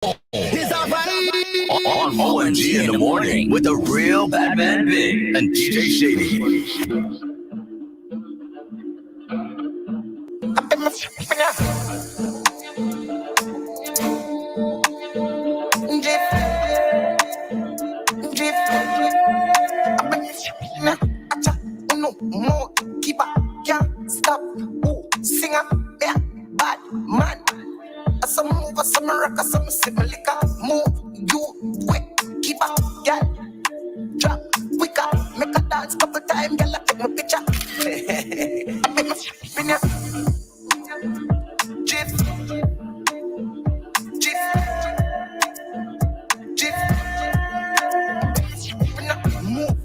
It's our on OMG in the morning with the real Batman Big and DJ Shady. No more keeper, can't stop. Ooh, singer, yeah, bad man. Some move, some rock, some simulika. Move, you quick, keep up, girl. Drop, quicker, make a dance couple times, girl. Take my picture. I make my spin ya. Jif, jif, jif. Spin ya, move,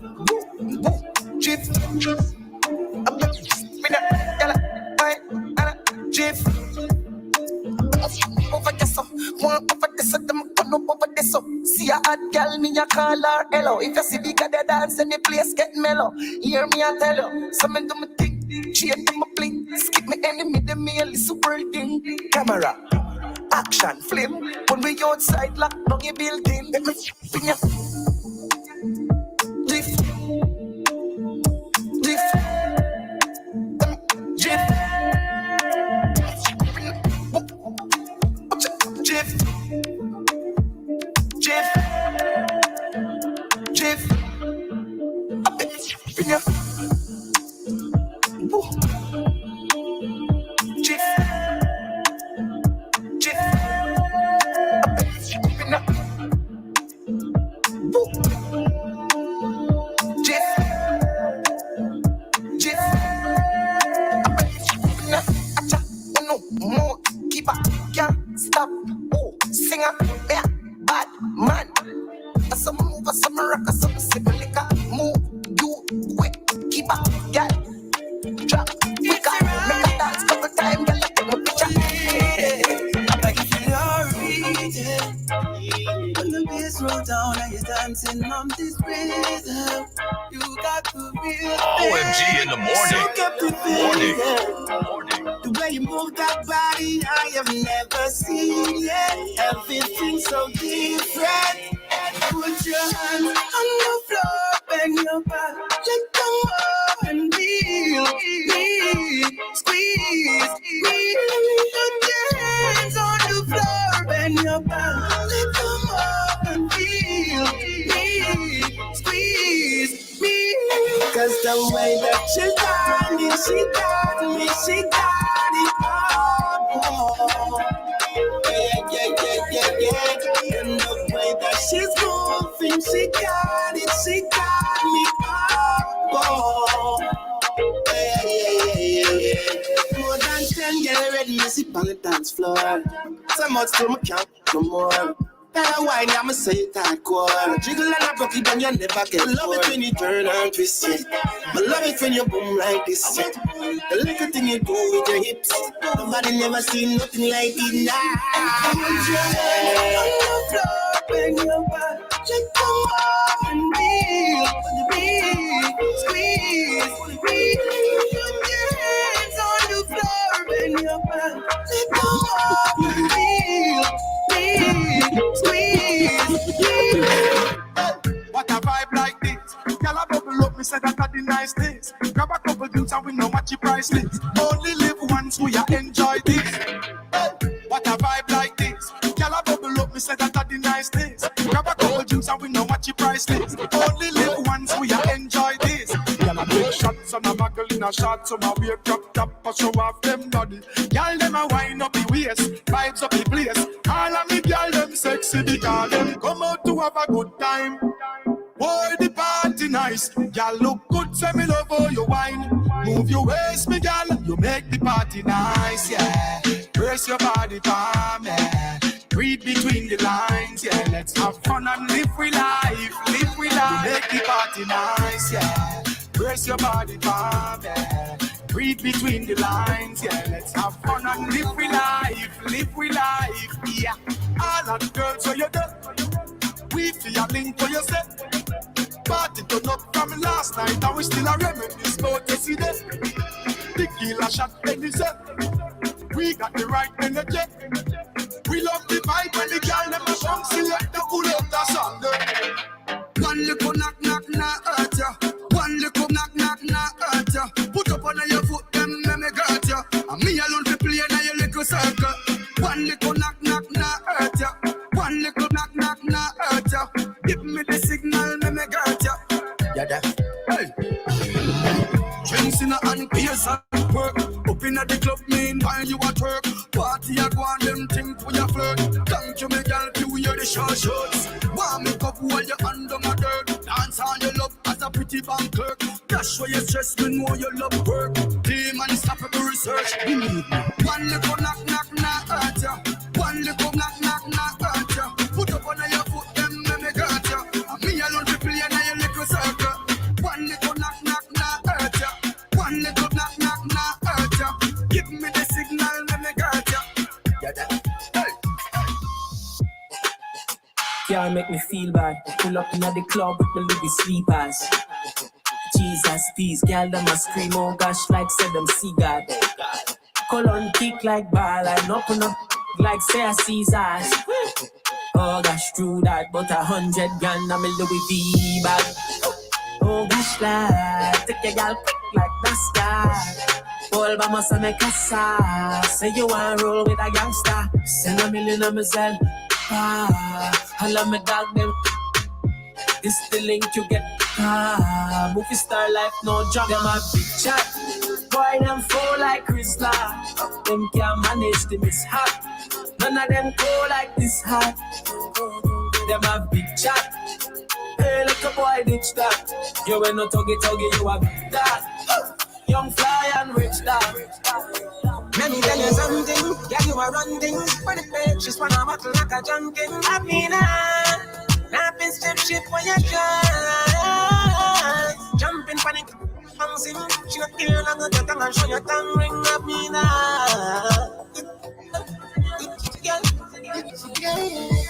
move, jif, jif. I make my spin ya, girl. Bye, jif. Over this, one over this, them turn up over this. See a hot girl, me a call her hello. If you see the guy that dance and the place get mellow, hear me I tell you, some do me think, change them a blink, skip me enemy, them me a little thing. Camera, action, flame. When we outside, lock down your building, let me spin ya. Drift, drift, drift. Jif, Jif, Jif. Spin ya. Woo. Jif, Jif. Spin ya. Woo. Jif, Jif. Spin ya. Acha, no more keeper, can't stop. Singer, yeah, bad man. Some move, some rock, some simulika. Move, you quick, keep up, girl. Drop, quicker, make a dance couple times, girl. Take my picture. I can feel your breathing. When the bass roll down and you're dancing on this rhythm, you got to feel OMG in the morning. The way you move that body, I have never seen yet. Everything so different. Put your hands on the floor, bend your back, let them go and feel me, squeeze me. Put your hands on the floor, bend your back, let them go and feel me, squeeze me. Cause the way that she got me, she got me, she got it all. Yeah. And the way that she's moving, she got it, she got me all. Yeah. More than 10 girls ready to sit on the dance floor. So much to me can't no more. Better wine, I'ma say it hardcore. Jiggle and I broke it down, you never get bored. Love it when you turn and twist it. I love it when you boom like this. The little thing you do with your hips. Nobody never seen nothing like it now. Put your hands on the floor, bend your back, let them go and feel the beat. Squeeze, breathe. Put your hands on the floor, bend your back, let them go and feel. Squeeze. What a vibe like this. Girl, I bubble up, me say that are the nice things. Grab a couple drinks and we know what you priceless. Only live once, we enjoy this. What a vibe like this. Girl, I bubble up, me say that are the nice things. Grab a couple drinks and we know what you priceless. Only live once, we enjoy this. Girl, I take shots and a muggle in a shot, so my weird top, but show off them body. Girl, them a wind up the waist, vibes up the place. All of me girl, them sexy because them come out to have a good time. Boy, the party nice. Girl, look good, say me love how you wine. Move your waist, me girl, you make the party nice, yeah. Brace your body for me. Read between the lines, yeah. Let's have fun and live with life, live with life. You make the party nice, yeah. Brace your body for me. Read between the lines, yeah. Let's have fun and live with life, yeah. All of the girls where you do, we feel a link for yourself. Party turn up from last night, and we still a reminisce about yesterday. Tequila shot, Benny said. We got the right energy. We love the vibe when the girl them a come select the pull up the song. One little knock knock knock hurt ya. One little knock knock knock hurt ya. Put up on your foot them let me got ya. And me alone to play in your little circle. One little knock knock knock hurt ya. One little knock knock knock hurt ya. Give me the signal let me got ya. Yeah that. Hey. Drinks in a hand, beers and work. Up in the club, meanwhile you at work. Party a go on them things for your flirt. Thank you, me girl, you hear the short shorts. Want me cup while you under my dirt. Dance on your love as a pretty bank clerk. Dash where you stress, me know you love work. Team and stop at the research, believe me. One little knock, knock, knock, hurt ya. One little knock, knock, knock, hurt ya. Put up on your foot, them let me got ya. And me alone to play in your little circle. One little knock, knock, knock, hurt ya. One little knock, knock, knock, hurt ya. Give me the signal, let me got ya. Yeah, that. Hey. Can't make me feel bad. Pull up in the club with the Louis sleepers. Jesus, these girl them a scream, oh gosh, like said them see God. Colon kick like ball, I open up like say I Caesars. Oh gosh, true that, but 100 grand I'm a Louis V bag. Oh gosh, like take your girl quick like NASCAR. All by myself make a sauce. Say you want roll with a gangster. Send a million on myself. I love my dog them. This the link you get. Movie star life, no job. Them a big chat. Boy, them fall like Crystal. Them can't manage the mishap. None of them go like this hot. Them a big chat. Hey, look a boy ditch that. You ain't no tuggy, you a big that. Young fly and rich dog. Let me tell you something, yeah, you are running. When the page just wanna buckle like a junkin'. I mean, I've been step shit when you try. Jumping panic, bouncing. She not here long as your tongue and show your tongue ring. I mean,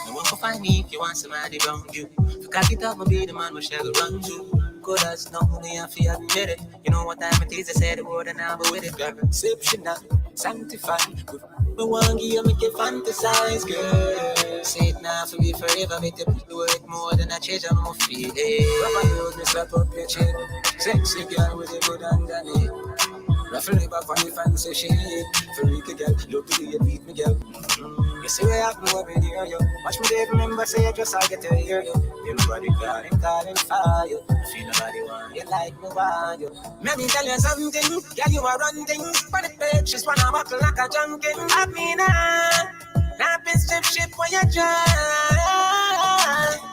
no one can find me if you want somebody around you. To cock it up, my be the man who shall run to. Good as no money, I feel admit it. You know what time it is, I said the word and I'll be with it, girl. Exceptional, sanctified. Me want you make you fantasize, girl. Say it now for me forever, make you do it more than I change, I'm more feeling. Rubber use me, slap up your chin. Sexy girl with a good underneath. Ruffle back on the fancy shit. Freaky girl, look to you beat me, girl. You see where I go over near you. Watch me there, remember, say I just I get to hear you. Feel nobody calling for you. Feel nobody want you like me want you. Let me tell you something, girl, you are running things. For the page, just wanna buckle like a junkin'. I mean, I've been step shit when you try.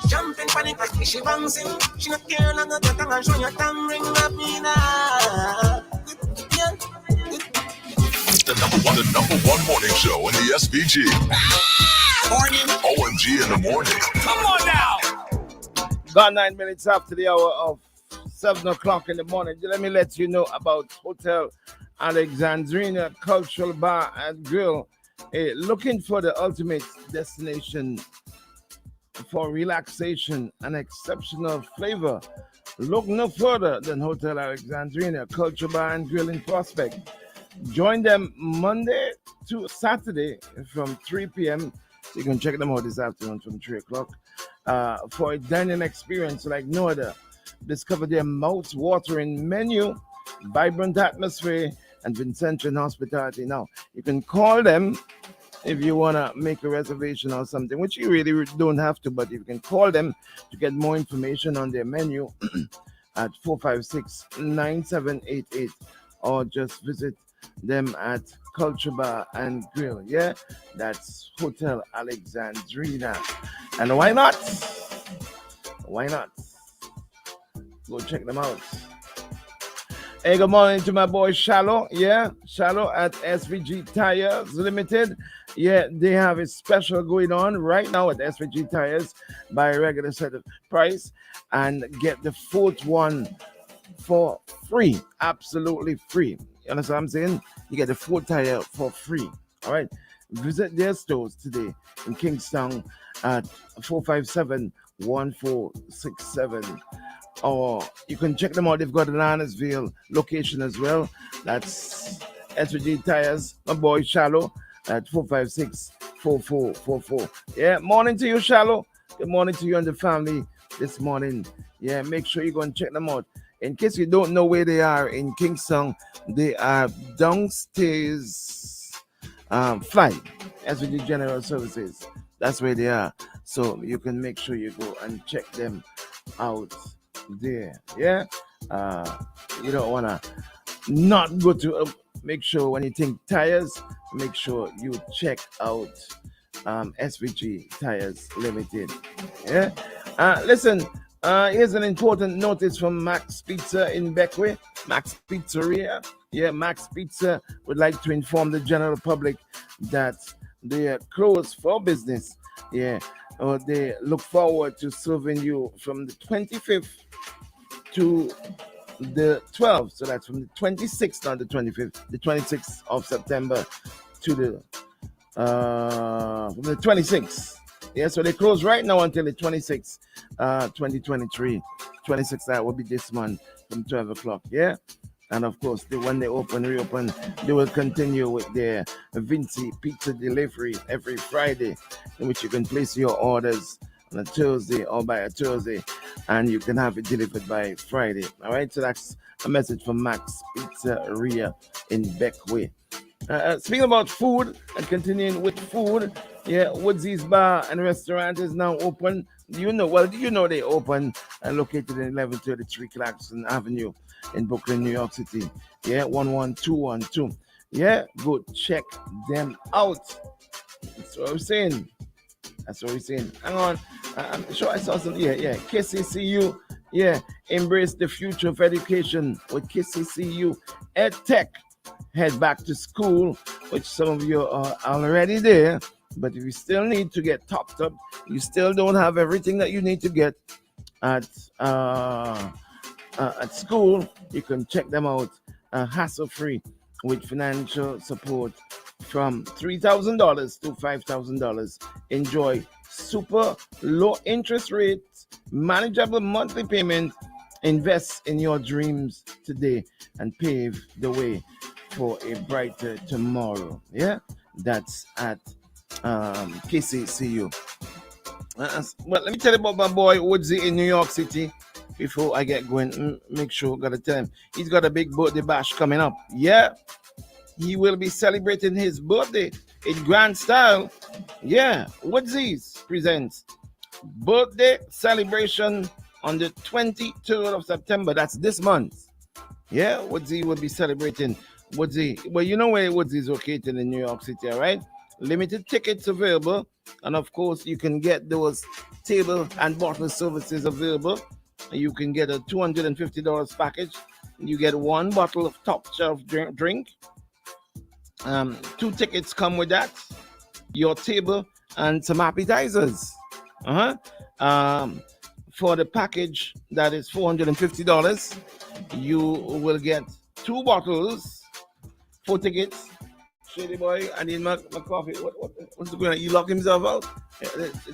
Jumping panic like she bouncing. She not care long as your tongue and show your tongue ring. I mean, The number one morning show in the SVG. Morning. OMG in the morning. Come on now. Got 9 minutes after the hour of 7 o'clock in the morning. Let me let you know about Hotel Alexandrina Cultural Bar and Grill. Looking for the ultimate destination for relaxation and exceptional flavor. Look no further than Hotel Alexandrina Cultural Bar and Grill in Prospect. Join them Monday to Saturday from 3 p.m. You can check them out this afternoon from 3 o'clock for a dining experience like no other. Discover their mouth-watering menu, vibrant atmosphere, and Vincentian hospitality. Now, you can call them if you want to make a reservation or something, which you really don't have to, but you can call them to get more information on their menu at 456-9788 or just visit them at Culture Bar and Grill. Yeah, that's Hotel Alexandrina. And why not? Why not? Go check them out. Hey, good morning to my boy Shallow. Yeah, Shallow at SVG Tires Limited. Yeah, they have a special going on right now at SVG Tires. Buy a regular set of price and get the fourth one for free. Absolutely free. You understand what I'm saying? You get the fourth tire for free. All right. Visit their stores today in Kingstown at 457-1467. Or you can check them out. They've got an Annisville location as well. That's SVG Tires. My boy Shallow at 4444. Yeah, morning to you, Shallow. Good morning to you and the family this morning. Yeah, make sure you go and check them out. In case you don't know where they are in Kingston, they are downstairs flight SVG General Services. That's where they are. So you can make sure you go and check them out there. Yeah, you don't wanna not go to. Make sure when you think tires, make sure you check out SVG Tires Limited. Yeah. Listen. Here's an important notice from Max Pizza in Beckway. Max Pizzeria. Yeah, Max Pizza would like to inform the general public that they are closed for business. Yeah, they look forward to serving you from the 25th to the 12th. So that's from the 26th on the 25th, the 26th of September to the from the 26th. Yeah, so they close right now until the 26th, 2023. 26th, that will be this month from 12 o'clock. Yeah. And of course, when they reopen, they will continue with their Vinci pizza delivery every Friday, in which you can place your orders on a Thursday or by a Thursday, and you can have it delivered by Friday. All right. So that's a message from Max Pizzeria in Beckway. Speaking about food and continuing with food, yeah, Woodsy's Bar and Restaurant is now open. You know they open and located in 1133 Clarkson Avenue in Brooklyn, New York City. Yeah, 11212. Yeah, go check them out. That's what I'm saying. Hang on. I'm sure I saw some. Yeah. KCCU. Yeah, embrace the future of education with KCCU EdTech. Head back to school, which some of you are already there. But if you still need to get topped up, you still don't have everything that you need to get at school, you can check them out hassle-free with financial support from $3,000 to $5,000. Enjoy super low interest rates, manageable monthly payment. Invest in your dreams today and pave the way for a brighter tomorrow. Yeah, that's at KCCU. But let me tell you about my boy Woodsy in New York City before I get going. Make sure, gotta tell him he's got a big birthday bash coming up. Yeah, he will be celebrating his birthday in grand style. Yeah, Woodsy's presents birthday celebration on the 23rd of September. That's this month. Yeah, Woodsy will be celebrating. Woodsy, well, you know where Woodsy is located in New York City, all right? Limited tickets available, and of course, you can get those table and bottle services available. You can get a $250 package. You get one bottle of top shelf drink. 2 tickets come with that. Your table and some appetizers. For the package that is $450, you will get 2 bottles. 4 tickets. Shady boy, I need my coffee. What's going on? You lock himself out?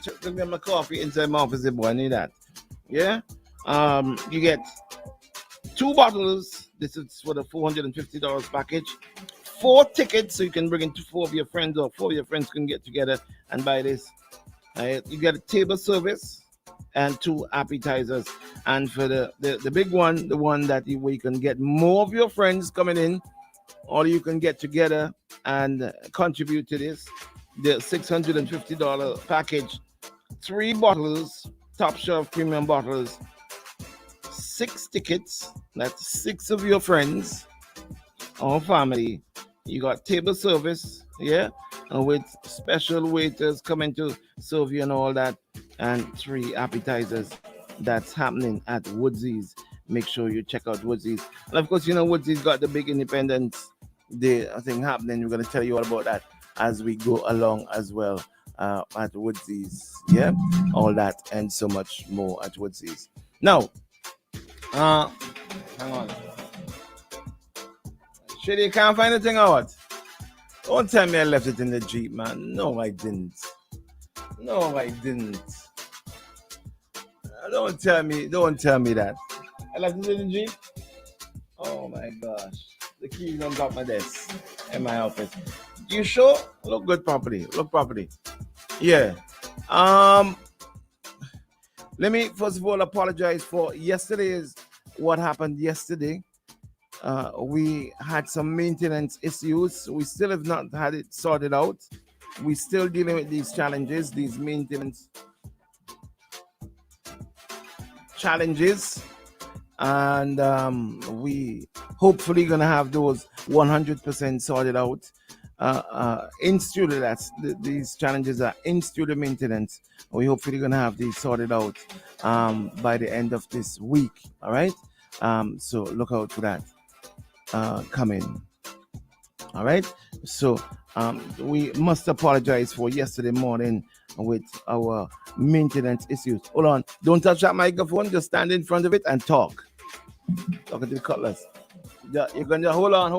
Took me my coffee inside my office, boy. I need that. Yeah? You get 2 bottles. This is for the $450 package. 4 tickets, so you can bring in 4 of your friends, or 4 of your friends can get together and buy this. You get a table service and 2 appetizers. And for the big one, the one that where you can get more of your friends coming in, or you can get together and contribute to this, the $650 package, 3 bottles, top shelf premium bottles, 6 tickets, that's 6 of your friends or family. You got table service, yeah, and with special waiters coming to serve you and all that, and 3 appetizers. That's happening at Woodsy's. Make sure you check out Woodsy's. And of course, you know, Woodsy's got the big Independence Day thing happening. We're going to tell you all about that as we go along as well at Woodsy's. Yeah, all that and so much more at Woodsy's. Now, hang on. Shady, can't find the thing or what? Don't tell me I left it in the Jeep, man. No, I didn't. Don't tell me that. I left it in the Jeep? Oh my gosh. The keys on top of my desk in my office. You sure? Look good properly. Look properly. Yeah. Let me first of all apologize for yesterday's what happened yesterday. We had some maintenance issues. We still have not had it sorted out. We're still dealing with these challenges, these maintenance challenges, and we hopefully gonna have those 100% sorted out in studio. These challenges are in studio maintenance. We hopefully gonna have these sorted out by the end of this week. All right, so look out for that coming. All right, so we must apologize for yesterday morning with our maintenance issues. Hold on, don't touch that microphone, just stand in front of it and talk to the cutlass. Yeah, you're gonna hold on.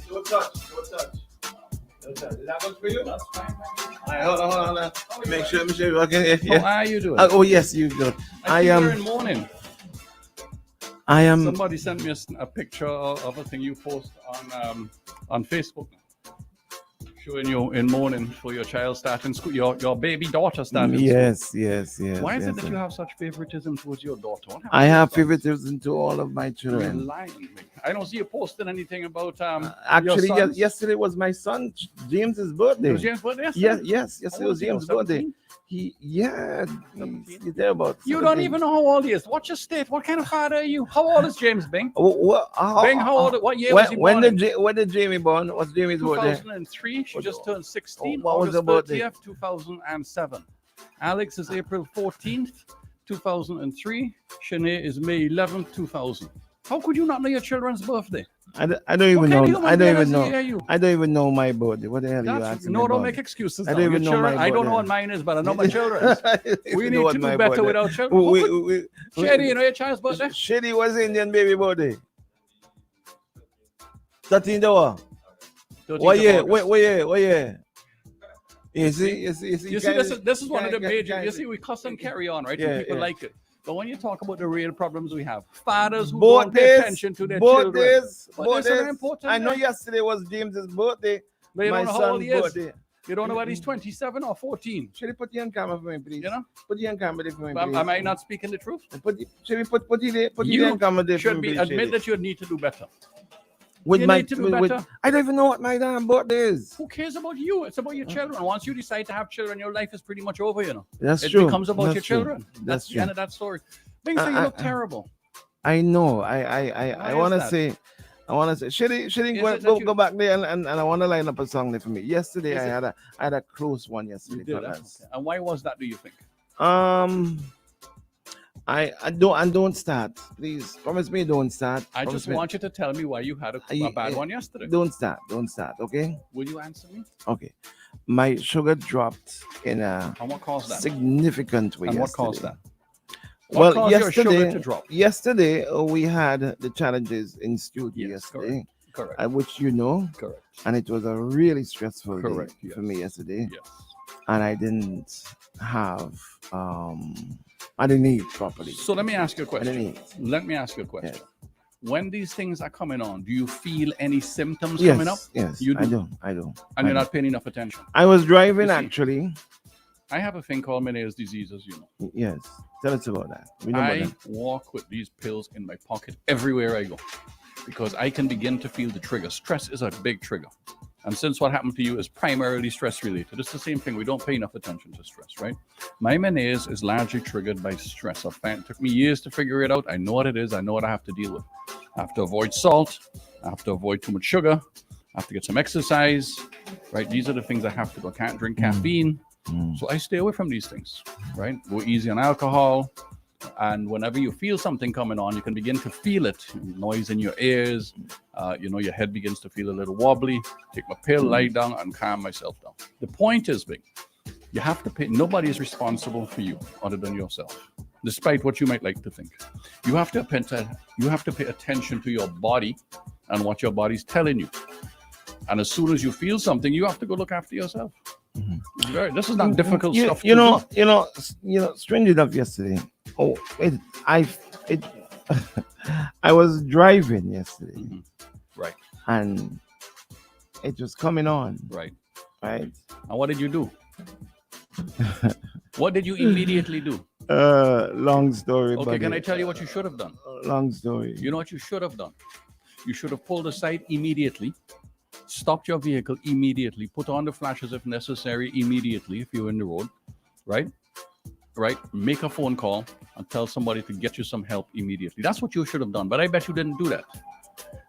Don't touch. Is that good for you? That's fine. All right, hold on. Make sure you okay. Yeah. How are you doing? Oh yes, you good. I am in morning. I am. Somebody sent me a picture of a thing you post on Facebook, showing you in morning for your child starting school, your baby daughter starting school. Yes. Why is it that you have such favoritism towards your daughter? I have favoritism to all of my You're children. lying to me. I don't see you posting anything about Actually, your sons. yesterday was my son James's birthday. It was James' birthday yesterday? Yes. Yesterday was James' birthday. He's there about. You don't even know how old he is. What's your state? What kind of father are you? How old is James Bing? Bing, how old? What year was he born? When did Jamie born? What's Jamie's birthday? 2003. She just turned 16. What was August the birthday? 30th, 2007. Alex is April 14th, 2003. Shanae is May 11th, 2000. How could you not know your children's birthday? I don't even know. I don't even know my birthday. What the hell are you asking me don't about? make excuses. I don't even know my I don't know birthday. what mine is, but I know my children's. We need to do better with our children. Shady, you know your child's birthday? Shady was Indian baby birthday. 13th hour. What year? You see, this is one of the major. You see, we cuss and carry on, right? Yeah, People yeah. like it. But when you talk about the real problems we have, fathers who Both don't pay days, attention to their both children. days, But both this is days. important. I know man. yesterday was James's birthday. But you My don't know how old son's he is. birthday. You don't know whether he's 27 or 14. Should we put you on camera for me, please? You know? Put you on camera for me, Am please. I not speaking the truth? Should we put you there? Put you You on camera there for should me, be please, admit Shady? that you need to do better. With you my, need to do with, better. I don't even know what my damn birthday is. Who cares about you? It's about your children. Once you decide to have children, your life is pretty much over, you know. That's It true. becomes about That's your true. children. That's the true. end of that story. Things say you look terrible. I know. Why I is want to that? say. Shady, Is it go, that go, you- go back there and I want to line up a song there for me. Yesterday Is I it- had a close one yesterday. You did, fellas. okay. And why was that, do you think? I don't start. Please promise me don't start. I Promise just me. want you to tell me why you had a bad one yesterday. Don't start. Okay. Will you answer me? Okay. My sugar dropped in a And what caused that? significant way. And what yesterday. caused that? What caused your sugar to drop? Yesterday we had the challenges in studio Yes, yesterday, Correct. which you know, Correct. and it was a really stressful Correct, day yes. for me yesterday, Yes. and I didn't have I didn't eat properly. So let me ask you a I didn't question. eat. Let me ask you a question. Yes. When these things are coming on, do you feel any symptoms Yes, coming up? yes, You I do. do. I do. And I you're do. not paying enough attention. I was driving You see. actually. I have a thing called Meniere's disease, as you know. Yes. Tell us about that. We know about I that. walk with these pills in my pocket everywhere I go because I can begin to feel the trigger. Stress is a big trigger. And since what happened to you is primarily stress related, it's the same thing. We don't pay enough attention to stress, right? My Meniere's is largely triggered by stress. It took me years to figure it out. I know what it is. I know what I have to deal with. I have to avoid salt. I have to avoid too much sugar. I have to get some exercise, right? These are the things I have to do. I can't drink caffeine. So I stay away from these things, right? Go easy on alcohol. And whenever you feel something coming on, you can begin to feel it. Noise in your ears. Your head begins to feel a little wobbly. Take my pill, lie down, and calm myself down. The point is, big. You have to pay. Nobody is responsible for you other than yourself, despite what you might like to think. You have to pay attention to your body and what your body's telling you. And as soon as you feel something, you have to go look after yourself. This is not difficult stuff. You know, strange enough yesterday. I was driving yesterday, Right, and it was coming on. right. Right. And what did you do? What did you immediately do? Long story. Okay, buddy. can I tell you what you should have done? Long story. You know what you should have done? You should have pulled aside immediately, stopped your vehicle immediately, put on the flashes if necessary immediately if you're in the road, right? Right? Make a phone call and tell somebody to get you some help immediately. That's what you should have done. But I bet you didn't do that.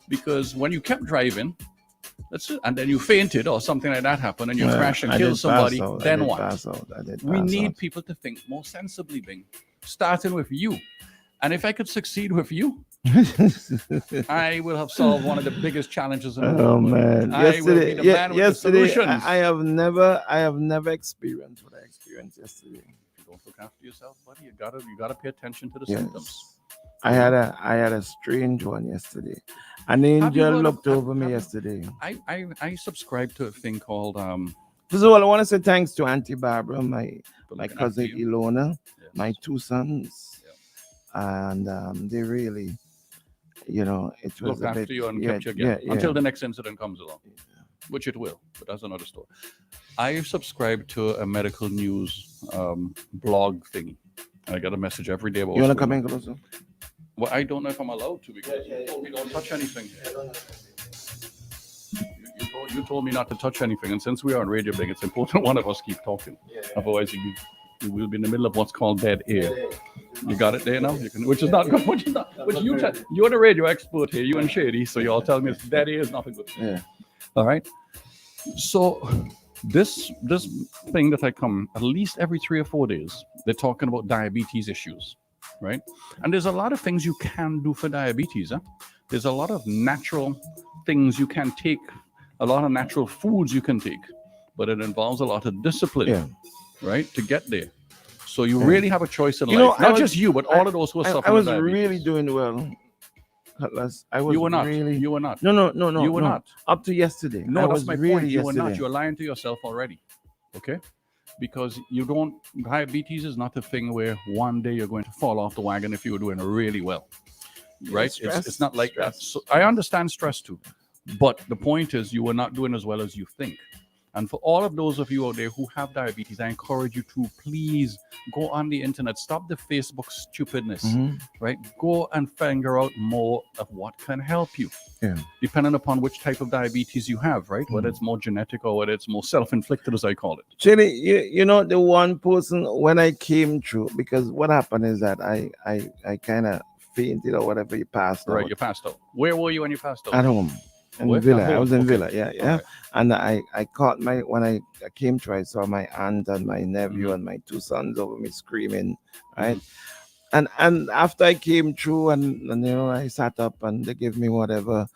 Because when you kept driving, and then you fainted or something like that happened and you crashed and killed somebody, then what? We need people to think more sensibly, Bing, starting with you. And if I could succeed with you, I will have solved one of the biggest challenges in the world. Oh man! I will be the man with the solutions. I have never experienced what I experienced yesterday. If you don't look after yourself, buddy, you gotta pay attention to the symptoms. I had a strange one yesterday. An angel looked over me yesterday. I subscribe to a thing called First of all, I want to say thanks to Auntie Barbara, my cousin after you. Ilona, Yes. my two sons, and they really, it was Looked a after bit, you and kept you again yeah. until the next incident comes along, which it will, but that's another story. I subscribe to a medical news blog thingy. I get a message every day about You want to what's come going in on. closer? Well, I don't know if I'm allowed to because you told me don't touch anything. You told me not to touch anything, and since we are on radio, Bing, it's important one of us keep talking. Otherwise, you will be in the middle of what's called dead air. You got it there now, which is not good. You're the radio expert here, you and Shady, so you all tell me it's dead air is not a good thing. Yeah. All right. So this thing that I come at least every 3 or 4 days, they're talking about diabetes issues, right? And there's a lot of things you can do for diabetes. There's a lot of natural things you can take, a lot of natural foods you can take, but it involves a lot of discipline, right, to get there. So you really have a choice in life. Not just you, but all of those who are suffering. I was diabetes. really doing well. Cutlass. You were not. Really... You were not. No. You were not. Up to yesterday. No, that's my really point. You yesterday. were not. You're lying to yourself already. Okay? Because diabetes is not a thing where one day you're going to fall off the wagon if you were doing really well. Right? It's not like that. So I understand stress too. But the point is you were not doing as well as you think. And for all of those of you out there who have diabetes, I encourage you to please go on the internet. Stop the Facebook stupidness, right? Go and figure out more of what can help you, depending upon which type of diabetes you have, right? Whether it's more genetic or whether it's more self-inflicted, as I call it. Chili, you know, the one person when I came through, because what happened is that I kind of fainted or whatever, you passed out. Right, you passed out. Where were you when you passed out? At home. In Where? Villa. At home. I was in Okay. Villa, yeah. Right. And I caught when I came through, I saw my aunt and my nephew and my two sons over me screaming, right? And after I came through and I sat up and they gave me whatever,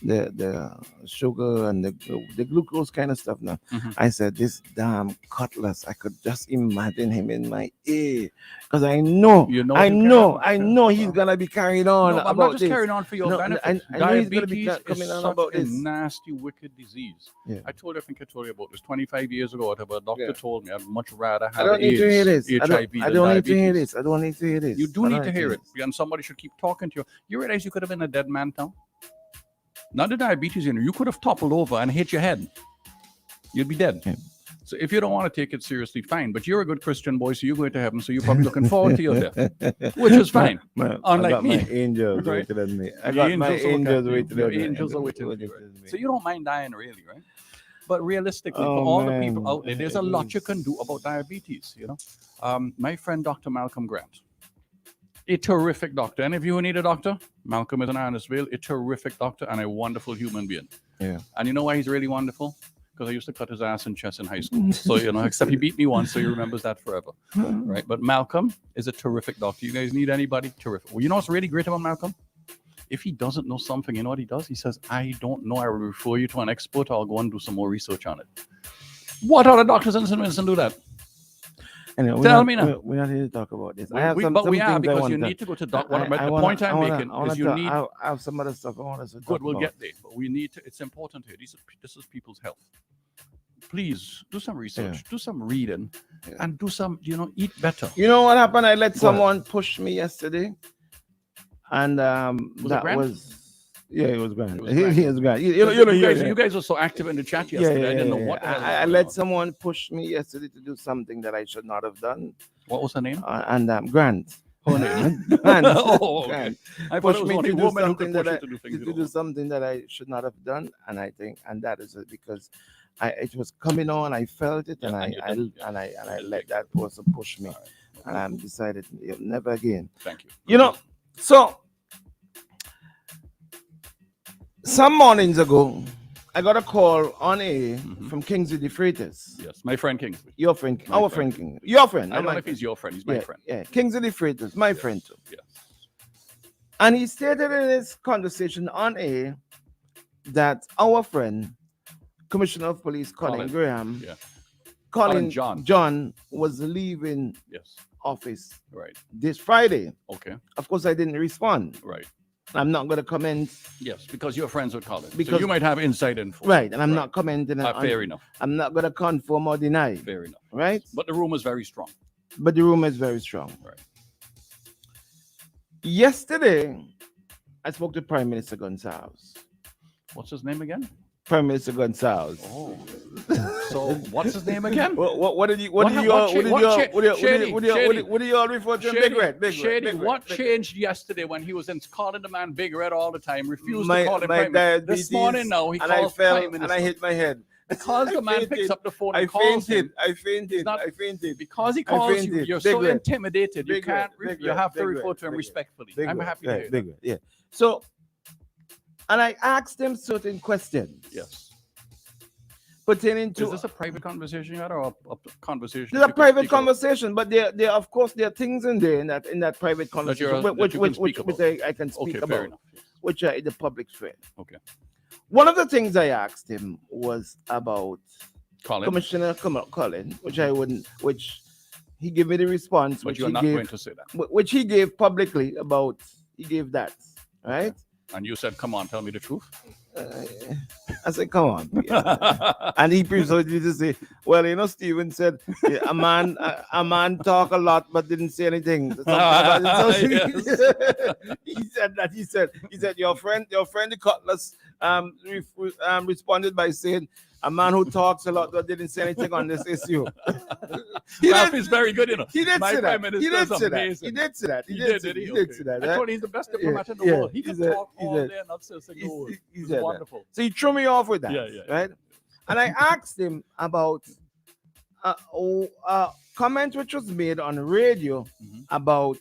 the sugar and the glucose kind of stuff now. I said, this damn Cutlass, I could just imagine him in my ear. Because I know he's gonna be carried on. No, about I'm not just this. carrying on for your benefit. I know he's gonna be Diabetes coming is on such about a this. nasty, wicked disease. Yeah. I think I told you about this 25 years ago. Whatever a doctor told me, I'd much rather have I don't need to hear this. HIV I don't need to hear this. I don't need to hear this. You do I need don't to hear it, and somebody should keep talking to you. You realize you could have been a dead man now? Not the diabetes, you could have toppled over and hit your head. You'd be dead. Yeah. So if you don't want to take it seriously, fine. But you're a good Christian boy, so you're going to heaven. So you're probably looking forward to your death, which is fine. Man, Unlike I got me. my angels Right? waiting on me. I The got my angels will look angels after you. waiting Your on me. angels are waiting on you, right? So you don't mind dying, really, right? But realistically, Oh, for all man. the people out there, there's a lot you can do about diabetes. My friend Dr. Malcolm Grant, a terrific doctor. Any of you who need a doctor, Malcolm is in Arnesville, a terrific doctor and a wonderful human being. Yeah. And you know why he's really wonderful? Because I used to cut his ass in chess in high school. So, except he beat me once, so he remembers that forever. Right? But Malcolm is a terrific doctor. You guys need anybody? Terrific. Well, you know what's really great about Malcolm? If he doesn't know something, you know what he does? He says, I don't know. I will refer you to an expert. I'll go and do some more research on it. What other doctors in medicine do that? Anyway, Tell me now. We're not here to talk about this. We are because you need to go to the point I'm making is you need. I have some other stuff I want us to talk Good, we'll about. get there. But we need to. It's important here. This is people's health. Please do some research, do some reading, and do some. Eat better. You know what happened? I let someone push me yesterday, And Was it that grand? was, yeah, it was grand. It was grand. He was grand. You guys were so active in the chat Yeah, yesterday. yeah, I didn't know yeah, what the hell was I going let on. someone push me yesterday to do something that I should not have done. What was her name? And Grant. Her name? Grant. Oh, okay. Grant. I thought Push it was me only to do women who something could push that you to do things. to do something that I should not have done, and I think, and that is it, because it was coming on. I felt it, and Yeah, I and you did, yeah. and I let that person push me, All right. and I decided never again. Thank you. You know, so some mornings ago, I got a call on from Kingsley De Freitas. Yes, my friend Kingsley. Your friend, My our friend. friend King, your friend. I not don't know my if he's friend. your friend. He's my friend. Yeah, Kingsley De Freitas, my friend too. Yes. And he stated in his conversation on air that our friend, Commissioner of Police Colin Colin. Graham, Yeah. Colin John. was leaving Yes. office Right. this Friday. Okay. Of course, I didn't respond. Right. I'm not going to comment. Yes, because you're friends with Colin. So Because- you might have inside info. Right, and I'm Right. not commenting. Fair enough. I'm not going to confirm or deny. Fair enough. Right? But the rumor is very strong. But the rumor is very strong. Right. Yesterday, I spoke to Prime Minister Gonsalves. What's his name again? Prime Minister Gonsalves. Oh. So what's his name again? What did you What cha- Shady, what do you all refer to him? Big Red, Big Red, Shady, Big Red, what Big Red. changed yesterday when he was calling the man Big Red all the time, refused My to call him my Prime Minister. diabetes, This morning now he and I calls fell Prime and Minister. I hit my head. Because the I man fainted. picks up the phone I and calls fainted. him. I fainted. not- I fainted. Because he I calls you, fainted. you're Big so Red. intimidated. You Big can't. Red, Big You Red, have to Big refer Red, to him Big Red. respectfully. Big I'm Red, happy right, to hear Big that. Red, yeah. So, and I asked him certain questions. Yes. Pertaining Is to this a private conversation you had or a conversation? There's you a can private speak about? conversation, but there of course there are things in there in that private conversation that you can speak which I can speak Okay, about, fair enough. Yes. which are in the public sphere. Okay. One of the things I asked him was about Colin, Commissioner Cullen, which he gave me the response, but which you're he not gave, going to say that. which he gave publicly about. He gave that, right? And you said, "Come on, tell me the truth." I said, "Come on," Pierre. And he proceeded to say, "Well, you know, Stephen said yeah, a man talk a lot but didn't say anything." Something about it. He said your friend the Cutlass responded by saying a man who talks a lot but didn't say anything on this issue. Ralph is very good, you know. He did My say Prime that. Minister He is did say that. amazing. He did say that. He He did say Okay. that. I right? thought he's the best diplomat in the Yeah, world. He he can said- talk he all said- day and not say a single word. he It's said that. wonderful. So he threw me off with that, Yeah. right? And I asked him about a comment which was made on radio Mhm. about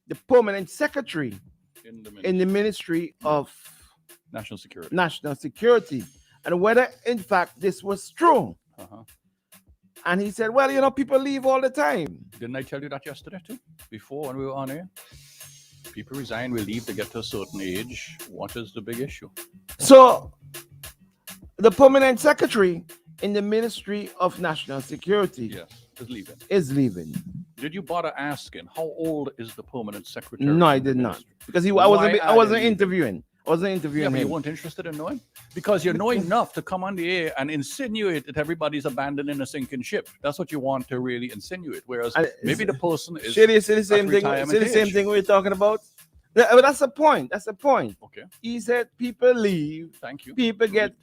the permanent secretary In the in the Ministry of national security. National Security and whether, in fact, this was true. Uh-huh. And he said, well, you know, people leave all the time. Didn't I tell you that yesterday too? Before when we were on air? People resign, we leave to get to a certain age. What is the big issue? So the permanent secretary in the Ministry of National Security Yes, is leaving. is leaving. Did you bother asking how old is the permanent secretary? No, I in the did not. ministry? Because I Why wasn't are they leaving? interviewing. I wasn't Yeah, interviewing but you him. weren't interested in knowing? Because you know enough to come on the air and insinuate that everybody's abandoning a sinking ship. That's what you want to really insinuate. Whereas maybe the person is Shady, see the same thing. retirement See the same age. thing we're talking about. But that's the point. That's the point. okay. He said people leave. Thank you. People get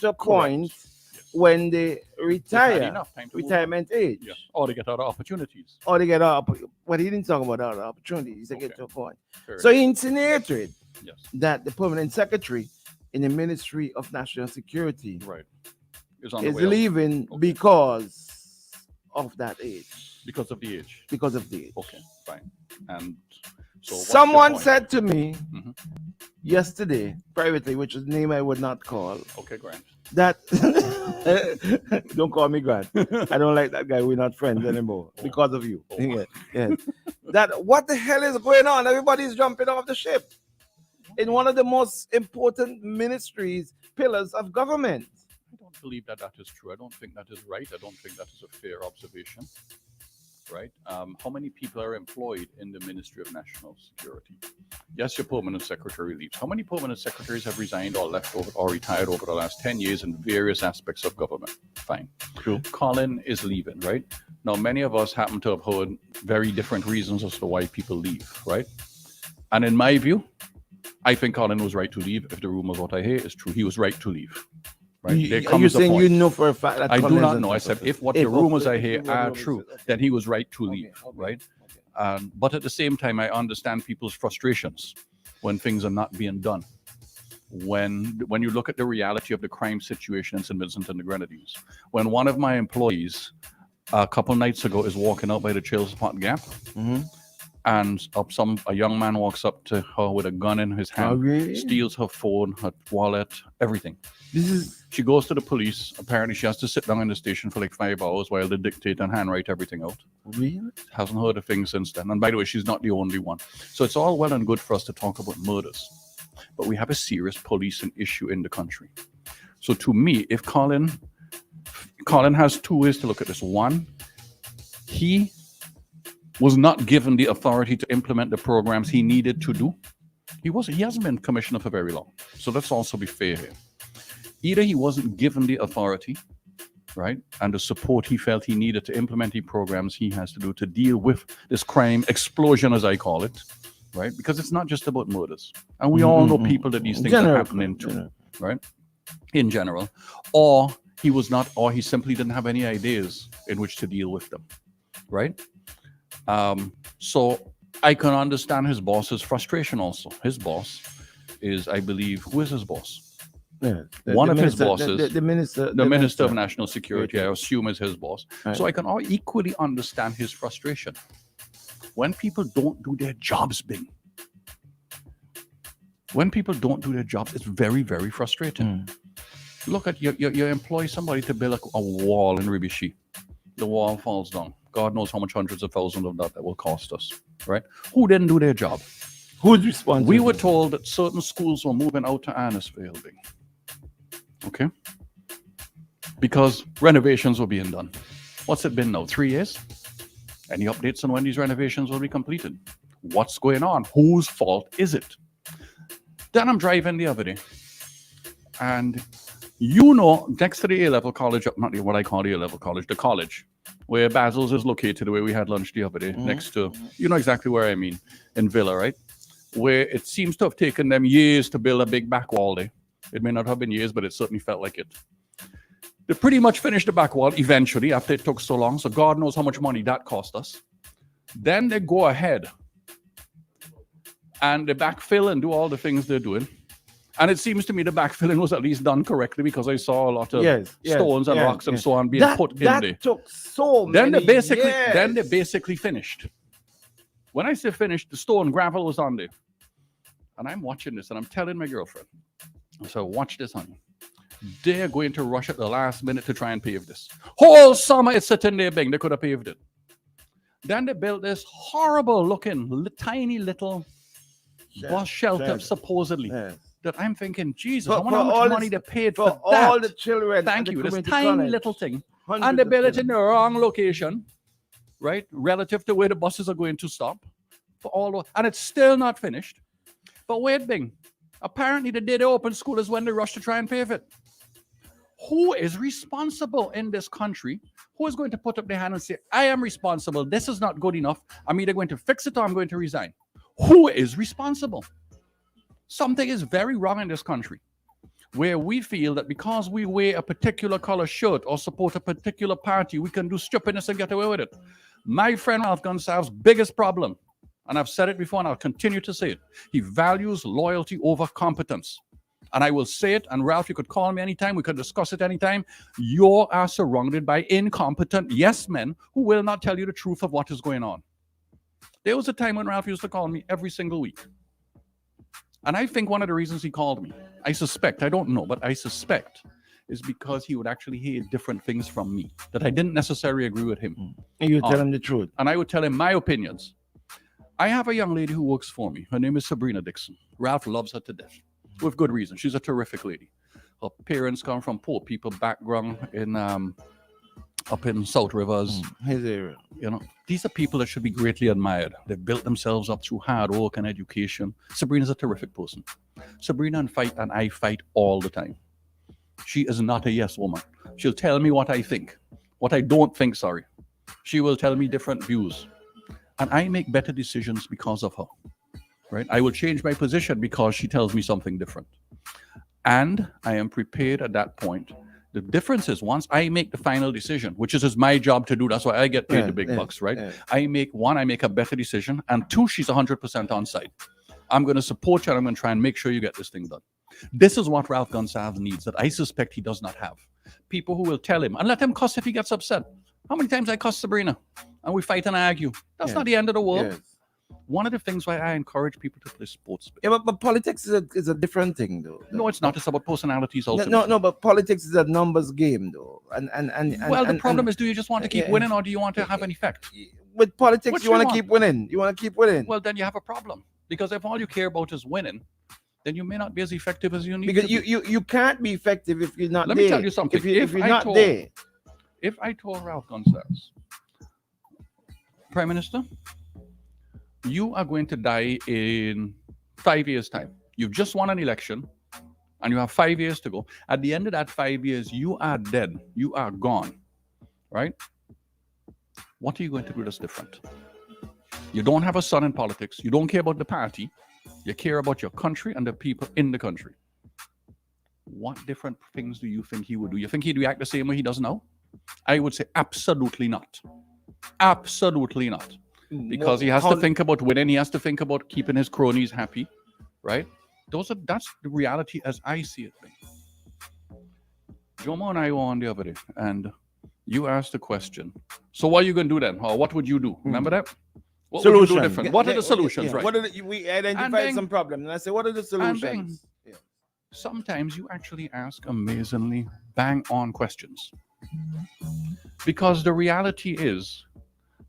to a point Yes. when they They've had retire, enough time to move on. retirement age, Yeah. Or to get other opportunities. or they get up. But he didn't talk about other opportunities. They get Okay. to a point. Fair So enough. he insinuated Yes. that the permanent secretary in the Ministry of National Security Right. Is on the is way out leaving Okay. because of that age, because of the age. because of the age. Okay, fine. And so what's your Someone point? said to me Mhm. yesterday, privately, which is a name I would not call, Okay, Grant. that don't call me Grant. I don't like that guy. We're not friends anymore because of you. Oh. Yeah, yeah. That what the hell is going on? Everybody's jumping off the ship in one of the most important ministries, pillars of government. I don't believe that is true. I don't think that is right. I don't think that is a fair observation. Right? How many people are employed in the Ministry of National Security? Yes, your permanent secretary leaves. How many permanent secretaries have resigned or left over or retired over the last 10 years in various aspects of government? Fine. True. Colin is leaving, right? Now, many of us happen to have heard very different reasons as to why people leave, right? And in my view, I think Colin was right to leave. If the rumors what I hear is true, he was right to leave. Right? There Are you comes a saying you point. know for a fact that I do Collins not and- know. I said if what the If- rumors I okay, hear okay, are okay, true, okay. then he was right to leave. Right? But at the same time, I understand people's frustrations when things are not being done. When you look at the reality of the crime situation in St. Vincent and the Grenadines, when one of my employees a couple nights ago is walking out by the Chills Pot Gap, and a young man walks up to her with a gun in his hand, Oh, really? steals her phone, her wallet, everything. This is She goes to the police. Apparently, she has to sit down in the station for like 5 hours while they dictate and handwrite everything out. really. Hasn't heard a thing since then. And by the way, she's not the only one. So it's all well and good for us to talk about murders, but we have a serious policing issue in the country. So to me, if Colin has two ways to look at this. One, he was not given the authority to implement the programs he needed to do. He hasn't been commissioner for very long. So let's also be fair here. Either he wasn't given the authority, right, and the support he felt he needed to implement the programs he has to do to deal with this crime explosion, as I call it, right? Because it's not just about murders. And we all know people that these things are happening to, right? In general. Or he simply didn't have any ideas in which to deal with them, right? So I can understand his boss's frustration also. His boss is, I believe, who is his boss? Yeah. One of his minister- bosses, the minister, the Minister of National Security, I assume is his boss. Right. So I can equally understand his frustration. When people don't do their jobs, Bing. When people don't do their jobs, it's very, very frustrating. Look at you employ somebody to build a wall in Ribishi. The wall falls down. God knows how much hundreds of thousands of that will cost us, right? Who didn't do their job? Who's responsible? We were told that certain schools were moving out to Annisvale, Bing. Okay? Because renovations were being done. What's it been now? 3 years? Any updates on when these renovations will be completed? What's going on? Whose fault is it? Then I'm driving the other day, and next to the A-level college, not what I call the A-level college, the college, where Basil's is located, where we had lunch the other day, next to, you know exactly where I mean, in Villa, right? Where it seems to have taken them years to build a big back wall there. It may not have been years, but it certainly felt like it. They pretty much finished the back wall eventually after it took so long, so God knows how much money that cost us. Then they go ahead and they backfill and do all the things they're doing. And it seems to me the backfilling was at least done correctly, because I saw a lot of stones and rocks and so on being put in there. That took so Then many they years. basically finished. When I say finished, the stone gravel was on there. And I'm watching this and I'm telling my girlfriend, so watch this, honey. They're going to rush at the last minute to try and pave this. Whole summer it's sitting there, Bing. They could have paved it. Then they built this horrible looking, tiny little bus shelter, supposedly. Yes. That I'm thinking, Jesus, For- I wonder for how all much the- money they paid For for all that. the children. Thank at the you. This community tiny college. little thing. Hundreds And they of built it in children. the wrong location, right? Relative to where the buses are going to stop. And it's still not finished. But wait, Bing. Apparently the day they open school is when they rush to try and pave it. Who is responsible in this country? Who is going to put up their hand and say, I am responsible. This is not good enough. I'm either going to fix it or I'm going to resign. Who is responsible? Something is very wrong in this country, where we feel that because we wear a particular color shirt or support a particular party, we can do stupidness and get away with it. My friend Ralph Gonsalves' biggest problem, and I've said it before and I'll continue to say it, he values loyalty over competence. And I will say it, and Ralph, you could call me anytime, we could discuss it anytime. You are surrounded by incompetent yes men who will not tell you the truth of what is going on. There was a time when Ralph used to call me every single week. And I think one of the reasons he called me, I suspect, I don't know, but I suspect, is because he would actually hear different things from me that I didn't necessarily agree with him. And you tell him the truth. And I would tell him my opinions. I have a young lady who works for me. Her name is Sabrina Dixon. Ralph loves her to death, with good reason. She's a terrific lady. Her parents come from poor people background in up in South Rivers. His area. You know, these are people that should be greatly admired. They've built themselves up through hard work and education. Sabrina's a terrific person. Sabrina and I fight all the time. She is not a yes woman. She'll tell me what I think. What I don't think, sorry. She will tell me different views. And I make better decisions because of her. right? I will change my position because she tells me something different. And I am prepared at that point. The difference is once I make the final decision, which is my job to do, that's why I get paid the big bucks, right? I make a better decision, and two, she's 100% on side. I'm going to support you, and I'm going to try and make sure you get this thing done. This is what Ralph Gonsalves needs that I suspect he does not have. People who will tell him, and let him cuss if he gets upset. How many times I cuss Sabrina? And we fight and argue. That's not the end of the world. Yes. One of the things why I encourage people to play sports. Yeah, but politics is a different thing, though. No, it's not. It's about personalities also. No, but politics is a numbers game, though. Well, the problem is, do you just want to keep winning, or do you want to have an effect? With politics, Which you want you to keep winning. You want to keep winning. Well, then you have a problem. Because if all you care about is winning, then you may not be as effective as you need Because to be. you can't be effective if you're not Let there. me tell you something. If you're not there. If I told Ralph Gonsalves, Prime Minister, you are going to die in 5 years' time. You've just won an election and you have 5 years to go. At the end of that 5 years, you are dead. You are gone. Right? What are you going to do that's different? You don't have a son in politics. You don't care about the party. You care about your country and the people in the country. What different things do you think he would do? You think he'd react the same way he does now? I would say absolutely not. Absolutely not. Because he has to think about winning. He has to think about keeping his cronies happy, right? That's the reality as I see it. Jomo and I were on the other day, and you asked the question. So what are you going to do then? Or what would you do? Remember that? What would you do different? What are the solutions, right? What are we identified some problems, and I say, what are the solutions? Sometimes you actually ask amazingly bang-on questions. Because the reality is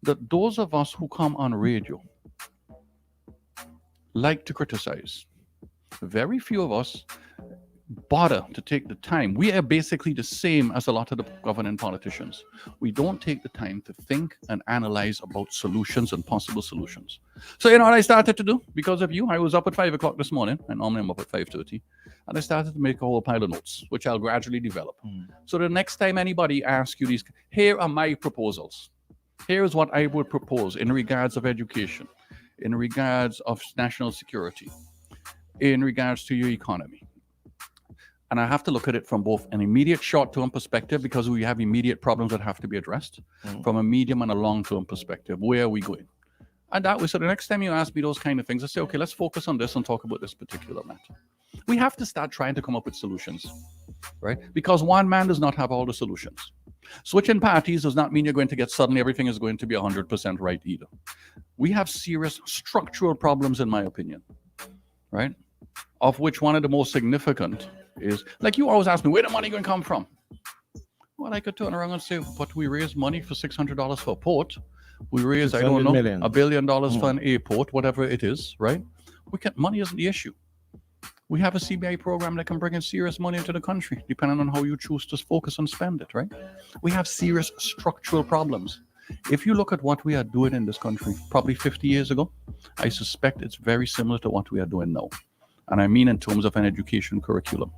that those of us who come on radio like to criticize. Very few of us bother to take the time. We are basically the same as a lot of the governing politicians. We don't take the time to think and analyze about solutions and possible solutions. So you know what I started to do? Because of you, I was up at 5 o'clock this morning, and normally I'm up at 5:30, and I started to make a whole pile of notes, which I'll gradually develop. So the next time anybody asks you these, here are my proposals. Here's what I would propose in regards of education, in regards of national security, in regards to your economy. And I have to look at it from both an immediate short-term perspective, because we have immediate problems that have to be addressed, from a medium and a long-term perspective. Where are we going? And that way, so the next time you ask me those kind of things, I say, okay, let's focus on this and talk about this particular matter. We have to start trying to come up with solutions, right? Because one man does not have all the solutions. Switching parties does not mean you're going to get suddenly everything is going to be 100% right either. We have serious structural problems, in my opinion, right? Of which one of the most significant is, like you always ask me, where the money going to come from? Well, I could turn around and say, but we raised money for $600 for a port. We raised, I don't know, $1 billion for an airport, whatever it is, right? Money isn't the issue. We have a CBI program that can bring in serious money into the country, depending on how you choose to focus and spend it, right? We have serious structural problems. If you look at what we are doing in this country, probably 50 years ago, I suspect it's very similar to what we are doing now. And I mean in terms of an education curriculum.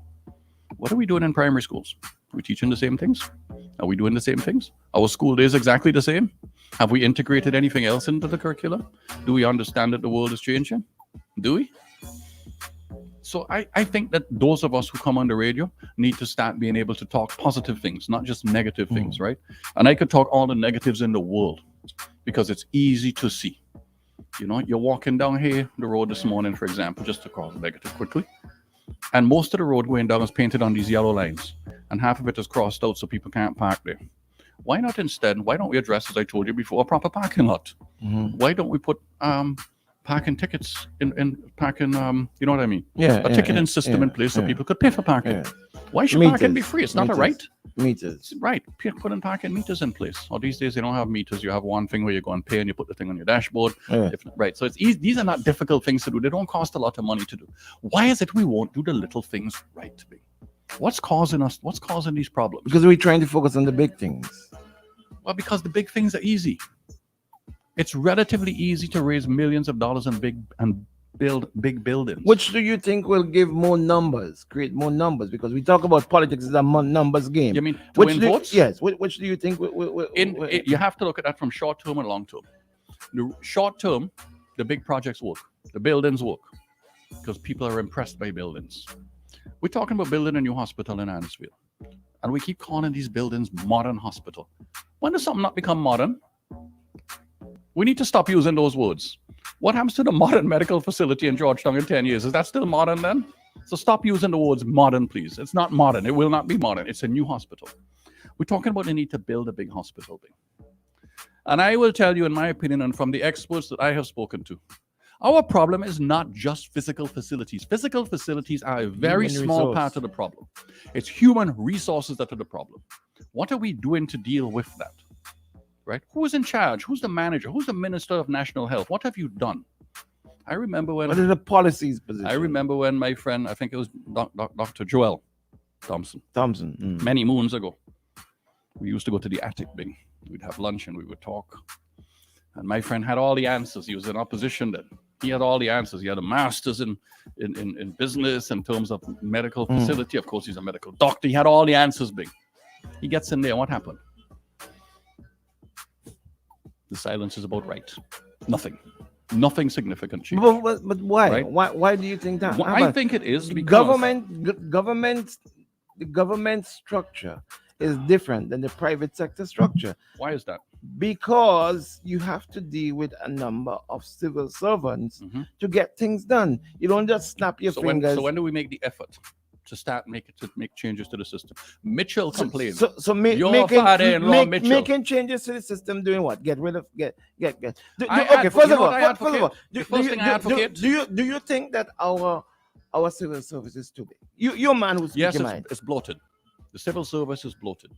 What are we doing in primary schools? Are we teaching the same things? Are we doing the same things? Our school days exactly the same? Have we integrated anything else into the curriculum? Do we understand that the world is changing? Do we? So I think that those of us who come on the radio need to start being able to talk positive things, not just negative things, right? And I could talk all the negatives in the world because it's easy to see. You know, you're walking down here, the road this morning, for example, just to call the negative quickly. And most of the road going down is painted on these yellow lines. And half of it is crossed out so people can't park there. Why not instead, why don't we address, as I told you before, a proper parking lot? Why don't we put parking tickets in parking, you know what I mean? A ticketing system in place so people could pay for parking. Why should parking be free? It's not a right. Meters. Right. Putting parking meters in place. Or these days they don't have meters. You have one thing where you go and pay and you put the thing on your dashboard. Right. So it's easy. These are not difficult things to do. They don't cost a lot of money to do. Why is it we won't do the little things right? What's causing these problems? Because we're trying to focus on the big things. Well, because the big things are easy. It's relatively easy to raise millions of dollars and build big buildings. Which do you think will give more numbers, create more numbers? Because we talk about politics as a numbers game. You mean to win votes? Yes. Which do you think? You have to look at that from short term and long term. The short term, The big projects work. The buildings work because people are impressed by buildings. We're talking about building a new hospital in Annisfield, and we keep calling these buildings modern hospital. When does something not become modern? We need to stop using those words. What happens to the modern medical facility in Georgetown in 10 years? Is that still modern then? So stop using the words modern, please. It's not modern. It will not be modern. It's a new hospital. We're talking about the need to build a big hospital. And I will tell you, in my opinion, and from the experts that I have spoken to, our problem is not just physical facilities. Physical facilities are a very small part of the problem. It's human resources that are the problem. What are we doing to deal with that? Right? Who is in charge? Who's the manager? Who's the Minister of National Health? What have you done? I remember when... What are the policies position? I remember when my friend, I think it was Dr. Joel Thompson. Many moons ago. We used to go to the attic, Bing. We'd have lunch and we would talk. And my friend had all the answers. He was in opposition then. He had all the answers. He had a master's in business in terms of medical facility. Of course, he's a medical doctor. He had all the answers, Bing. He gets in there. What happened? The silence is about right. Nothing significant change. But why? Right? Why do you think that? Well, I think it is because the government structure is different than the private sector structure. Why is that? Because you have to deal with a number of civil servants to get things done. You don't just snap your fingers. So when do we make the effort to start make changes to the system? Mitchell complained. So making changes to the system, doing what? Get rid of first of all, do you think that our civil service is too big? You're a man who's yes, it's bloated. The civil service is bloated,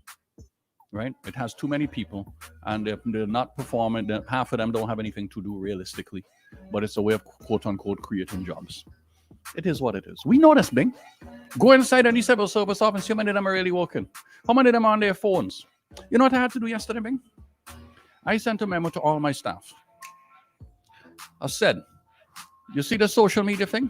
right? It has too many people, and they're not performing. Half of them don't have anything to do realistically, but it's a way of quote unquote creating jobs. It is what it is. We know this, Bing. Go inside any civil service office. How many of them are really working? How many of them are on their phones? You know what I had to do yesterday, Bing? I sent a memo to all my staff. I said, you see the social media thing?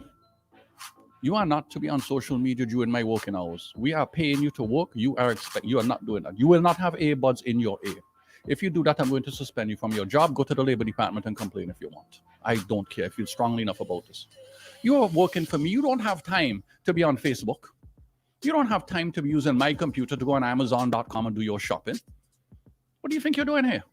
You are not to be on social media during my working hours. We are paying you to work. You are not doing that. You will not have earbuds in your ear. If you do that, I'm going to suspend you from your job. Go to the Labor Department and complain if you want. I don't care. I feel strongly enough about this. You are working for me. You don't have time to be on Facebook. You don't have time to be using my computer to go on Amazon.com and do your shopping. What do you think you're doing here?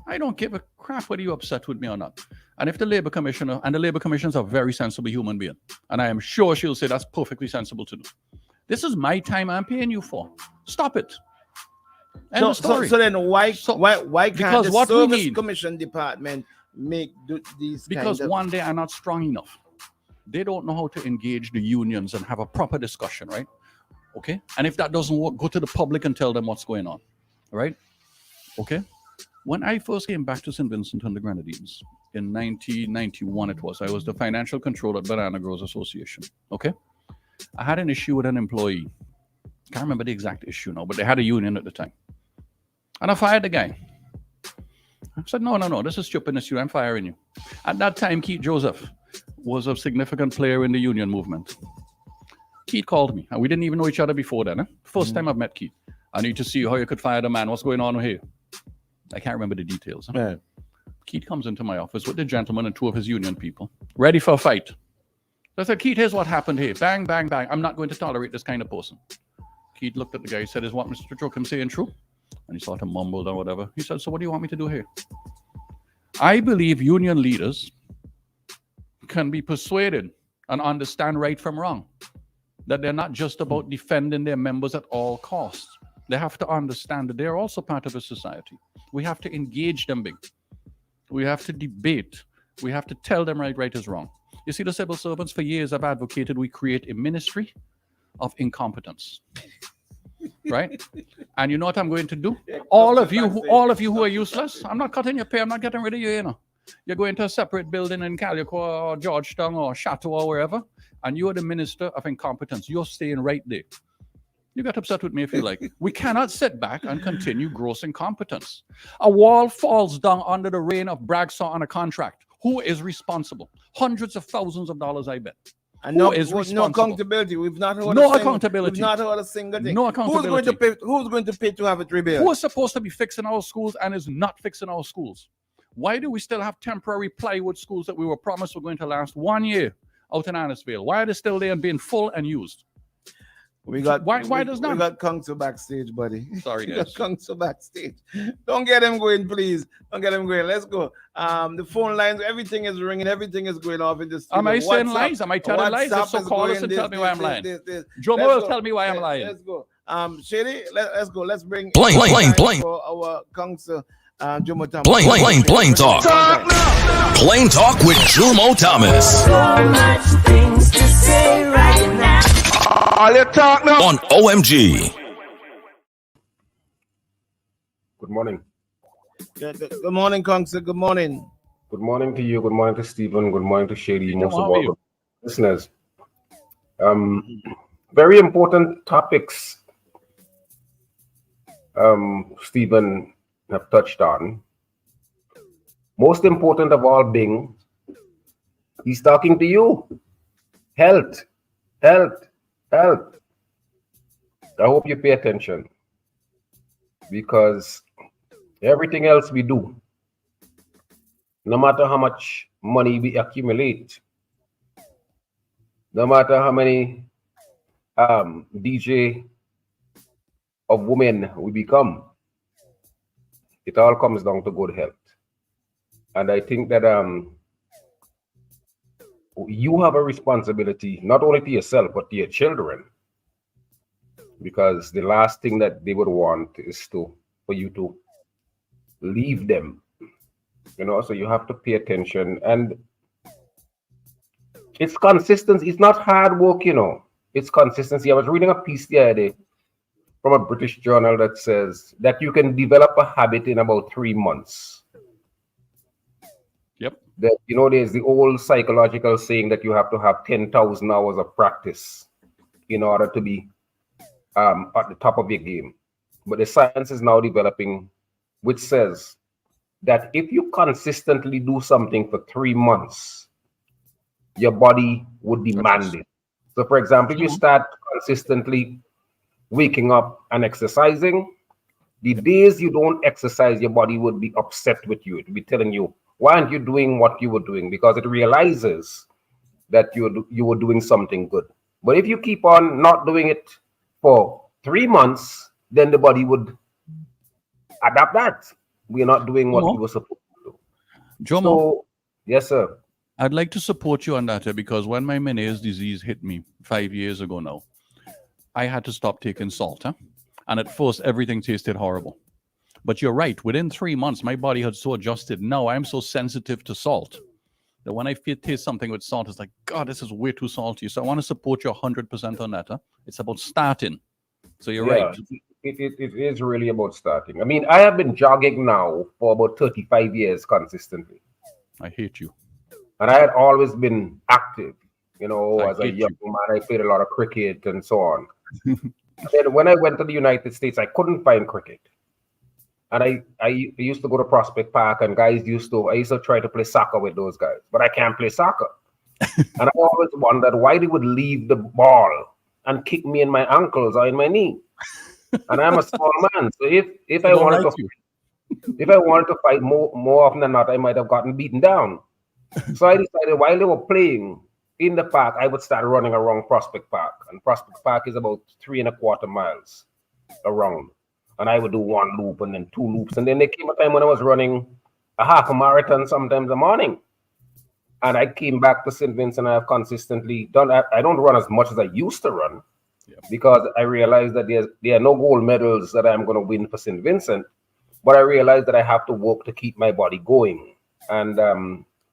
I don't give a crap whether you're upset with me or not. And if the Labor Commissioner, and the Labor Commissioners are a very sensible human being, and I am sure she'll say that's perfectly sensible to do. This is my time I'm paying you for. Stop it. End of story. So then why can't the Service Commission Department make these because one, they are not strong enough. They don't know how to engage the unions and have a proper discussion, right? Okay? And if that doesn't work, go to the public and tell them what's going on, right? Okay? When I first came back to St. Vincent and the Grenadines in 1991, I was the financial controller at Banana Growers Association, okay? I had an issue with an employee. Can't remember the exact issue now, but they had a union at the time. And I fired the guy. I said, no, this is stupidness, I'm firing you. At that time, Keith Joseph was a significant player in the union movement. Keith called me, and we didn't even know each other before then. First time I've met Keith. I need to see how you could fire the man. What's going on here? I can't remember the details. Yeah. Keith comes into my office with the gentleman and two of his union people, ready for a fight. So I said, Keith, here's what happened here. Bang, bang, bang. I'm not going to tolerate this kind of person. Keith looked at the guy. He said, is what Mr. Joachim saying true? And he sort of mumbled or whatever. He said, so what do you want me to do here? I believe union leaders can be persuaded and understand right from wrong. That they're not just about defending their members at all costs. They have to understand that they're also part of a society. We have to engage them big. We have to debate. We have to tell them right is wrong. You see, the civil servants, for years I've advocated we create a ministry of incompetence. Right? And you know what I'm going to do? All of you who are useless, I'm not cutting your pay, I'm not getting rid of you, you know. You're going to a separate building in Calico or Georgetown or Chateau or wherever, and you are the minister of incompetence. You're staying right there. You get upset with me if you like. We cannot sit back and continue gross incompetence. A wall falls down under the reign of Bragsaw on a contract. Who is responsible? Hundreds of thousands of dollars, I bet. And no accountability. We've not heard accountability. We've not heard a single thing. No accountability. Who's going to pay to have it rebuilt? Who is supposed to be fixing our schools and is not fixing our schools? Why do we still have temporary plywood schools that we were promised were going to last 1 year out in Annisville? Why are they still there and being full and used? We got why does not? We got Kungsu backstage, buddy. Sorry, We got guys. Kungsu backstage. Don't get him going, please. Don't get him going. Let's go. The phone lines, everything is ringing, everything is going off in the studio. Am I saying WhatsApp- lies? Am I telling lies? If so, WhatsApp is call us going and this, tell me why I'm this, lying. this. Joe Let's Moore will go. tell me why I'm lying. Let's go. Shady, let's go. Let's bring Plain. for our Kungsu Jomo Thomas. Plain talk. Plain talk with Jomo Thomas. So much things to say right now. All you talk now. On OMG. Good morning. Good morning, Kungsu. Good morning. Good morning to you. Good morning to Stephen. Good morning to Shady. Most of how are you? all, listeners. Very important topics. Stephen have touched on. Most important of all being, he's talking to you. Health. I hope you pay attention, because everything else we do, no matter how much money we accumulate, no matter how many DJ of women we become, it all comes down to good health. And I think that you have a responsibility, not only to yourself, but to your children, because the last thing that they would want is for you to leave them, so you have to pay attention. And it's consistency. It's not hard work, it's consistency. I was reading a piece the other day from a British journal that says that you can develop a habit in about 3 months. Yep. That, there's the old psychological saying that you have to have 10,000 hours of practice in order to be at the top of your game. But the science is now developing, which says that if you consistently do something for 3 months, your body would demand it. So, for example, if you start consistently waking up and exercising, the days you don't exercise, your body would be upset with you. It would be telling you, why aren't you doing what you were doing? Because it realizes that you were doing something good. But if you keep on not doing it for 3 months, then the body would adapt that. We are not doing what we were supposed to do. Jomo, So, yes, sir. I'd like to support you on that, because when my Meniere's disease hit me 5 years ago now, I had to stop taking salt. And at first, everything tasted horrible. But you're right. Within 3 months, my body had so adjusted. Now I'm so sensitive to salt that when I taste something with salt, it's like, God, this is way too salty. So I want to support you 100% on that. It's about starting. So you're right. It is really about starting. I mean, I have been jogging now for about 35 years consistently. I hate you. And I had always been active. I As a hate young man, I played a lot of cricket and so on. Then when I went to the United States, I couldn't find cricket. And I used to go to Prospect Park, and I used to try to play soccer with those guys, but I can't play soccer. And I always wondered why they would leave the ball and kick me in my ankles or in my knee. And I'm a small man, so if I wanted to fight more often than not, I might have gotten beaten down. So I decided while they were playing in the park, I would start running around Prospect Park, and Prospect Park is about 3.25 miles around. And I would do 1 loop and then 2 loops. And then there came a time when I was running a half a marathon sometimes a morning. And I came back to St. Vincent. I have consistently done. I don't run as much as I used to run, because I realized that there are no gold medals that I'm going to win for St. Vincent. But I realized that I have to work to keep my body going. And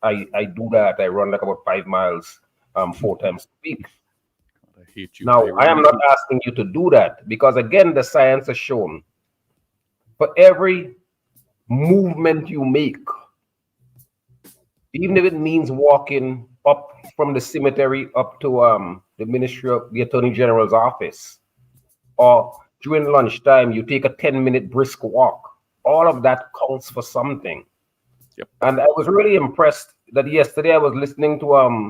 I do that. I run like about 5 miles 4 times a week. I hate you. Now, I am not asking you to do that, because again, the science has shown for every movement you make, even if it means walking up from the cemetery up to the Ministry of the Attorney General's office, or during lunchtime, you take a 10-minute brisk walk, all of that counts for something. Yep. And I was really impressed that yesterday I was listening to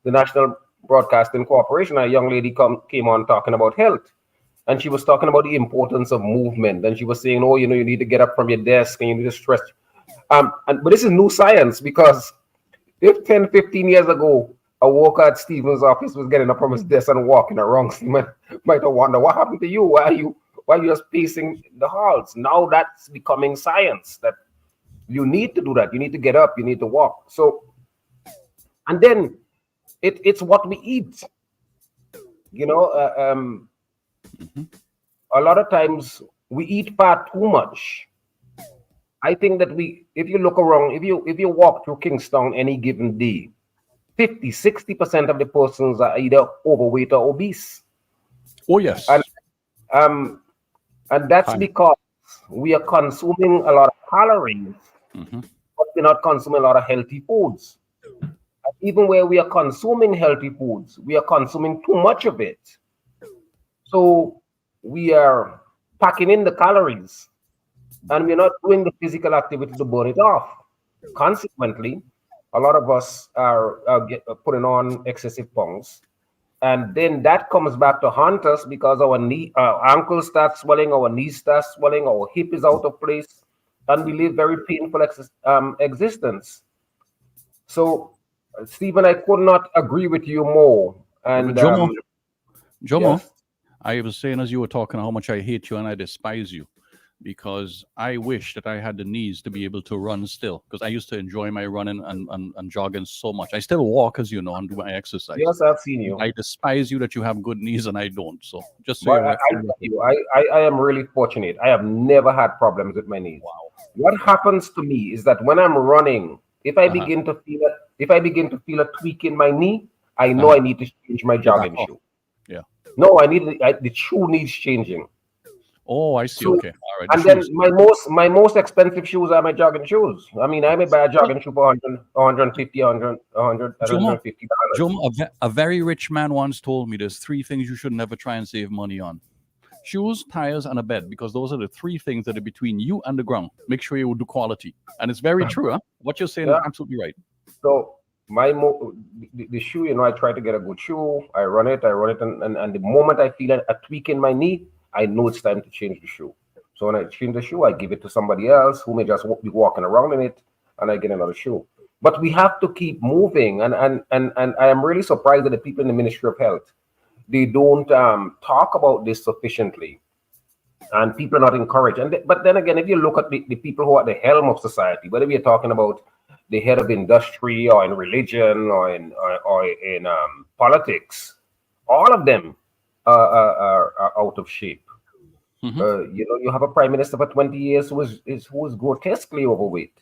the National Broadcasting Corporation. A young lady came on talking about health, and she was talking about the importance of movement. And she was saying, you need to get up from your desk and you need to But this is new science, because if 10, 15 years ago, a worker at Stephen's office was getting up from his desk and walking around, he might have wondered, what happened to you? Why are you just pacing the halls? Now that's becoming science, that you need to do that. You need to get up, you need to walk. So, and then it's what we eat. You know, a lot of times we eat far too much. I think that if you look around, if you walk through Kingston any given day, 50-60% of the persons are either overweight or obese. Oh yes. And that's because we are consuming a lot of calories, but we're not consuming a lot of healthy foods. And even where we are consuming healthy foods, we are consuming too much of it. So we are packing in the calories, and we're not doing the physical activity to burn it off. Consequently, a lot of us are putting on excessive pounds, and then that comes back to haunt us, because our ankles start swelling, our knees start swelling, our hip is out of place, and we live very painful existence. So, Stephen, I could not agree with you more. And Jomo, yes. I was saying as you were talking how much I hate you and I despise you, because I wish that I had the knees to be able to run still, because I used to enjoy my running and jogging so much. I still walk, as you know, and do my exercise. Yes, I've seen you. I despise you that you have good knees and I don't. So just so I am really fortunate. I have never had problems with my knees. Wow. What happens to me is that when I'm running, if I begin to feel a tweak in my knee, I know I need to change my jogging shoe. Yeah. No, the shoe needs changing. Oh, I see. So, okay. All right. And then my most expensive shoes are my jogging shoes. I mean, I may buy a jogging shoe for $150. Jom, a very rich man once told me there's 3 things you should never try and save money on: shoes, tires, and a bed, because those are the 3 things that are between you and the ground. Make sure you do quality. And it's very true. Huh? What you're saying is absolutely right. So the shoe, you know, I try to get a good shoe. I run it, and the moment I feel a tweak in my knee, I know it's time to change the shoe. So when I change the shoe, I give it to somebody else who may just be walking around in it, and I get another shoe. But we have to keep moving, and I am really surprised that the people in the Ministry of Health, they don't talk about this sufficiently, and people are not encouraged. But then again, if you look at the people who are at the helm of society, whether we are talking about the head of industry or in religion or in politics, all of them are out of shape. You know, you have a prime minister for 20 years who is grotesquely overweight.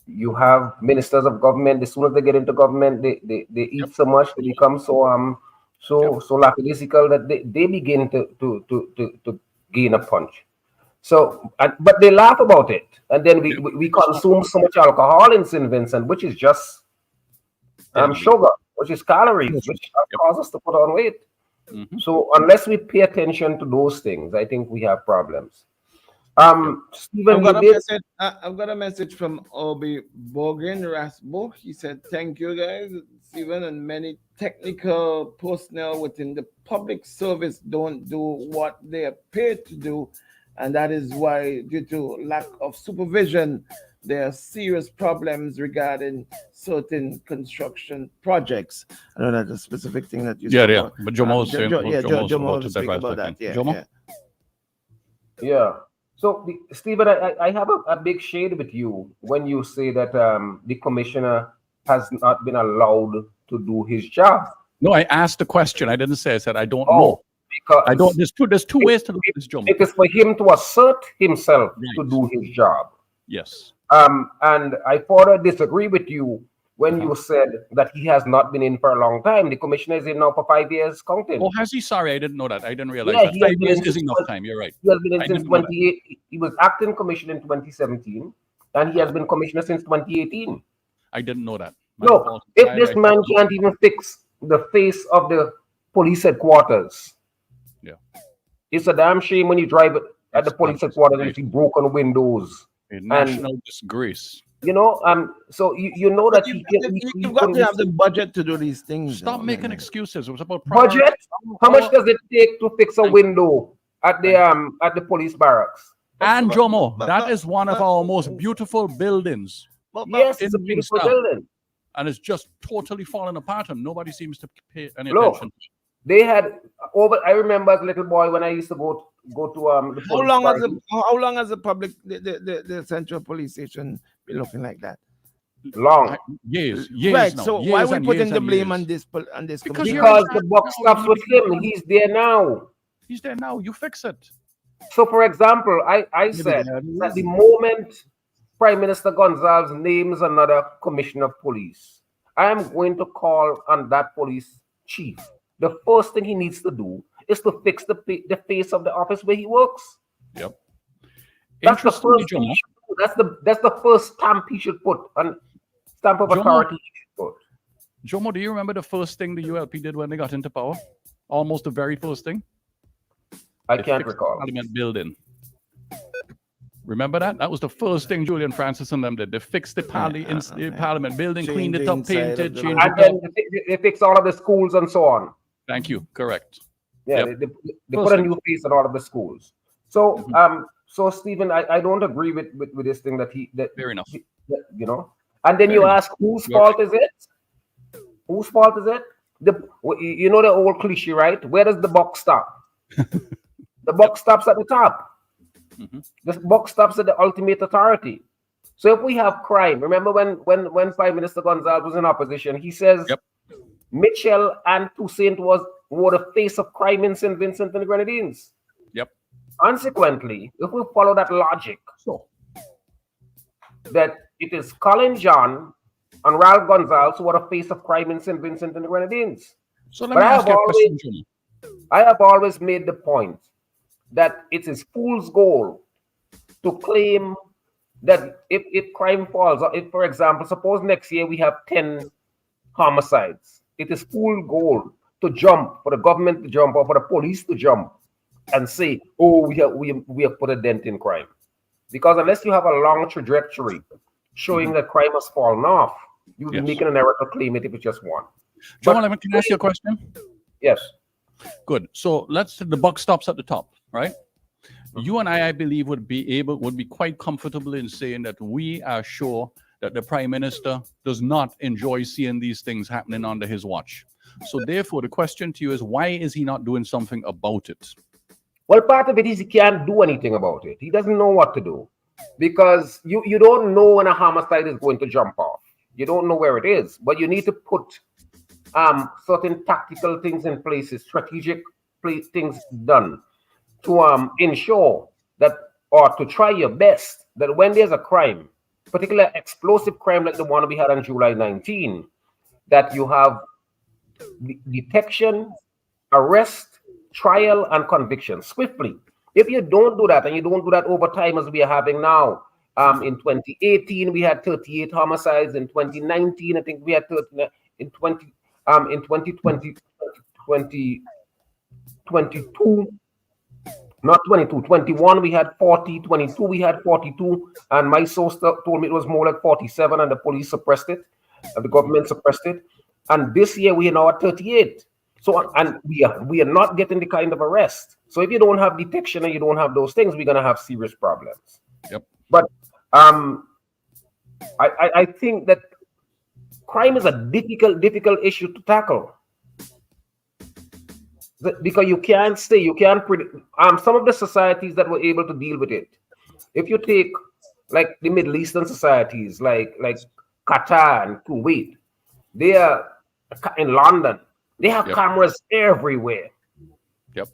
You have ministers of government. As soon as they get into government, they eat so much, they become so lackadaisical that they begin to gain a punch. So, but they laugh about it, and then we consume so much alcohol in St. Vincent, which is just sugar, which is calories, which causes us to put on weight. So unless we pay attention to those things, I think we have problems. Stephen, I've got a message from Obi Bogan Rasbo. He said, "Thank you guys, Stephen, and many technical personnel within the public service don't do what they are paid to do, and that is why, due to lack of supervision, there are serious problems regarding certain construction projects." I know that's a specific thing that you said. Yeah. But Jomo was saying, Jomo will speak about that. Yeah. So, Stephen, I have a big shade with you when you say that the commissioner has not been allowed to do his job. No, I asked the question. I didn't say. I said I don't know. Because I don't. There's two ways to look at this, Jomo. It is for him to assert himself to do his job. Yes. And I further disagree with you when you said that he has not been in for a long time. The commissioner is in now for 5 years counting. Oh, has he? Sorry, I didn't know that. I didn't realize that. 5 years is enough time. You're right. He has been in since 28. He was acting commissioner in 2017, and he has been commissioner since 2018. I didn't know that. No, if this man can't even fix the face of the police headquarters, it's a damn shame when you drive at the police headquarters and you see broken windows. A national disgrace. You know, so you know that you've got to have the budget to do these things. Stop making excuses. It was about budget. How much does it take to fix a window at the police barracks? And Jomo, that is one of our most beautiful buildings. Yes, it's a in beautiful Queenstown. building. And it's just totally falling apart, and nobody seems to pay any Look, attention. they had over. I remember as a little boy when I used to go to the How police long has barracks. the central police station been looking like that? Long. Years Right. now. So Years why are we and putting years the and blame years. on this Because commission? you're- Because the buck stops with him. He's there now. He's there now. You fix it. So, for example, I said that the moment Prime Minister Gonzalez names another commissioner of police, I am going to call on that police chief. The first thing he needs to do is to fix the face of the office where he works. Yep. That's the Interestingly, first thing Jomo, he should do. That's the first stamp he should put, and stamp of Jomo. authority he should put. Jomo, do you remember the first thing the ULP did when they got into power? Almost the very first thing. I They can't fixed recall. the Parliament building. Remember that? That was the first thing Julian Francis and them did. They fixed the Parliament building, Changed cleaned it the up, inside painted, of the changed And it up. then they fix all of the schools and so on. Thank you. Correct. Yeah, Yep. they put a new face in all of the schools. So, so Stephen, I don't agree with this thing that Fair enough. you know. And then you Fair ask, whose You're fault is it? Whose fault is it? You know the old cliche, right? Where does the buck stop? The buck stops at the top. The buck stops at the ultimate authority. So if we have crime, remember when Prime Minister Gonzalez was in opposition, he says Yep. Mitchell and Toussaint were the face of crime in St. Vincent and the Grenadines. Yep. Consequently, if we follow that logic, So, that it is Colin John and Ralph Gonzalez who are the face of crime in St. Vincent and the Grenadines. so let But me I ask have you a always- question, Jomo. I have always made the point that it is fool's goal to claim that if crime falls, or if, for example, suppose next year we have 10 homicides, it is fool goal to jump, for the government to jump, or for the police to jump and say, oh, we have put a dent in crime. Because unless you have a long trajectory showing that crime has fallen off, you'll be Yes. making an error to claim it if it's just one. Jomo, can I ask you a question? Yes. Good. So let's say the buck stops at the top, right? You and I believe, would be quite comfortable in saying that we are sure that the Prime Minister does not enjoy seeing these things happening under his watch. So therefore, the question to you is, why is he not doing something about it? Well, part of it is he can't do anything about it. He doesn't know what to do because you don't know when a homicide is going to jump off. You don't know where it is, but you need to put certain tactical things in place, strategic things done to ensure that, or to try your best that when there's a crime, particular explosive crime like the one we had on July 19, that you have detection, arrest, trial, and conviction swiftly. If you don't do that, and you don't do that over time as we are having now, in 2018 we had 38 homicides. In 2019, I think we had 30. In 2020, 22, not 22, 21 we had 40, 22 we had 42, and my source told me it was more like 47, and the police suppressed it, and the government suppressed it. And this year we are now at 38. So, and we are not getting the kind of arrest. So if you don't have detection and you don't have those things, we're gonna have serious problems. Yep. But I think that crime is a difficult issue to tackle. Because you can't predict. Some of the societies that were able to deal with it, if you take like the Middle Eastern societies, like Qatar and Kuwait, they are in London. They have cameras everywhere. Yep.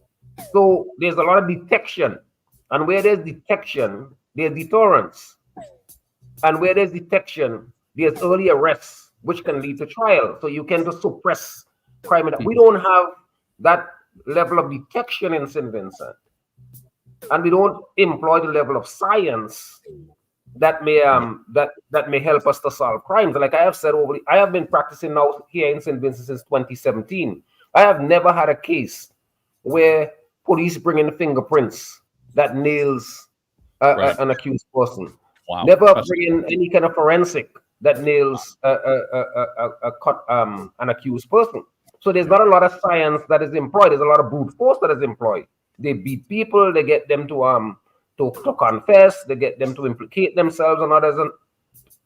So there's a lot of detection, and where there's detection, there's deterrence, and where there's detection, there's early arrests, which can lead to trial. So you can just suppress crime. We don't have that level of detection in St. Vincent, and we don't employ the level of science that may that may help us to solve crimes. Like I have said, I have been practicing now here in St. Vincent since 2017. I have never had a case where police bring in fingerprints that nails an accused person. Wow. Never bring in any kind of forensic that nails an accused person. So there's not a lot of science that is employed. There's a lot of brute force that is employed. They beat people. They get them to to confess, they get them to implicate themselves and others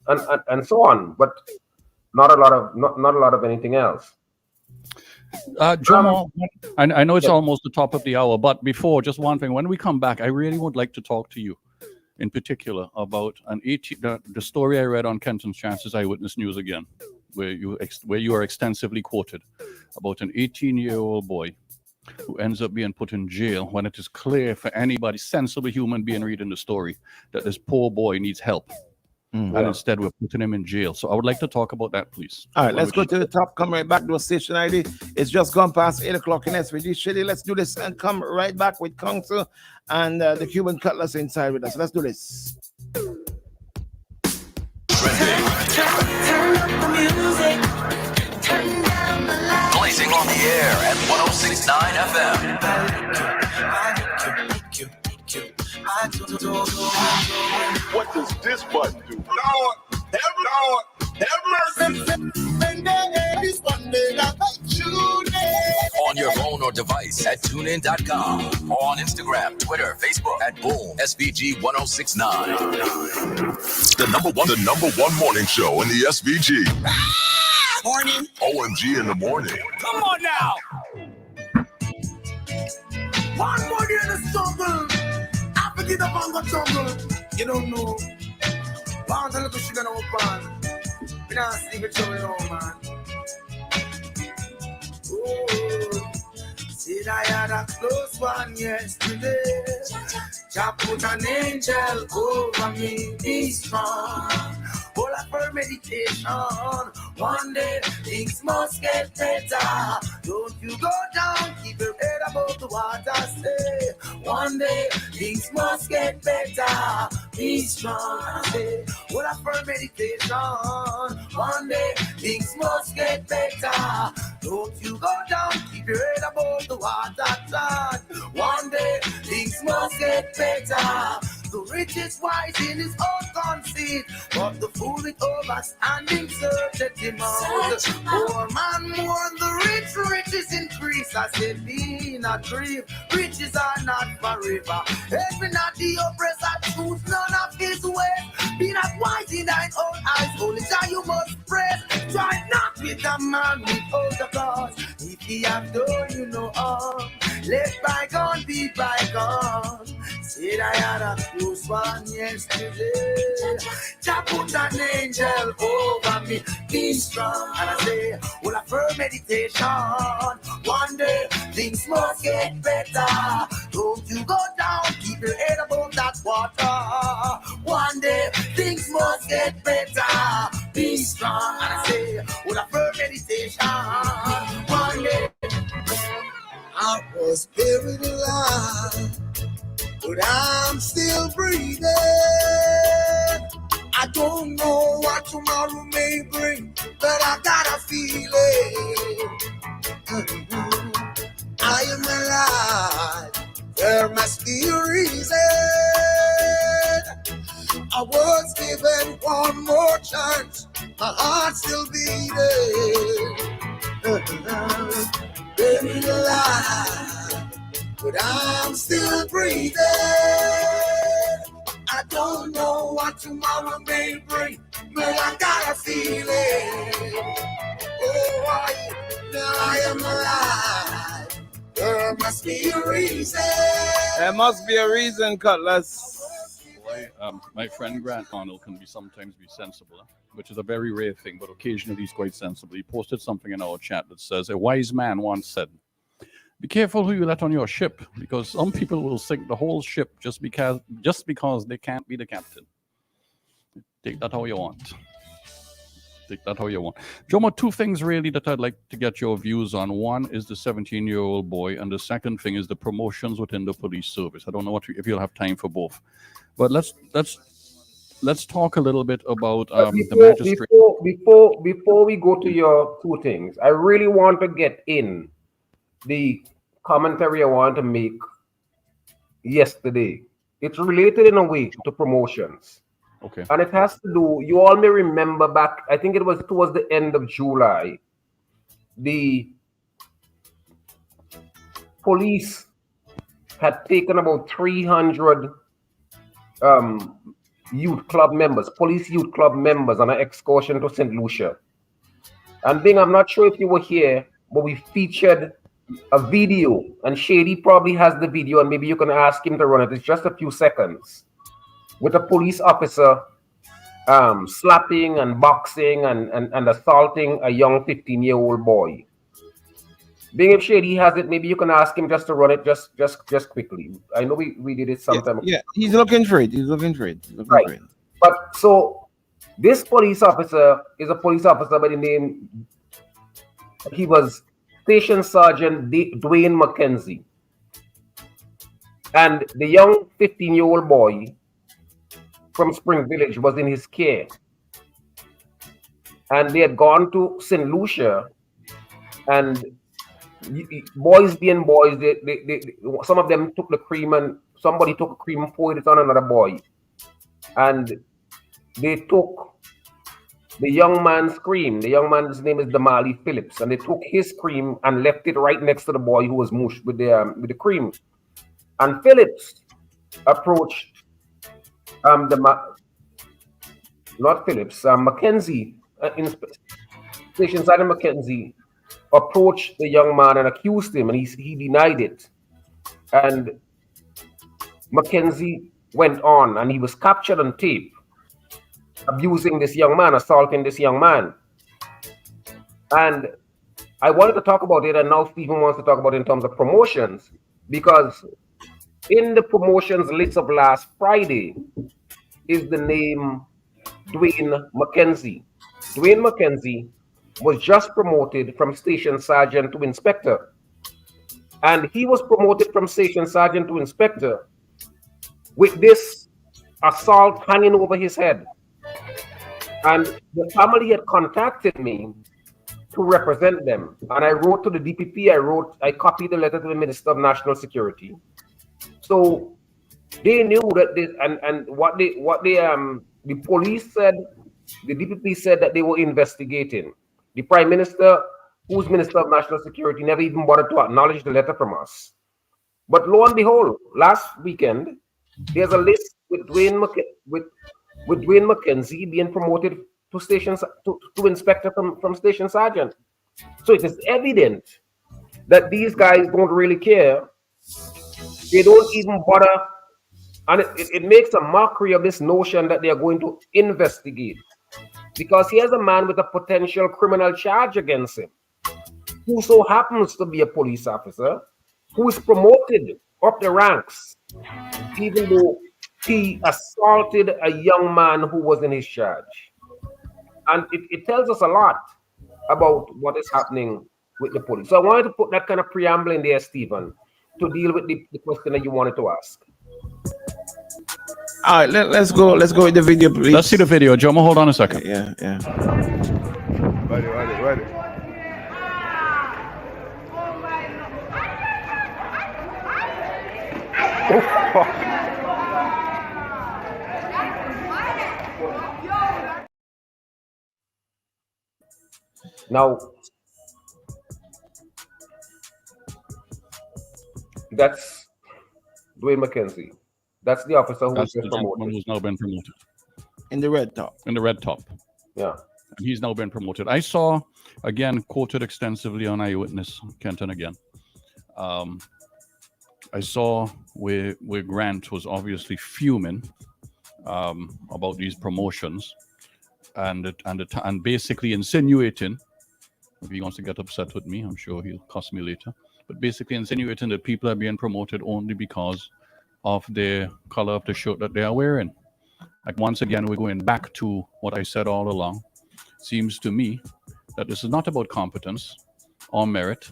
and so on. But not a lot of anything else. Jomo, I know it's almost the top of the hour, but before, just one thing. When we come back, I really would like to talk to you in particular about the story I read on Kenton's Chances Eyewitness News again, where you are extensively quoted about an 18-year-old boy who ends up being put in jail when it is clear for anybody, sensible human being reading the story, that this poor boy needs help. And instead, we're putting him in jail. So I would like to talk about that, please. All right, let's go to the top. Come right back to a station ID. It's just gone past 8 o'clock in SVG Shady. Let's do this and come right back with Council and the Cuban Cutlass inside with us. Let's do this. Turn up the music. Turn down the lights. Blazing on the air at 106.9 FM. What does this button do? Lord, have mercy. And there is one day that I tune in. On your phone or device at tunein.com or on Instagram, Twitter, Facebook at Boom SVG 1069. The number one morning show in the SVG. Morning. OMG in the morning. Come on now. One more day in the struggle. I forget the bongo jungle. You don't know. Bounce a little sugar no pan. We don't sleep with trouble no man. Oh, said I had a close one yesterday. Jah put an angel over me. Be strong. All of her meditation. One day things must get better. Don't you go down, keep your head above the water. Say, one day things must get better. Be strong. Say, all of her meditation. One day things must get better. Don't you go down, keep your head above the water. One day things must get better. The rich is wise in his own conceit, but the fool with overstanding searcheth him out. Poor man mourn the rich, riches increase. I said, be not grieve, riches are not forever. Every not the oppressor, choose none of his ways. Be not wise in thine own eyes, only that you must praise. Try not with a man without a cause. If he have done you no harm, let bygone be bygone. Said I had a close one yesterday. Jah put an angel over me. Be strong. And I say, well, I firm meditation. One day things must get better. Don't you go down, keep your head above that water. One day things must get better. Be strong. And I say, well, I firm meditation. One day I was buried alive, but I'm still breathing. I don't know what tomorrow may bring, but I got a feeling. I am alive. There must be a reason. I was given one more chance. My heart's still beating. Buried alive, but I'm still breathing. I don't know what tomorrow may bring, but I got a feeling. Oh, now I am alive. There must be a reason. There must be a reason, Cutlass. My friend Grant Arnold can sometimes be sensible, which is a very rare thing, but occasionally he's quite sensible. He posted something in our chat that says, a wise man once said, be careful who you let on your ship, because some people will sink the whole ship just because they can't be the captain. Take that how you want. Take that how you want. Jomo, two things really that I'd like to get your views on. One is the 17-year-old boy, and the second thing is the promotions within the police service. I don't know if you'll have time for both. But let's talk a little bit about the magistrate. Before we go to your two things, I really want to get in the commentary I want to make yesterday. It's related in a way to promotions. Okay. And it has to do, you all may remember back, I think it was towards the end of July, the police had taken about 300 youth club members, police youth club members, on an excursion to St. Lucia. And Bing, I'm not sure if you were here, but we featured a video, and Shady probably has the video, and maybe you can ask him to run it. It's just a few seconds with a police officer slapping and boxing and assaulting a young 15-year-old boy. Being if Shady has it, maybe you can ask him just to run it just quickly. I know we did it sometime. Yeah, he's looking for it. He's looking for it. Right. But so this police officer is a police officer by the name, he was Station Sergeant Dwayne McKenzie. And the young 15-year-old boy from Spring Village was in his care. And they had gone to St. Lucia, and boys being boys, they some of them took the cream, and somebody took a cream and poured it on another boy. And they took the young man's cream. The young man's name is Damali Phillips, and they took his cream and left it right next to the boy who was mushed with the cream. And Phillips approached Mackenzie, Station Sergeant Mackenzie approached the young man and accused him, and he denied it. And Mackenzie went on, and he was captured on tape abusing this young man, assaulting this young man. And I wanted to talk about it, and now Stephen wants to talk about it in terms of promotions, because in the promotions list of last Friday is the name Dwayne McKenzie. Dwayne McKenzie was just promoted from Station Sergeant to Inspector. And he was promoted from Station Sergeant to Inspector with this assault hanging over his head. And the family had contacted me to represent them. And I wrote to the DPP, I copied the letter to the Minister of National Security. So they knew that this, and what the police said, the DPP said that they were investigating. The Prime Minister, who's Minister of National Security, never even bothered to acknowledge the letter from us. But lo and behold, last weekend, there's a list with Dwayne McKenzie being promoted to Inspector from Station Sergeant. So it is evident that these guys don't really care. They don't even bother. And it makes a mockery of this notion that they are going to investigate. Because here's a man with a potential criminal charge against him, who so happens to be a police officer, who is promoted up the ranks, even though he assaulted a young man who was in his charge. And it tells us a lot about what is happening with the police. So I wanted to put that kind of preamble in there, Stephen, to deal with the question that you wanted to ask. All right, let's go with the video, please. Let's see the video. Jomo, hold on a second. Yeah. Ready. Now, that's Dwayne McKenzie. That's the officer who was That's the gentleman who's now been promoted. In the red top. In the red top. Yeah. And he's now been promoted. I saw, again, quoted extensively on Eyewitness, Kenton again. I saw where Grant was obviously fuming about these promotions and basically insinuating, if he wants to get upset with me, I'm sure he'll cuss me later, but basically insinuating that people are being promoted only because of the color of the shirt that they are wearing. Like, once again, we're going back to what I said all along. Seems to me that this is not about competence or merit,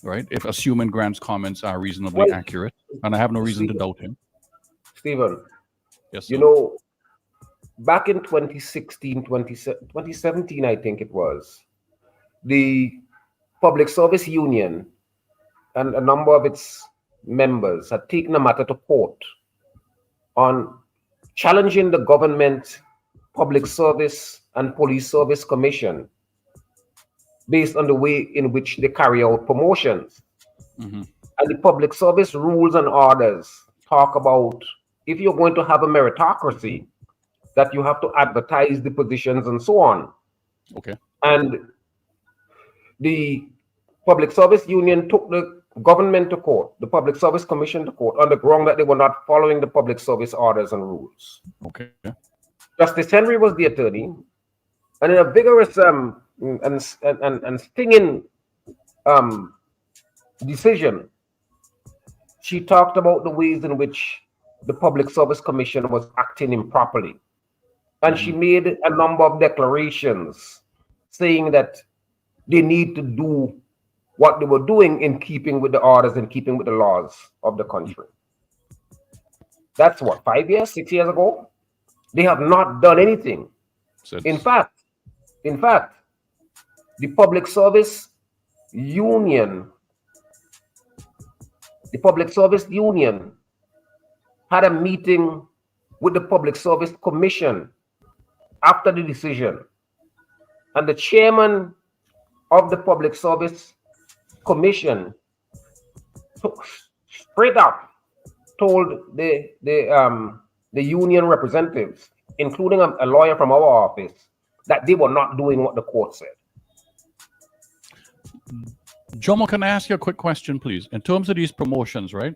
right? If assuming Grant's comments are reasonably accurate, and I have no reason to doubt him. Stephen, yes, sir. You know, back in 2017, I think it was, the Public Service Union and a number of its members had taken a matter to court on challenging the government Public Service and Police Service Commission based on the way in which they carry out promotions. Mm-hmm. And the Public Service rules and orders talk about if you're going to have a meritocracy, that you have to advertise the positions and so on. Okay. And the Public Service Union took the government to court, the Public Service Commission to court, on the ground that they were not following the public service orders and rules. Okay. Justice Henry was the attorney, and in a vigorous and stinging decision, she talked about the ways in which the Public Service Commission was acting improperly. And she made a number of declarations saying that they need to do what they were doing in keeping with the orders and keeping with the laws of the country. That's what, 5 years, 6 years ago? They have not done anything. In fact, the Public Service Union had a meeting with the Public Service Commission after the decision. And the chairman of the Public Service Commission straight up told the union representatives, including a lawyer from our office, that they were not doing what the court said. Jomo, can I ask you a quick question, please? In terms of these promotions, right?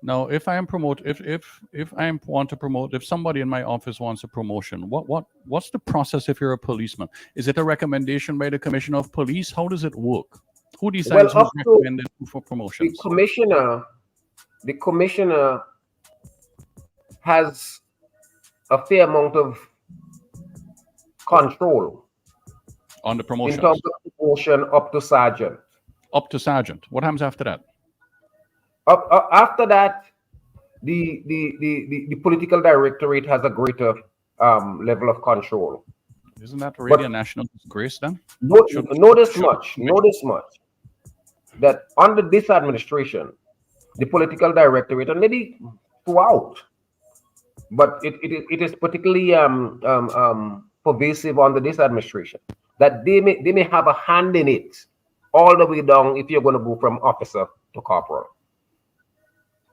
Now, if I am if somebody in my office wants a promotion, what's the process if you're a policeman? Is it a recommendation by the Commissioner of Police? How does it work? Who decides who's recommended for promotions? The commissioner has a fair amount of control on the promotion. In terms of promotion up to sergeant. Up to sergeant. What happens after that? After that, the political directorate has a greater level of control. Isn't that already a national disgrace then? Notice much, that under this administration, the political directorate, and maybe throughout, but it is particularly pervasive under this administration, that they may have a hand in it all the way down if you're going to go from officer to corporal.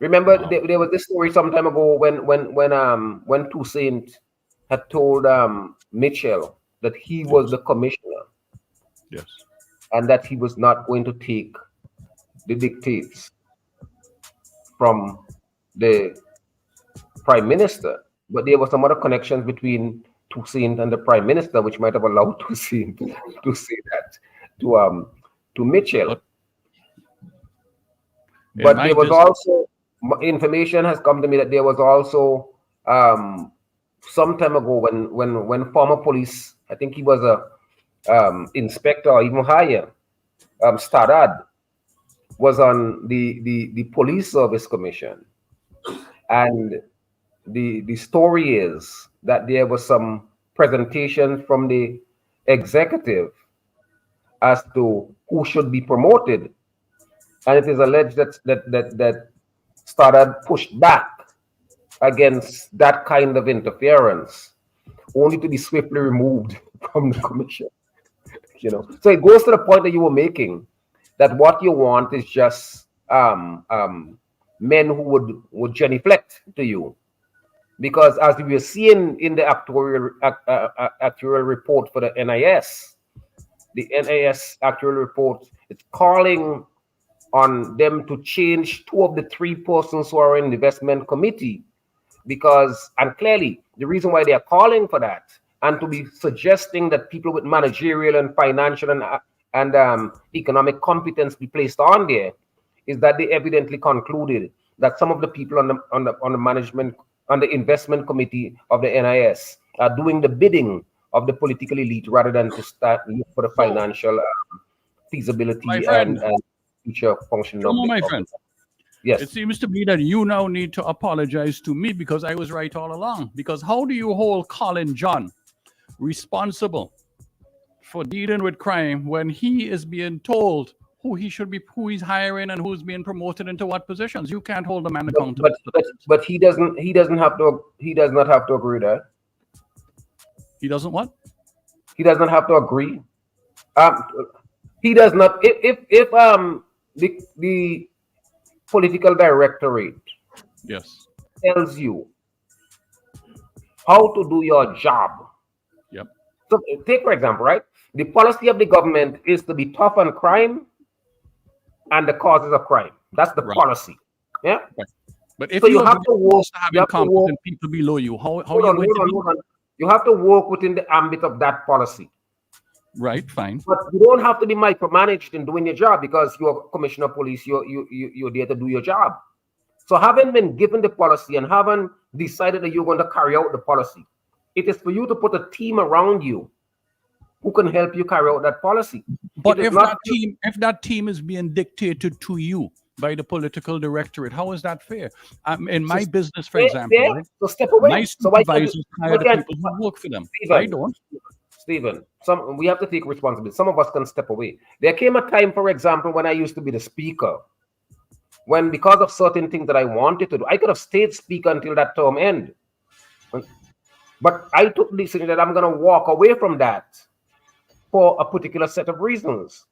Remember, there was this story some time ago when Toussaint had told Mitchell that he was the commissioner. Yes. And that he was not going to take the dictates from the prime minister. But there were some other connections between Toussaint and the prime minister, which might have allowed Toussaint to say that to Mitchell. But there was also information has come to me that there was also some time ago when former police, I think he was a inspector or even higher, Starad, was on the Police Service Commission, and the story is that there was some presentation from the executive as to who should be promoted, and it is alleged that Starad pushed back against that kind of interference, only to be swiftly removed from the commission. So it goes to the point that you were making, that what you want is just men who would genuflect to you, because as we were seeing in the actuarial report for the NIS actuarial report, it's calling on them to change 2 of the 3 persons who are in the investment committee, and clearly the reason why they are calling for that and to be suggesting that people with managerial and financial and economic competence be placed on there is that they evidently concluded that some of the people on the management, on the investment committee of the NIS are doing the bidding of the political elite rather than to start look for the financial feasibility and future function. My friend. Yes. It seems to me that you now need to apologize to me because I was right all along. Because how do you hold Colin John responsible for dealing with crime when he is being told who he's hiring and who's being promoted into what positions? You can't hold a man accountable. But he does not have to agree that. He doesn't what? He does not have to agree. He does not. If the political directorate, yes, tells you how to do your job. Yep. So take for example, right? The policy of the government is to be tough on crime and the causes of crime. That's the Right. policy. Yeah. Right. But if So you you're have to work. to have You have to work. incompetent people below you, how Hold are you on, going hold to on, be? hold on. You have to work within the ambit of that policy. Right, fine. But you don't have to be micromanaged in doing your job because you're commissioner of police. You're there to do your job. So having been given the policy and having decided that you're going to carry out the policy, it is for you to put a team around you who can help you carry out that policy. But It is if not- that team is being dictated to you by the political directorate, how is that fair? In my business, for example, there, right, so step away. my So why can't supervisors you- hire the why can't- people who work for them. Stephen, I don't. Stephen, we have to take responsibility. Some of us can step away. There came a time, for example, when I used to be the speaker, when because of certain things that I wanted to do, I could have stayed speaker until that term end. But I took the decision that I'm going to walk away from that for a particular set of reasons.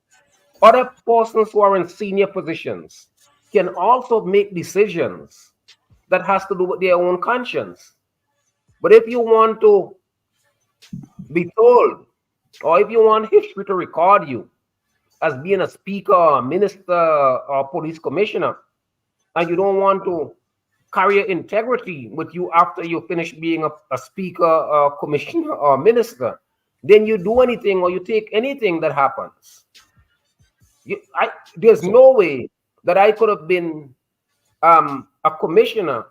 Other persons who are in senior positions can also make decisions that has to do with their own conscience. But if you want to be told, or if you want history to record you as being a speaker, a minister, or police commissioner, and you don't want to carry your integrity with you after you finish being a speaker, or commissioner, or minister, then you do anything or you take anything that happens. There's no way that I could have been a commissioner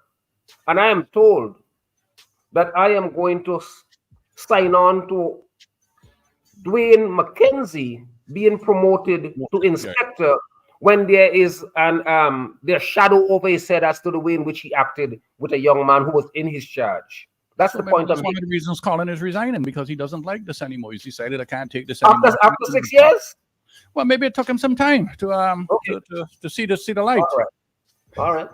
and I am told that I am going to sign on to Dwayne McKenzie being promoted to inspector when there is their shadow over his head as to the way in which he acted with a young man who was in his charge. That's the point. That's one of the reasons Colin is resigning, because he doesn't like this anymore. He's decided I can't take this anymore. After 6 years? Well, maybe it took him some time to see the light. All right.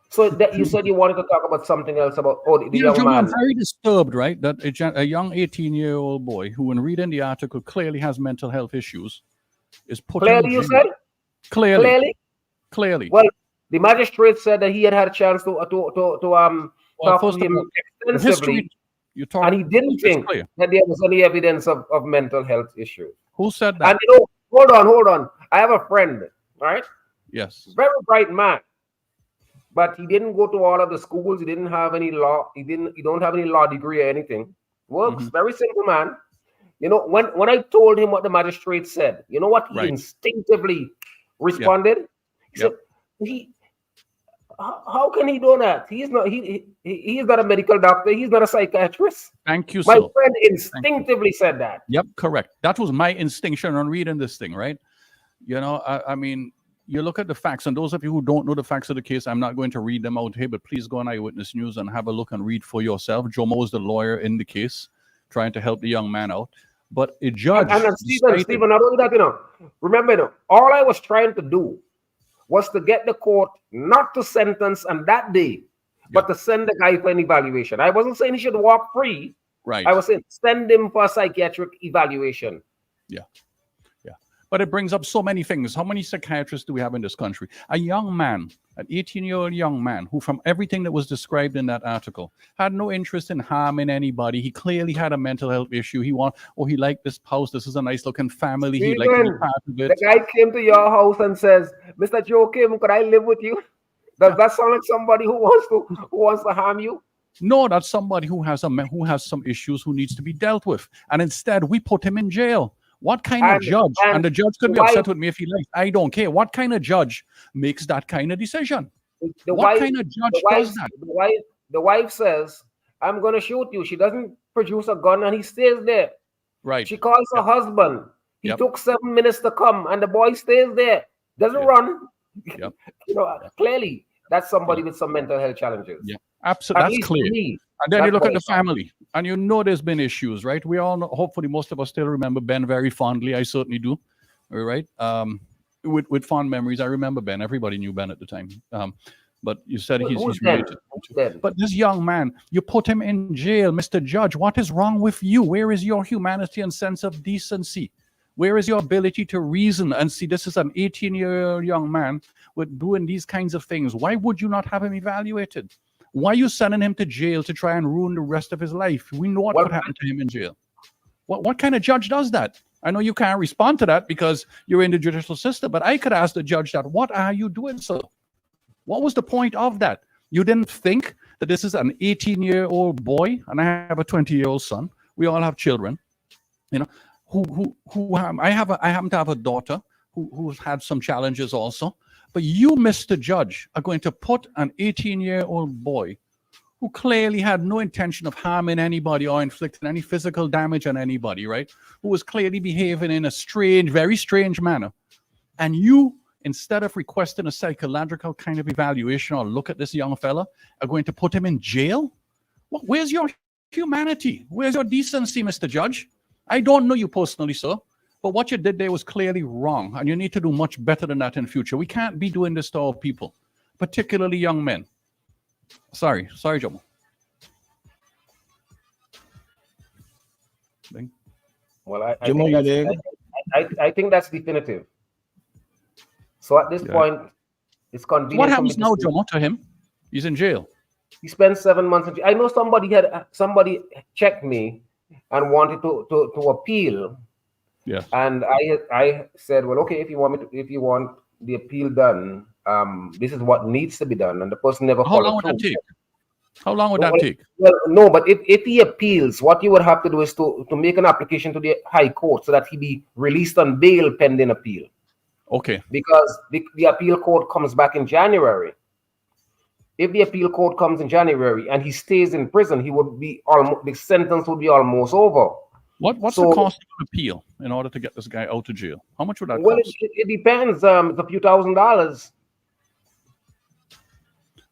So that you said you wanted to talk about something else about the young Joe, man. I'm very disturbed, right? That a young 18-year-old boy who, when reading the article, clearly has mental health issues, is put Clearly, in you jail. said? Clearly. Well, the magistrate said that he had a chance to talk to him extensively, and he didn't think that there was any evidence of mental health issues. Who said that? And hold on. I have a friend, right? Yes. Very bright man, but he didn't go to all of the schools. He didn't have any law. He don't have any law degree or anything. Works, very simple man. You know, when I told him what the magistrate said, you know what he instinctively responded? He said, how can he do that? He's not a medical doctor. He's not a psychiatrist. Thank you, My sir. friend instinctively said that. Yep, correct. That was my instinction on reading this thing, right? You know, I mean, you look at the facts, and those of you who don't know the facts of the case, I'm not going to read them out here, but please go on Eyewitness News and have a look and read for yourself. Jomo is the lawyer in the case, trying to help the young man out. But a judge... And Stephen, not only that, you know, remember, you know, all I was trying to do was to get the court not to sentence on that day, but to send the guy for an evaluation. I wasn't saying he should walk free. Right. I was saying send him for a psychiatric evaluation. Yeah. But it brings up so many things. How many psychiatrists do we have in this country? A young man, an 18-year-old young man, who from everything that was described in that article, had no interest in harming anybody. He clearly had a mental health issue. He liked this house. This is a nice looking family. He liked to be part of it. The guy came to your house and says, Mr. Joachim, could I live with you? Does that sound like somebody who wants to harm you? No, that's somebody who has some issues, who needs to be dealt with. And instead, we put him in jail. What kind of judge? And the judge could be upset with me if he likes. I don't care. What kind of judge makes that kind of decision? What kind of judge does that? The wife says, I'm going to shoot you. She doesn't produce a gun and he stays there. Right. She calls her husband. He took 7 minutes to come and the boy stays there. Doesn't run. Yep. You know, clearly that's somebody with some mental health challenges. Yeah, absolutely. That's clear. And then you look at the family, and you know there's been issues, right? We all know, hopefully most of us still remember Ben very fondly. I certainly do, all right? With fond memories, I remember Ben. Everybody knew Ben at the time. But you said he's related. But this young man, you put him in jail, Mr. Judge. What is wrong with you? Where is your humanity and sense of decency? Where is your ability to reason and see this is an 18-year-old young man with doing these kinds of things? Why would you not have him evaluated? Why are you sending him to jail to try and ruin the rest of his life? We know what could happen to him in jail. What kind of judge does that? I know you can't respond to that because you're in the judicial system, but I could ask the judge that, what are you doing, sir? What was the point of that? You didn't think that this is an 18-year-old boy, and I have a 20-year-old son. We all have children, you know, I happen to have a daughter who's had some challenges also. But you, Mr. Judge, are going to put an 18-year-old boy who clearly had no intention of harming anybody or inflicting any physical damage on anybody, right? Who was clearly behaving in a strange, very strange manner. And you, instead of requesting a psychological kind of evaluation or look at this young fella, are going to put him in jail? Well, where's your humanity? Where's your decency, Mr. Judge? I don't know you personally, sir. But what you did there was clearly wrong, and you need to do much better than that in future. We can't be doing this to our people, particularly young men. Sorry, Jomo. Well, I think that's definitive. So at this point, it's convenient. What happens now, Jomo, to him? He's in jail. He spent 7 months in jail. I know somebody checked me and wanted to appeal. Yes. And I said, well, okay, if you want the appeal done, this is what needs to be done. And the person never followed through. How long would that take? How long would that take? Well, no, but if he appeals, what you would have to do is to make an application to the High Court so that he be released on bail pending appeal. Okay. Because the appeal court comes back in January. If the appeal court comes in January and he stays in prison, the sentence would be almost over. What's the cost of an appeal in order to get this guy out of jail? How much would that cost? It depends. It's a few $1,000s.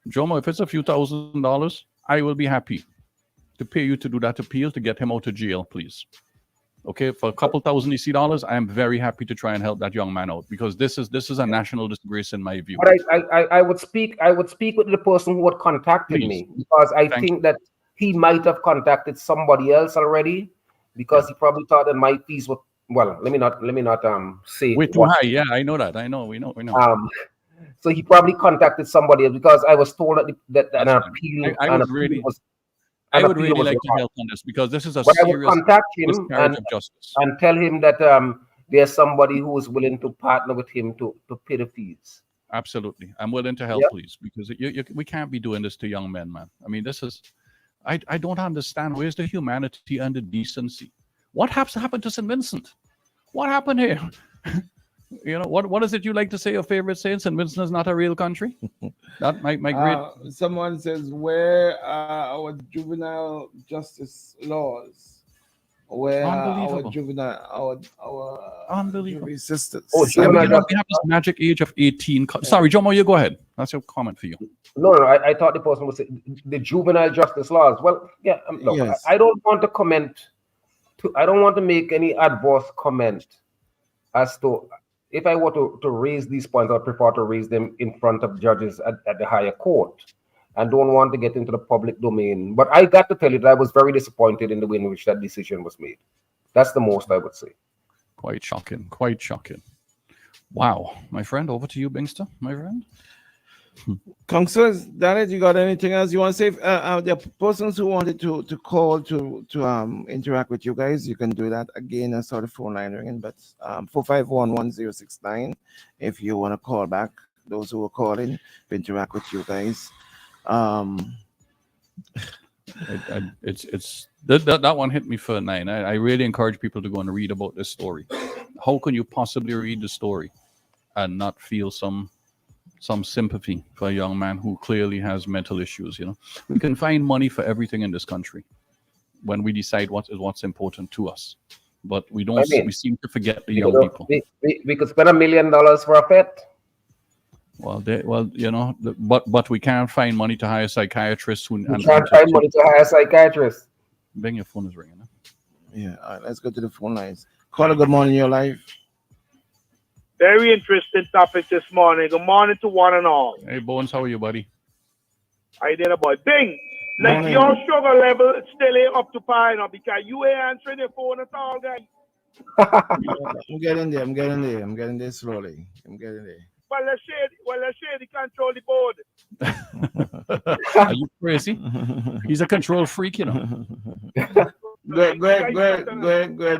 Jomo, if it's a few $1,000s, I will be happy to pay you to do that appeal to get him out of jail, please. Okay, for a couple thousand EC, I am very happy to try and help that young man out because this is a national disgrace in my view. But I would speak with the person who had contacted me because I think that he might have contacted somebody else already. Because he probably thought that my fees were let me not say way too high. Yeah, I know that. We know. So he probably contacted somebody else because I was told that an appeal. I would really like to help on this because this is a serious miscarriage of justice. And tell him that there's somebody who is willing to partner with him to pay the fees. Absolutely, I'm willing to help, please, because we can't be doing this to young men, man. I mean, this is. I don't understand. Where's the humanity and the decency? What happened to St. Vincent? What happened here? You know, what is it you like to say your favorite saying? St. Vincent is not a real country? That my great... Someone says, where are our juvenile justice laws? Where are our juvenile, our juvenile systems? We have this magic age of 18. Sorry, Jomo, you go ahead. That's your comment for you. No, I thought the person would say the juvenile justice laws. Well, yeah, no, yes. I don't want to comment. I don't want to make any adverse comment as to if I were to raise these points. I prefer to raise them in front of judges at the higher court, and don't want to get into the public domain. But I got to tell you that I was very disappointed in the way in which that decision was made. That's the most I would say. Quite shocking. Quite shocking. Wow, my friend. Over to you, Bingster, my friend. Concerns, Daniel, you got anything else you want to say? The persons who wanted to call to interact with you guys, you can do that. Again, I saw the phone line ringing, but 451-1069 if you want to call back. Those who are calling to interact with you guys. It's that one hit me for a 9. I really encourage people to go and read about this story. How can you possibly read the story and not feel some sympathy for a young man who clearly has mental issues? You know, we can find money for everything in this country when we decide what's important to us, but we don't. We seem to forget the young people. We could spend $1 million for a pet. Well, you know, but we can't find money to hire psychiatrists. We can't find money to hire psychiatrists. Bing, your phone is ringing. Huh? Yeah, all right, let's go to the phone lines. Caller, good morning, your life. Very interesting topic this morning. Good morning to one and all. Hey, Bones, how are you, buddy? How you doing, boy? Bing, like your sugar level still ain't up to par now because you ain't answering the phone at all, guys. I'm getting there. I'm getting there. I'm getting there slowly. I'm getting there. Well, let's share the control the board. Are you crazy? He's a control freak, you know. Go ahead,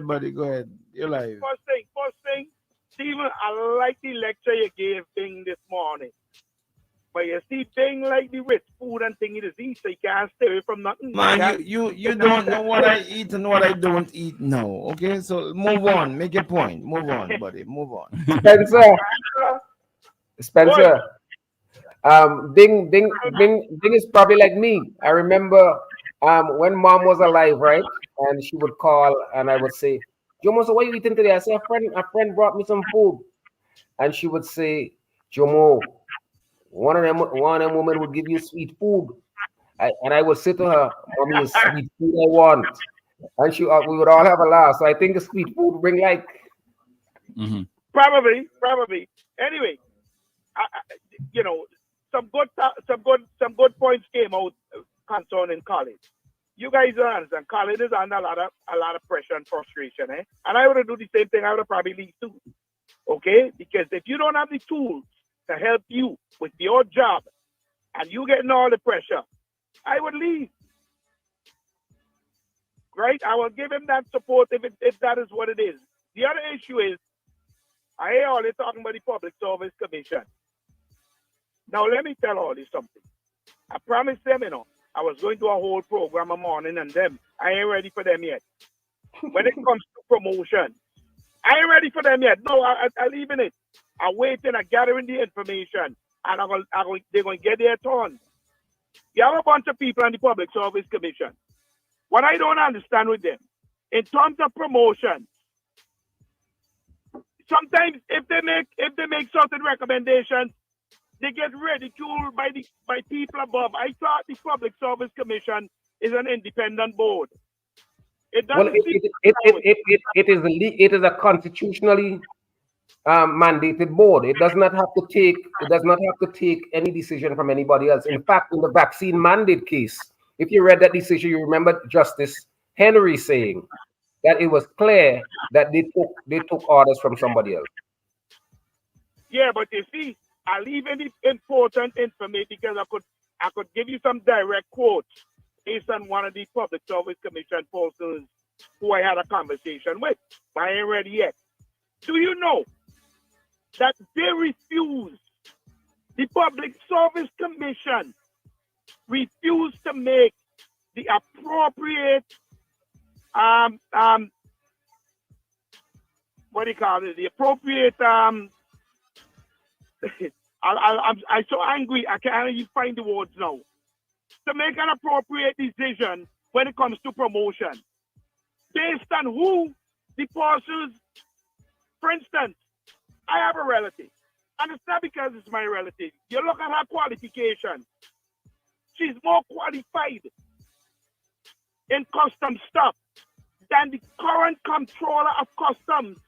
buddy. Go ahead. You're live. First thing, Stephen, I like the lecture you gave Bing this morning. But you see, Bing like the rich food and thing it is eat, so you can't stay away from nothing. You don't know what I eat and what I don't eat now. Okay, so move on. Make a point. Move on, buddy. Move on. Spencer. Ding is probably like me. I remember when mom was alive, right? And she would call and I would say, Jomo, so what are you eating today? I said, a friend brought me some food. And she would say, Jomo, one of them women would give you sweet food. And I would say to her, Mommy, it's sweet food I want. And we would all have a laugh. So I think the sweet food bring like Probably. Anyway, some good points came out concerning college. You guys don't understand. College is under a lot of pressure and frustration, eh? And I would do the same thing. I would probably leave too. Okay? Because if you don't have the tools to help you with your job and you getting all the pressure, I would leave. Right? I will give him that support if that is what it is. The other issue is, I hear all they talking about the Public Service Commission. Now, let me tell all you something. I promised them, I was going to a whole program a morning and them. I ain't ready for them yet. When it comes to promotion, I ain't ready for them yet. No, I leave in it. I'm waiting, I'm gathering the information, and they're going to get their turn. You have a bunch of people on the Public Service Commission. What I don't understand with them, in terms of promotion, sometimes if they make certain recommendations, they get ridiculed by people above. I thought the Public Service Commission is an independent board. It is a constitutionally mandated board. It does not have to take any decision from anybody else. In fact, in the vaccine mandate case, if you read that decision, you remember Justice Henry saying that it was clear that they took orders from somebody else. Yeah, but you see, I leave any important information because I could give you some direct quotes based on one of the Public Service Commission persons who I had a conversation with. But I ain't ready yet. Do you know that they refused, the Public Service Commission refused to make the appropriate what do you call it? The appropriate I'm so angry I can't even find the words now. To make an appropriate decision when it comes to promotion. Based on who the persons, for instance, I have a relative. And it's not because it's my relative. You look at her qualifications. She's more qualified in custom stuff than the current controller of customs.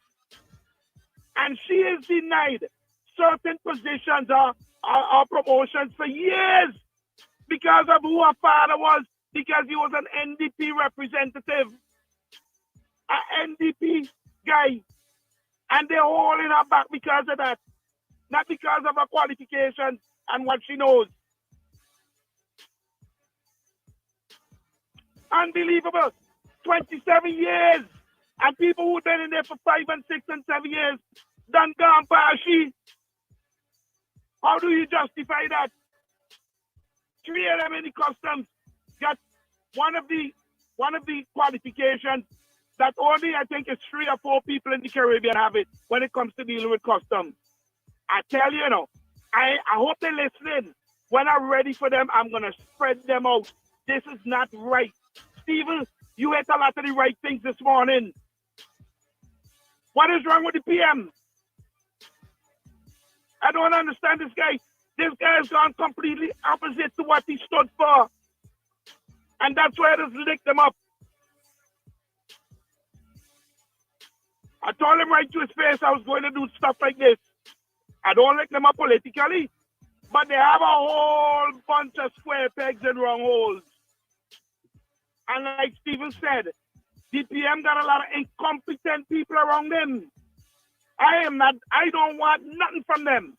And she is denied certain positions or promotions for years because of who her father was, because he was an NDP representative, an NDP guy. And they're holding her back because of that, not because of her qualifications and what she knows. Unbelievable. 27 years. And people who've been in there for 5 and 6 and 7 years done gone by she. How do you justify that? 3 of them in the customs got one of the qualifications that only I think it's 3 or 4 people in the Caribbean have it when it comes to dealing with customs. I tell you, I hope they're listening. When I'm ready for them, I'm gonna spread them out. This is not right. Stephen, you ate a lot of the right things this morning. What is wrong with the PM? I don't understand this guy. This guy has gone completely opposite to what he stood for. And that's why I just licked him up. I told him right to his face I was going to do stuff like this. I don't lick them up politically, but they have a whole bunch of square pegs and round holes. And like Stephen said, DPM got a lot of incompetent people around them. I don't want nothing from them.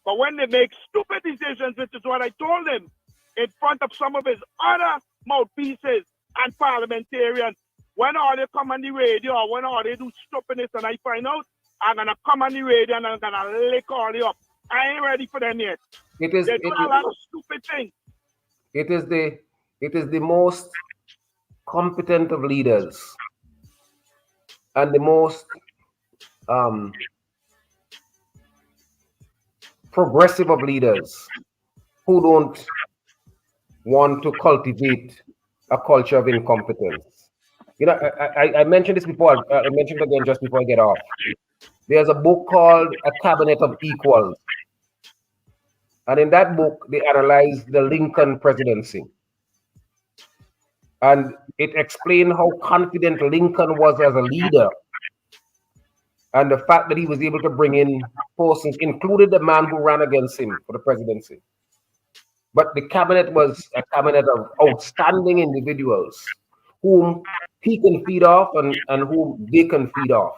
But when they make stupid decisions, which is what I told him, in front of some of his other mouthpieces and parliamentarians, when all they come on the radio or when all they do stupidness and I find out, I'm going to come on the radio and I'm going to lick all they up. I ain't ready for them yet. They do a lot of stupid things. It is the most competent of leaders and the most progressive of leaders who don't want to cultivate a culture of incompetence. You know, I mentioned this before. I mentioned it again just before I get off. There's a book called A Cabinet of Equals. And in that book, they analyzed the Lincoln presidency. And it explained how confident Lincoln was as a leader. And the fact that he was able to bring in persons, included the man who ran against him for the presidency. But the cabinet was a cabinet of outstanding individuals whom he can feed off and whom they can feed off.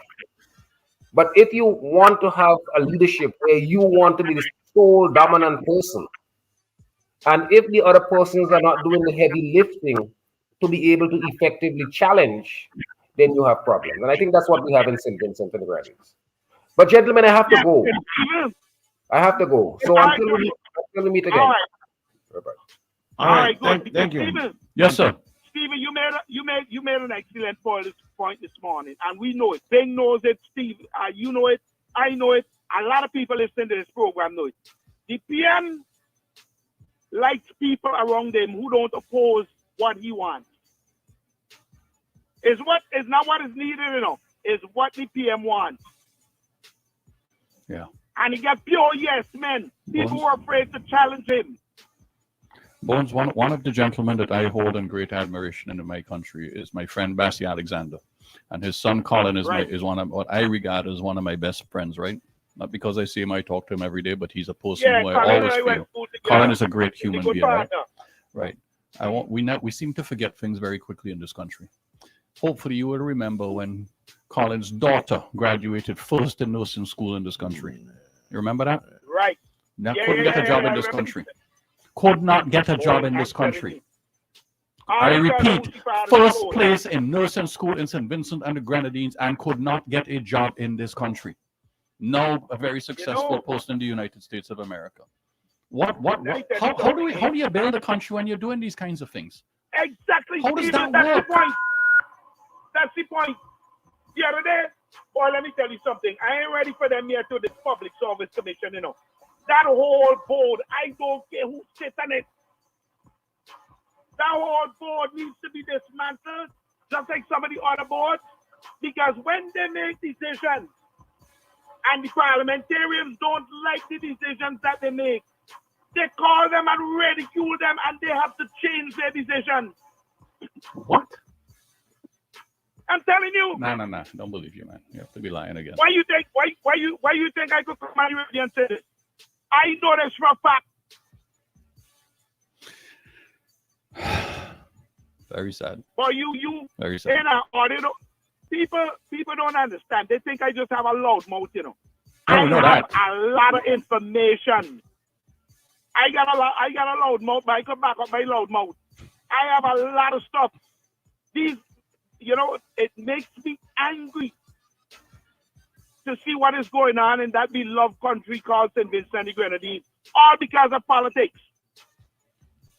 But if you want to have a leadership where you want to be the sole dominant person, and if the other persons are not doing the heavy lifting to be able to effectively challenge, then you have problems. And I think that's what we have in St. Vincent and the Grenadines. But gentlemen, I have to go. I have to go. So until we meet again. All right, good. Thank you. Stephen, Yes, sir. Stephen, you made an excellent point this morning, and we know it. Bing knows it. Steve, you know it. I know it. A lot of people listening to this program know it. The PM likes people around him who don't oppose what he wants. Is not what is needed, you know. Is what the PM wants. Yeah. And he got pure yes men. People who are afraid to challenge him. Bones, one of the gentlemen that I hold in great admiration in my country is my friend Bassi Alexander. And his son Colin is one of what I regard as one of my best friends, right? Not because I see him, I talk to him every day, but he's a person who I always feel. Colin is a great human being, right? Right. We seem to forget things very quickly in this country. Hopefully you will remember when Colin's daughter graduated first in nursing school in this country. You remember that? Right. Couldn't get a job in this country. Could not get a job in this country. I repeat, first place in nursing school in St. Vincent and the Grenadines and could not get a job in this country. Now a very successful post in the United States of America. How do you build a country when you're doing these kinds of things? Exactly. How does that That's work? the point. That's the point. The other day, boy, let me tell you something. I ain't ready for them here to the Public Service Commission, you know. That whole board, I don't care who sits on it. That whole board needs to be dismantled, just like some of the other boards, because when they make decisions and the parliamentarians don't like the decisions that they make, they call them and ridicule them, and they have to change their decisions. What? I'm telling you. No. Don't believe you, man. You have to be lying again. Why you think I could come on the radio and say this? I know this for a fact. Very sad. But you Very sad. People don't understand. They think I just have a loud mouth, you know. I know have that. a lot of information. I got a loud mouth, but I can back up my loud mouth. I have a lot of stuff. These, you know, it makes me angry to see what is going on in that beloved country called St. Vincent and the Grenadines, all because of politics.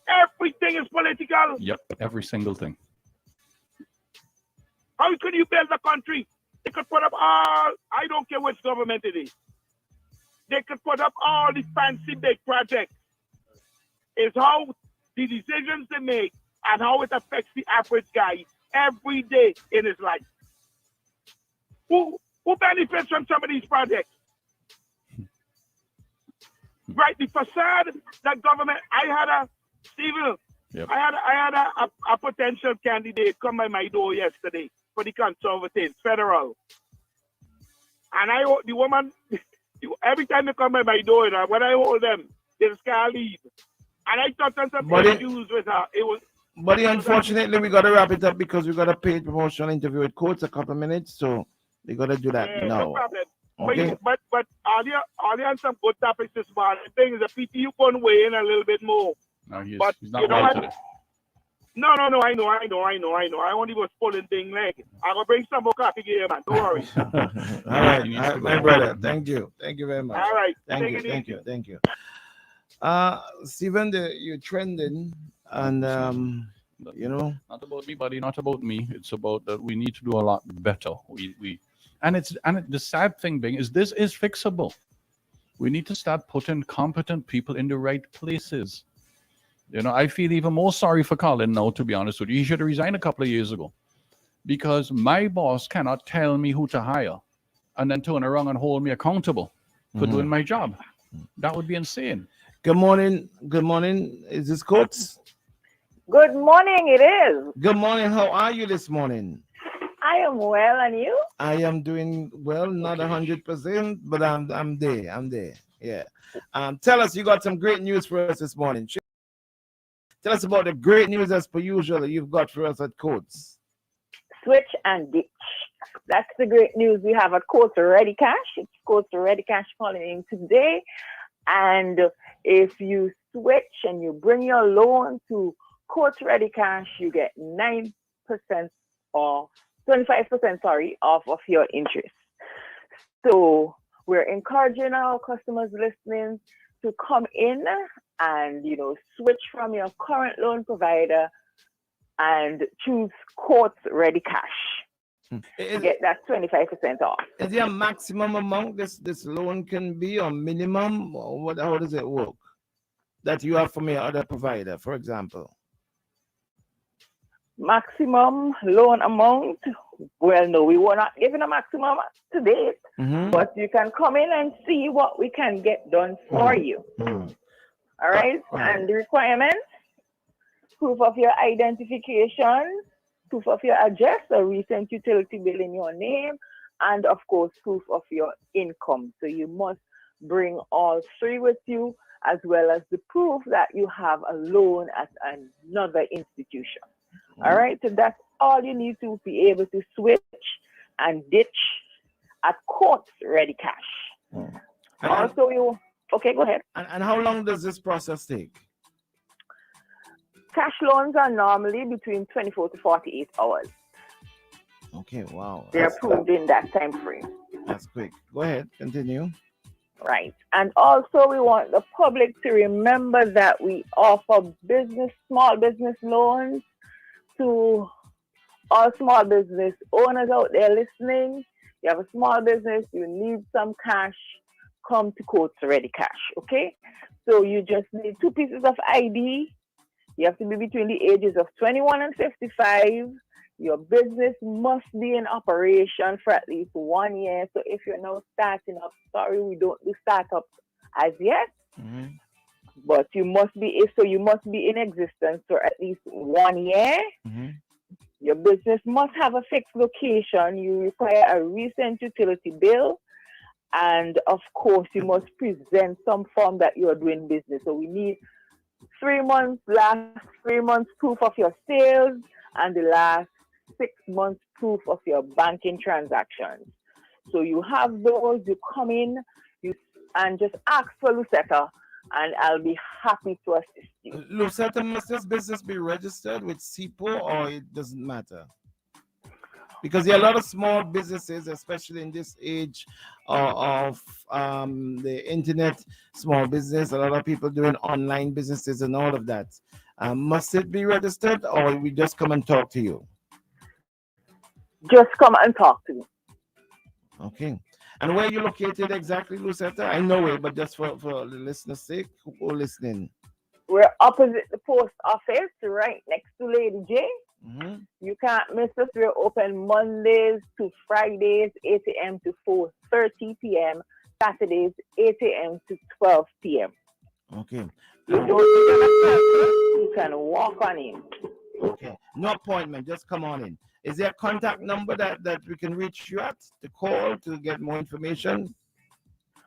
Everything is political. Yep, every single thing. How could you build a country? They could put up all, I don't care which government it is. They could put up all the fancy big projects. It's how the decisions they make and how it affects the average guy every day in his life. Who benefits from some of these projects? Right, the facade that government, Stephen, yep. I had a potential candidate come by my door yesterday for the Conservatives, federal. And the woman, every time they come by my door, when I hold them, they just can't leave. And I thought something confused with her. Buddy, unfortunately, we got to wrap it up because we got a paid promotional interview with Coates a couple of minutes, so we got to do that Yeah, now. no problem. Okay. But earlier on some good topics this morning. The thing is, the PT you can weigh in a little bit more. No, he's But not you know well what? today. No, I know. I only was pulling thing leg. I'm gonna bring some more coffee here, man. Don't worry. All right, my brother. Thank you very much. All right. Thank Take it you. easy. Stephen, you're trending, and you know, Not about me, buddy. Not about me. It's about that we need to do a lot better. The sad thing being is this is fixable. We need to start putting competent people in the right places. You know, I feel even more sorry for Colin now, to be honest with you. He should have resigned a couple of years ago because my boss cannot tell me who to hire and then turn around and hold me accountable for doing my job. That would be insane. Good morning. Is this Coates? Good morning, it is. Good morning. How are you this morning? I am well, and you? I am doing well, not 100%, but I'm there. Yeah. Tell us, you got some great news for us this morning. Tell us about the great news as per usual that you've got for us at Coates. Switch and ditch. That's the great news we have at Coates Ready Cash. It's Coates Ready Cash calling in today. And if you switch and you bring your loan to Coates Ready Cash, you get 9% or 25%, off of your interest. So we're encouraging our customers listening to come in and, switch from your current loan provider and choose Coates Ready Cash. To get that 25% off. Is there a maximum amount this loan can be or minimum? Or how does it work? That you have from your other provider, for example? Maximum loan amount? Well, no, we were not giving a maximum to date, but you can come in and see what we can get done for you. All right? And the requirements, proof of your identification, proof of your address, a recent utility bill in your name, and of course, proof of your income. So you must bring all three with you, as well as the proof that you have a loan at another institution. All right, so that's all you need to be able to switch and ditch at Coates Ready Cash. Also, okay, go ahead. And how long does this process take? Cash loans are normally between 24 to 48 hours. Okay, wow. They're approved in that time frame. That's quick. Go ahead, continue. Right. And also we want the public to remember that we offer small business loans to all small business owners out there listening. You have a small business, you need some cash, come to Coates Ready Cash, okay? So you just need 2 pieces of ID. You have to be between the ages of 21 and 55. Your business must be in operation for at least 1 year. So if you're now starting up, sorry, we don't do startups as yet. But you must be in existence for at least 1 year. Your business must have a fixed location. You require a recent utility bill. And of course, you must present some form that you are doing business. So we need last 3 months proof of your sales and the last 6 months proof of your banking transactions. So you have those, you come in, and just ask for Lucetta, and I'll be happy to assist you. Lucetta, must this business be registered with SIPO or it doesn't matter? Because there are a lot of small businesses, especially in this age of the internet, small business, a lot of people doing online businesses and all of that. Must it be registered or we just come and talk to you? Just come and talk to me. Okay. And where are you located exactly, Lucetta? I know it, but just for the listener's sake, who are listening? We're opposite the post office, right next to Lady J. You can't miss us. We're open Mondays to Fridays, 8 a.m. to 4:30 p.m. Saturdays, 8 a.m. to 12 p.m. Okay. You can walk on in. Okay. No appointment. Just come on in. Is there a contact number that we can reach you at to call to get more information?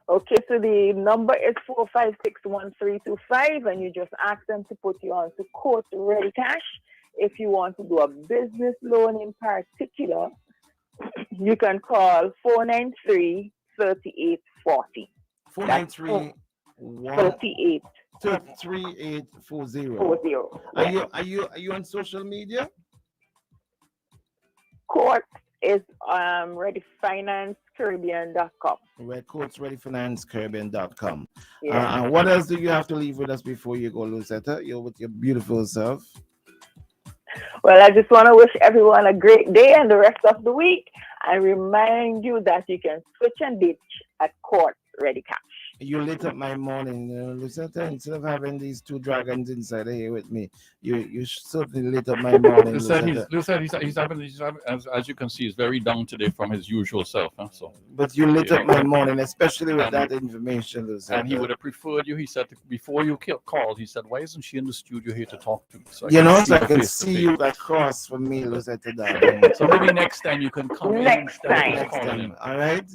Okay, so the number is 4561325, and you just ask them to put you on to Coates Ready Cash. if you want to do a business loan in particular, you can call 493-3840. 493 38 3840. 40. Are you on social media? Court is readyfinancecaribbean.com. Right, Courts readyfinancecaribbean.com. Yeah. And what else do you have to leave with us before you go, Lucetta? You're with your beautiful self. Well, I just want to wish everyone a great day and the rest of the week, and remind you that you can switch and ditch at Court Ready Cash. You lit up my morning, Lucetta. Instead of having these two dragons inside here with me, you certainly lit up my morning. Lucetta, he's having, as you can see, he's very down today from his usual self. Huh? So, but you lit up my morning, especially with that information, Lucetta. And he would have preferred you. He said before you called, he said, "Why isn't she in the studio here to talk to me?" So I can see you across from me, Lucetta. So maybe next time you can come next in. Next time. All right.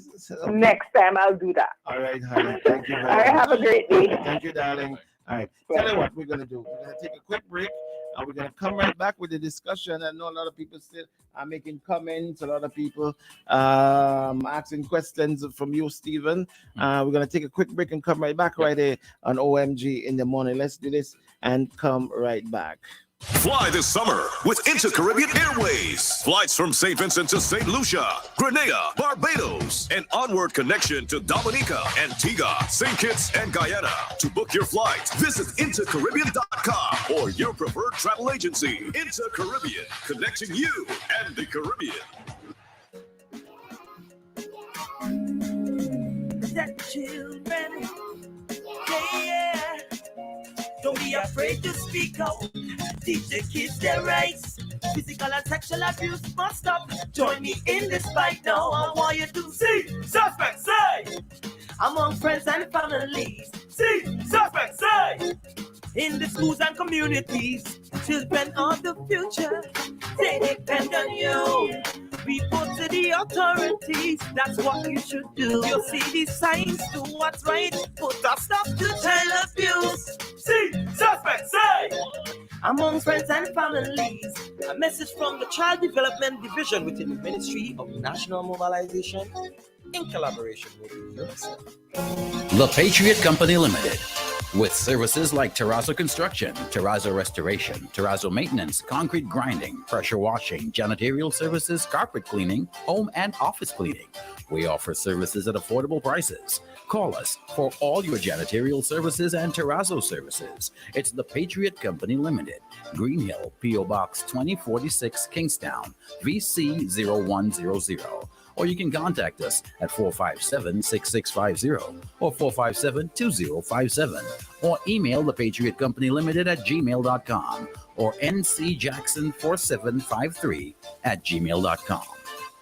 Next time I'll do that. All right, honey. Thank you very All right, much. have a great day. Thank you, darling. All right. Tell you what we're going to do. We're going to take a quick break, and we're going to come right back with the discussion. I know a lot of people still are making comments. A lot of people asking questions from you, Stephen. We're going to take a quick break and come right back right here on OMG in the morning. Let's do this and come right back. Fly this summer with Inter-Caribbean Airways. Flights from St. Vincent to St. Lucia, Grenada, Barbados, and onward connection to Dominica, Antigua, St. Kitts, and Guyana. To book your flight, visit intercaribbean.com or your preferred travel agency. Inter-Caribbean, connecting you and the Caribbean. That children, yeah. Don't be afraid to speak out. Teach the kids their rights. Physical and sexual abuse must stop. Join me in this fight now. I want you to see suspect side among friends and families. See suspect side in the schools and communities. Children of the future, they depend on you. Report to the authorities, that's what you should do. You see these signs, do what's right, put a stop to child abuse. See, suspect side among friends and families. A message from the Child Development Division within the Ministry of National Mobilization in collaboration with UNICEF. The Patriot Company Limited. With services like terrazzo construction, terrazzo restoration, terrazzo maintenance, concrete grinding, pressure washing, janitorial services, carpet cleaning, home and office cleaning. We offer services at affordable prices. Call us for all your janitorial services and terrazzo services. It's the Patriot Company Limited, Green Hill, P.O. Box 2046, Kingstown, VC 0100. Or you can contact us at 457-6650 or 457-2057, or email the Patriot Company Limited at gmail.com or ncjackson4753@gmail.com.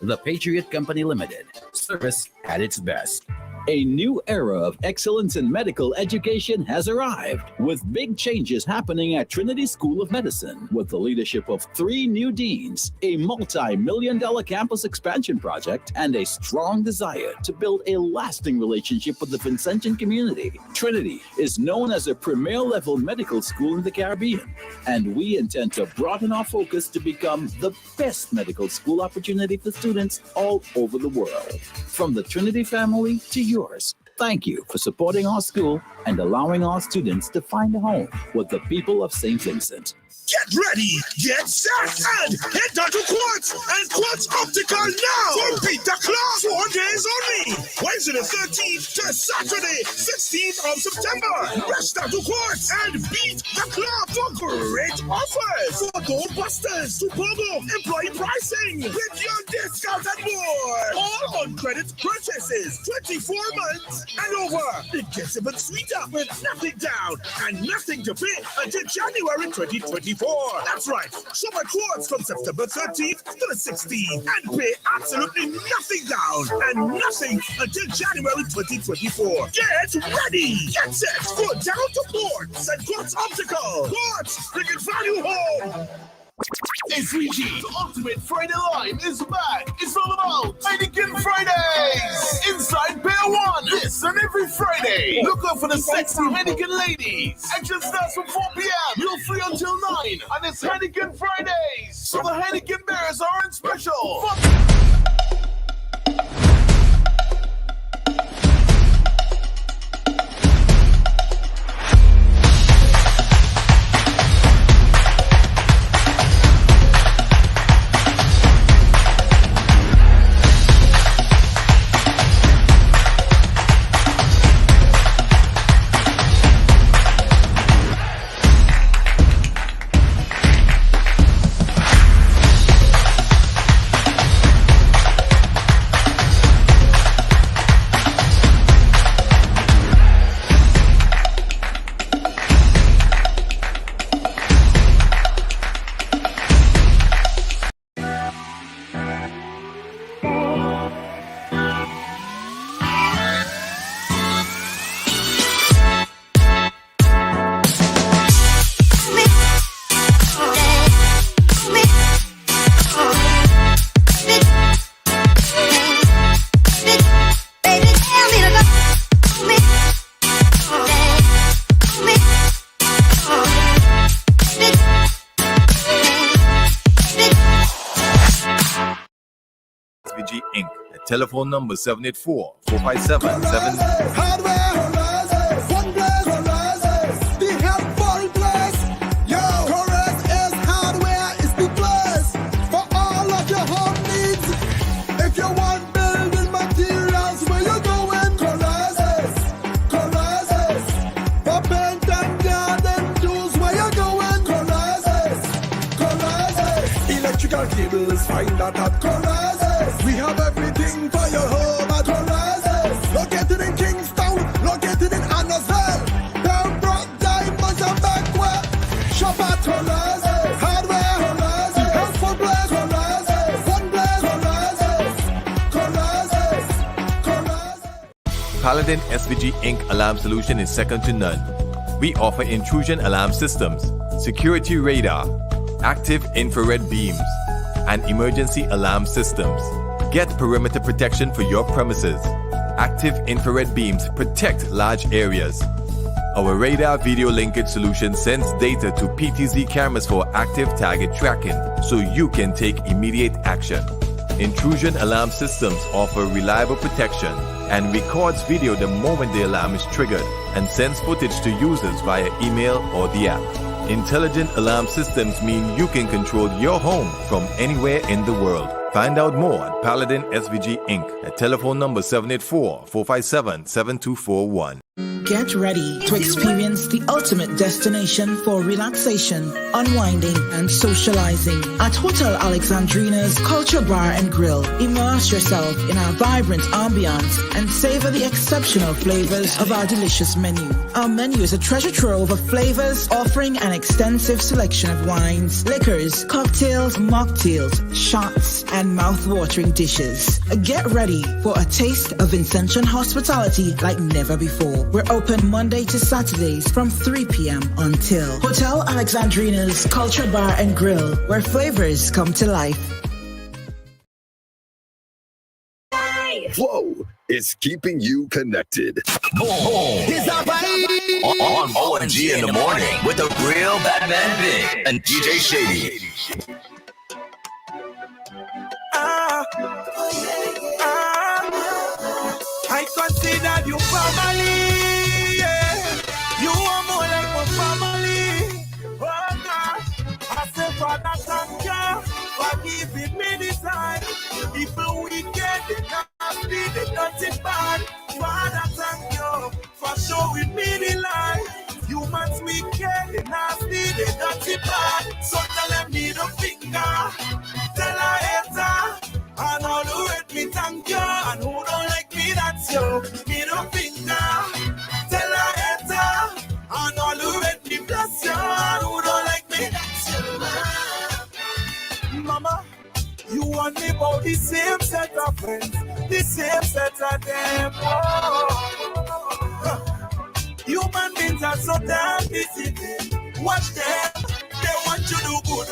The Patriot Company Limited, service at its best. A new era of excellence in medical education has arrived, with big changes happening at Trinity School of Medicine. With the leadership of 3 new deans, a multi-million-dollar campus expansion project, and a strong desire to build a lasting relationship with the Vincentian community, Trinity is known as a premier-level medical school in the Caribbean, and we intend to broaden our focus to become the best medical school opportunity for students all over the world. From the Trinity family to yours. Thank you for supporting our school and allowing our students to find a home with the people of St. Vincent. Get ready, get set, and head down to Quartz and Quartz Optical now for Beat the Clock. 4 days only, Wednesday the 13th to Saturday 16th of September. Rush down to Quartz and beat the clock for great offers. For Gold Busters, Superbo, employee pricing, Patreon discounts and more. All on credit purchases, 24 months and over. It gets even sweeter with nothing down and nothing to pay until January 2024. That's right. Shop at Quartz from September 13th to the 16th and pay absolutely nothing down and nothing until January 2024. Get ready. Get set. Go down to Quartz and Quartz Optical. Quartz, bringing value home. SVG, the Ultimate Friday Live is back. It's all about Heineken Fridays inside Pier 1. This and every every Friday. Look out for the sexy Heineken ladies. Action starts from 4 p.m. You're free until 9. And it's Heineken Fridays. So the Heineken Bears are in special. SVG Inc. at telephone number 784-457-7. Cables, find that at Corazes. We have everything for your home at Corazes. Located in Kingston, located in Annisville. Pembroke, Diamonds and Backwell. Shop at Corazes. Hardware Corazes. Helpful Place Corazes. Fun Place Corazes. Corazes. Paladin SVG Inc. alarm solution is second to none. We offer intrusion alarm systems, security radar, active infrared beams, and emergency alarm systems. Get perimeter protection for your premises. Active infrared beams protect large areas. Our radar video linkage solution sends data to PTZ cameras for active target tracking, so you can take immediate action. Intrusion alarm systems offer reliable protection and records video the moment the alarm is triggered and sends footage to users via email or the app. Intelligent alarm systems mean you can control your home from anywhere in the world. Find out more at Paladin SVG Inc. at telephone number 784-457-7241. Get ready to experience the ultimate destination for relaxation, unwinding, and socializing at Hotel Alexandrina's Culture Bar and Grill. Immerse yourself in our vibrant ambiance and savor the exceptional flavors of our delicious menu. Our menu is a treasure trove of flavors, offering an extensive selection of wines, liquors, cocktails, mocktails, shots, and mouth-watering dishes. Get ready for a taste of Vincentian hospitality like never before. We're open Monday to Saturdays from 3 p.m. until Hotel Alexandrina's Culture Bar and Grill, where flavors come to life. Flow is keeping you connected. On OMG in the morning with the real Batman Big and DJ Shady. I consider you family. Yeah. You are more like my family. Oh God, I say Father, thank you for giving me this time. People wicked, they nasty, they dirty bad. Father, thank you for showing me the light. Humans wicked, they nasty, they dirty bad. So tell them me the finger, tell a hater, and all who hate me thank you, and who don't like me that's you. Me the finger, tell a hater, and all who hate me bless you, and who don't like me that's you. Mama, you want me about the same set of friends, the same set of them. Oh. Human beings are so damn busy. Watch them, they want you to do good,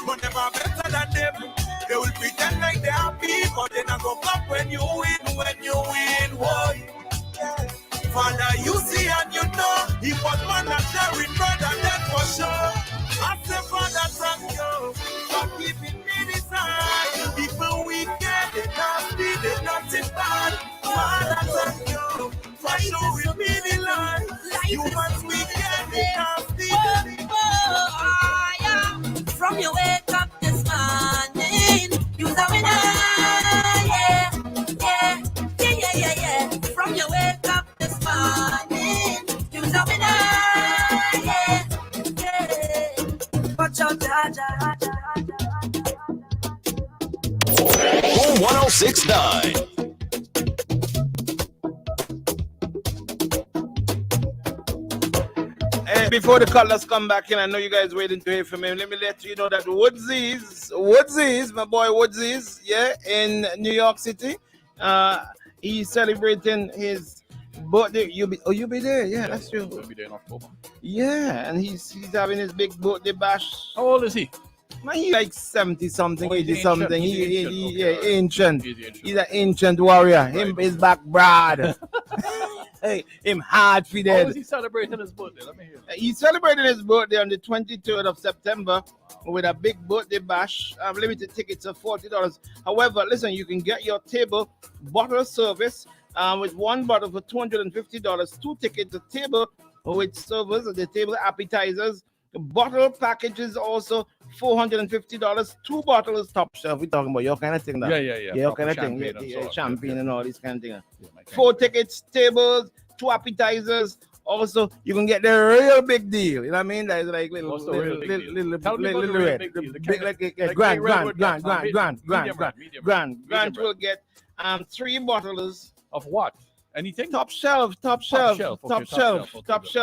but never better than them. They will pretend like they're happy, but they not go clap when you win, boy. Yeah. Humans, we can't be confident. From your wake up this morning, you're a winner. Yeah. From your wake up this morning, you're a winner. Yeah. Watch out, Jaja. Home 1069. Before the callers come back in, I know you guys waiting to hear from him. Let me let you know that Woodsies, my boy Woodsies, yeah, in New York City, he's celebrating his birthday. You be there? Yeah, that's true. We'll be there in October. Yeah, and he's having his big birthday bash. How old is he? Man, he like 70 something, Oh, he's 80 something. ancient. Yeah, ancient. He's an ancient warrior. Him is back broad. Hey, him hard for How dead. is he celebrating his birthday? Let me hear. He's celebrating his birthday on the 23rd of September with a big birthday bash. Limited tickets of $40. However, listen, you can get your table bottle service with one bottle for $250. 2 tickets, a table with servers, the table appetizers. The bottle packages also $450. 2 bottles top shelf. We're talking about your kind of thing now. Yeah. Your kind of thing. Champagne and so on. Champagne and all these kind of things. 4 tickets, tables, 2 appetizers. Also, you can get the real big deal. You know what I mean? That's like little What's the real big deal? little Tell me about the real red. big deal. The Big, kind like of- a like grand. Medium rare. Grant will get 3 bottles Of what? Anything? top shelf. Okay, top shelf. Okay, Top good. shelf.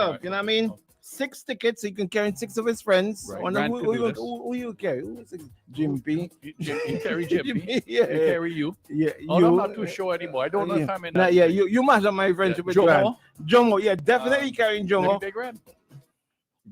Alright, You know what I mean? 6 tickets. He can carry 6 of his friends. Right, Wonder Grant who, can who, do this. who you carry? Who is it? Jim P. You carry Jimmy. Yeah. You carry you. Yeah, Oh, I'm not too sure anymore. I don't know if I'm in that. Yeah, you must have my friendship with Jomo? Grant. Jomo, yeah, definitely carrying Jomo. Big Red.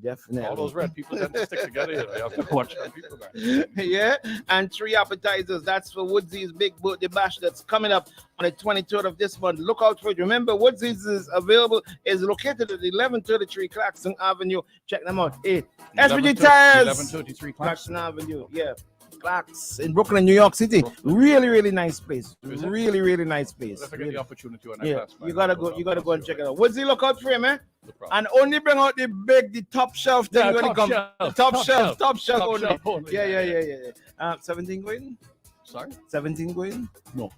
Definitely. All those red people tend to stick together here. You have to watch them people back. Yeah, and 3 appetizers. That's for Woodsy's big birthday bash that's coming up on the 23rd of this month. Look out for it. Remember, Woodsy's is located at 1133 Claxton Avenue. Check them out. Hey, SVG Tires. 1133 Claxton Avenue. Yeah. Clax in Brooklyn, New York City. Really nice place. Really nice place. If I get the opportunity when I Yeah, pass by, you gotta go and check it out. Woodsy, look out for him, man. No problem. And only bring out the top shelf thing Yeah, when it top comes. shelf. Top shelf Top only. shelf only. Yeah. 17 going? Sorry? 17 going? No.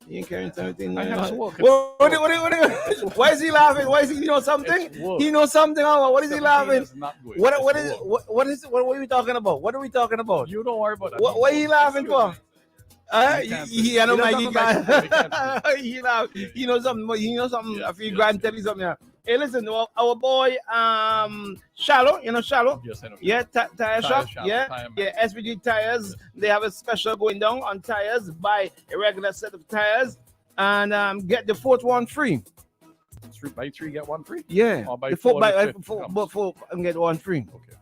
He ain't carrying 17. I have to work. Why is he laughing? Why is he know something? He knows something. What is he laughing? What are we talking about? What are we talking about? You don't worry about that. What are you laughing for? I know my He doesn't he laugh. He knows something. He knows something. I feel Grant tell you something. Yeah. Hey, listen, our boy Shallow, you know Shallow? Yes, I know. Yeah, tire shop. Shop, Yeah, Tire Man. yeah. SVG Tires. They have a special going down on tires. Buy a regular set of tires and get the 4th one free. Buy 3 get 1 free. Yeah, Or buy the 4 four and get 1 free. Okay.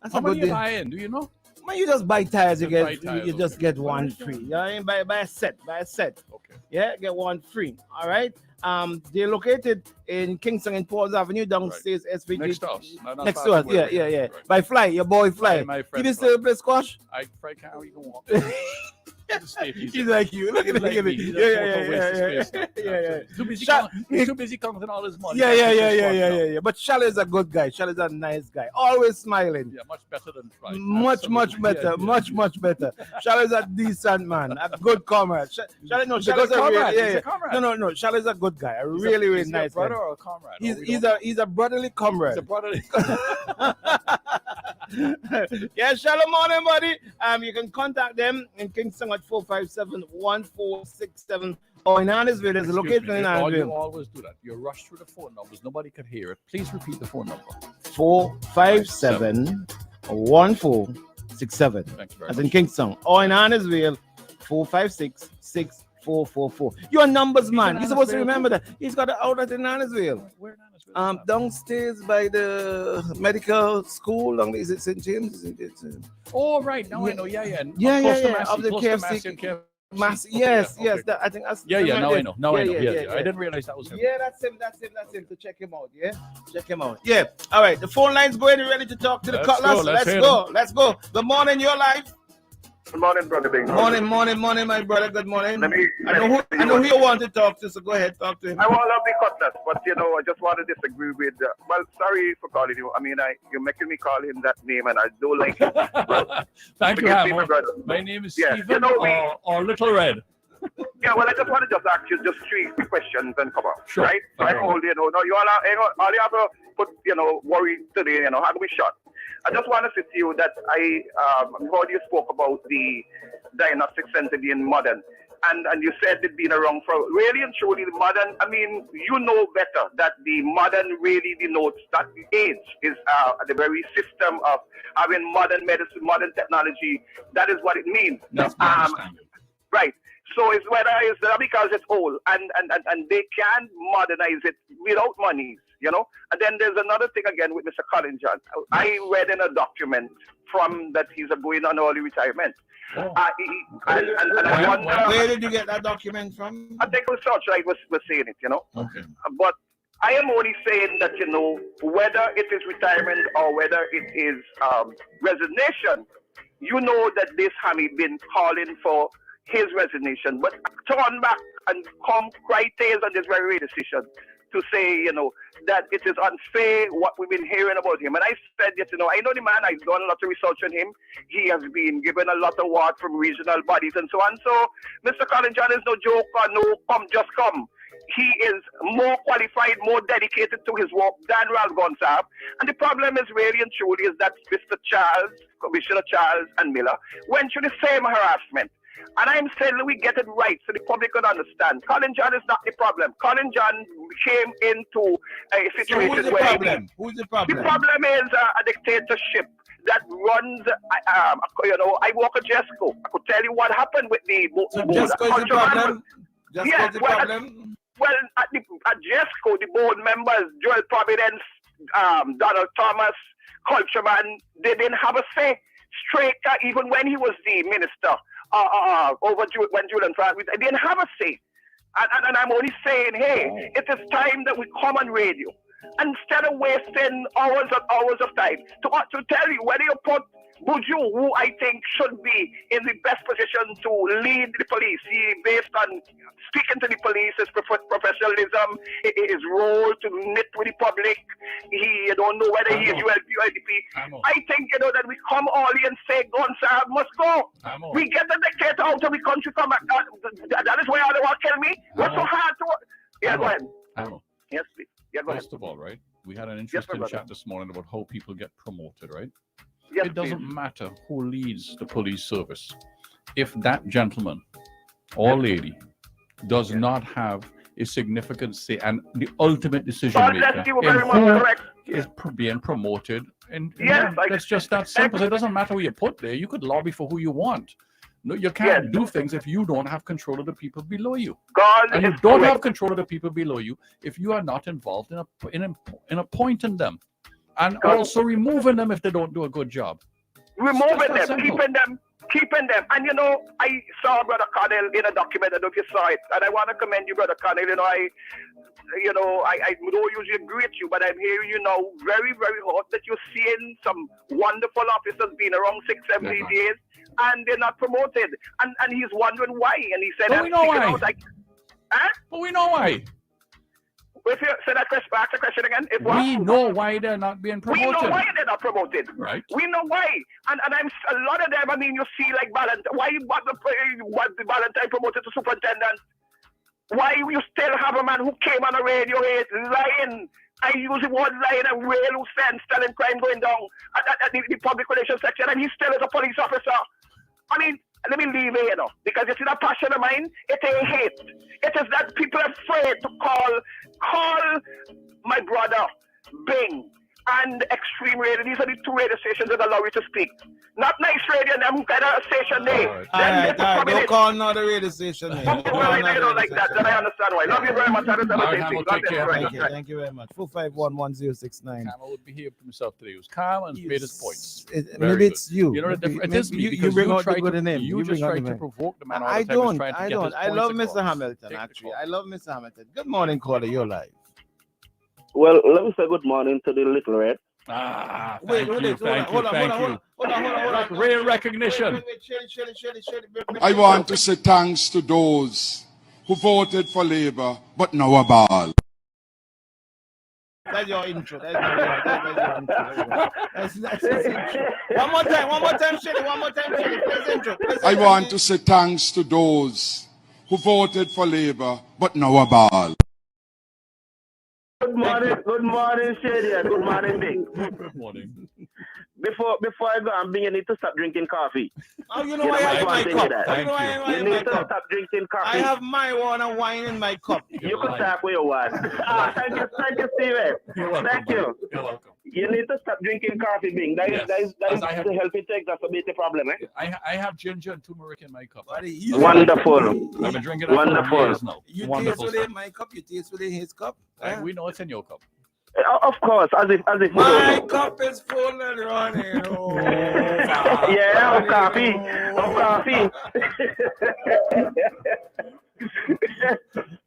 That's How a many good you deal. buying? Do you know? Man, you just buy tires, you Just buy get tires, you just okay. get 1 free. You know what I mean? Buy a set. Okay. Yeah, get 1 free. All right. They're located in Kingston and Paul's Avenue, downstairs SVG. Next to us. Not Next far to us. from where we are. Yeah. Right. By Fly, your boy Fly. My He friend did still play squash. Fry can't even walk. He's like you. Look at He's like him. me. He's a Yeah. photo waste of space. Yeah. He's too busy counting all his money. Yeah. But Shal is a good guy. Shal is a nice guy. Always smiling. Yeah, much better than Fry. Much better. Much better. Shal is a decent man. A good comrade. Shal is a comrade. real, He's a comrade. No. Shal is a good guy. A really is he nice a brother guy. or a comrade? He's a brotherly comrade. He's a brotherly. Yeah, Shalom morning, buddy. You can contact them in Kingston at 457-1467 or in Annisville. There's a location in You Annisville. always do that. You rush through the phone numbers. Nobody could hear it. Please repeat the phone number. 457-1467. Thanks very That's much. in Kingston. Or in Annisville, 456-6444. You're a numbers man. You're supposed to remember that. He's got an outlet in Annisville. Where in Annisville? Downstairs by the medical school. Is it St. James? Oh, right. Now I know. Yeah. Yeah. Of Of the KFC. Yes. I think that's Yeah. Now I know. Now I know. Yeah. I didn't realize that was him. Yeah, that's him. So check him out. Yeah, check him out. Yeah. All right. The phone line's going. You ready to talk to the Let's cutlers? go, let's hit Let's go. Good morning. Your life. Good morning, brother Bing. Morning, my brother. Good morning. I know let who me- you want to talk to, so go ahead, talk to him. I want to be cutlass, but I just want to disagree with. Well, sorry for calling you. I mean, you're making me call him that name, and I don't like it. Thank you, Forgive me, Hamo. my brother. My name is Yeah, Stephen or Little Red. Yeah, well, I just want to just ask you just 3 questions and come up, Sure. right? So I told you, no, you all you have to put, worry today, how do we shot? I just want to say to you that I heard you spoke about the diagnostic center being modern. And you said it being around for really and truly the modern. I mean, you know better that the modern really denotes that the age is the very system of having modern medicine, modern technology. That is what it means. That's my understanding. Right. So it's whether it's because it's old and they can modernize it without money, And then there's another thing again with Mr. Colin John. I read in a document from that he's going on early retirement. Oh. And I wonder, Where did you get that document from? I think Searchlight was saying it, Okay. But I am only saying that, whether it is retirement or whether it is resignation, that this Hammy been calling for his resignation, but turn back and come cry tears on this very decision to say, that it is unfair what we've been hearing about him. And I said, I know the man, I've done a lot of research on him. He has been given a lot of awards from regional bodies and so on. So Mr. Colin John is no joke or no just come. He is more qualified, more dedicated to his work than Ralph Gonsalves. And the problem is really and truly is that Mr. Charles, Commissioner Charles and Miller went through the same harassment. And I'm saying we get it right so the public can understand. Colin John is not the problem. Colin John came into a situation who's the where problem? Who's the problem? The problem is a dictatorship that runs. I work at Jesco. I could tell you what happened with the So Jesco is the problem? Jesco is the problem? Well, at Jesco, the board members, Joel Providence, Donald Thomas, Cultureman, they didn't have a say. Straker, even when he was the minister, when Julian Frank, they didn't have a say. And I'm only saying, hey, it is time that we come on radio. Instead of wasting hours and hours of time to tell you whether you put Buju, who I think should be in the best position to lead the police, based on speaking to the police, his professionalism, his role to knit with the public. You don't know whether he is ULP or IDP. I think, that we come early and say, Gonsalves must go. We get the dictator out of the country. That is why they want to kill me. What's so hard to... Yeah, go ahead. Yes, please. Yeah, go ahead. First of all, right, we had an interesting brother. chat this morning about how people get promoted, right? Yes, it doesn't please. matter who leads the police service. If that gentleman or lady does not have a significant say and the ultimate decision God maker bless you in very much, who correct. is being promoted, and Yes, that's just that simple. It doesn't matter who you put there. You could lobby for who you want. No, you can't do things if you don't have control of the people below you. God And you is don't correct. have control of the people below you if you are not involved in appointing them, and also removing them if they don't do a good job. Removing It's just that them, simple. keeping them. And I saw Brother Connell in a document. I don't know if you saw it, and I want to commend you, Brother Connell. I don't usually agree with you, but I'm hearing you now very, very hot that you're seeing some wonderful officers being around 6-7 years, and they're not promoted. And he's wondering why. And he said, But we know why. Huh? But we know why. If you say that question, ask the question again. We know why they're not being We promoted. know why they're not promoted. Right. We know why. And I'm a lot of them, I mean, you see like Valentine. Why was the Valentine promoted to superintendent? Why you still have a man who came on the radio lying? I use the word lying and real sense, telling crime going down at the public relations section, and he still is a police officer. I mean, let me leave it, because it's not passion of mine, it ain't hate. It is that people are afraid to call my brother Bing and Extreme Radio. These are the 2 radio stations that allow you to speak. Not Nice Radio, them kind of station there. All right. Don't call another radio station. Like that, then I understand why. Love you very much. I don't have a thing. God bless you. Thank you very much. 4511069. I would behave himself today. He was calm and made his points. Maybe Very it's good. you. You know the difference. It is me You because bring you out the try good in him. You You just bring out try the to good. provoke the man all I the time. He's don't. trying to I get don't. his I points love across. Mr. Hamilton, actually. I love Mr. Hamilton. Good morning, caller. You're live. Well, let me say good morning to the Little Red. Ah, Wait, hold on. Got rare recognition. I want to say thanks to those who voted for Labour but now a ball. That's your intro. That's your intro. That's intro. One more time, Shelly. One more time, Shelly. Please intro. I want to say thanks to those who voted for Labour but now a ball. Good morning, Shady. Good morning, Big. Good morning. Before I go, you need to stop drinking coffee. Oh, you know why I have my cup? You need to stop drinking coffee. I have my water wine in my cup. You can start with your one. Thank you, Steven. Thank you. You're welcome. You need to stop drinking coffee, Bing. That is to help it exacerbate the problem, eh? I have ginger and turmeric in my cup. Wonderful. I've been drinking it for years now. You Wonderful taste stuff. within my cup, you taste within his cup. We know it's in your cup. Of course, as if my cup is full and running over. Yeah, of coffee.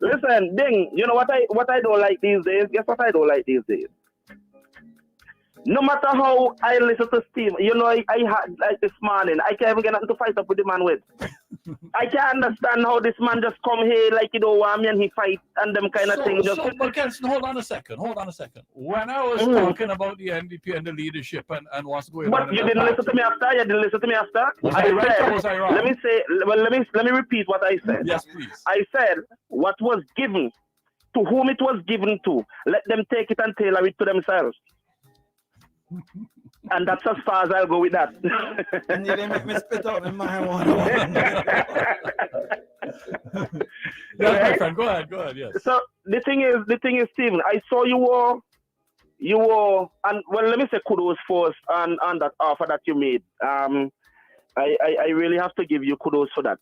Listen, Ding, you know what I don't like these days? Guess what I don't like these days? No matter how I listen to Steve, you know, I had like this morning, I can't even get nothing to fight up with the man with. I can't understand how this man just come here like you don't want me and he fight and them kind of things. But Kenson, hold on a second. When I was talking about the NDP and the leadership and what's going on, but you didn't listen to me after. Was I right or was I wrong? Let me repeat what I said. Yes, please. I said what was given to whom it was given to. Let them take it and tailor it to themselves. And that's as far as I'll go with that. And you didn't make me spit out in my water. Yes, my friend. Go ahead. Yes. So the thing is, Stephen, I saw you were, and well, let me say kudos first on that offer that you made. I really have to give you kudos for that.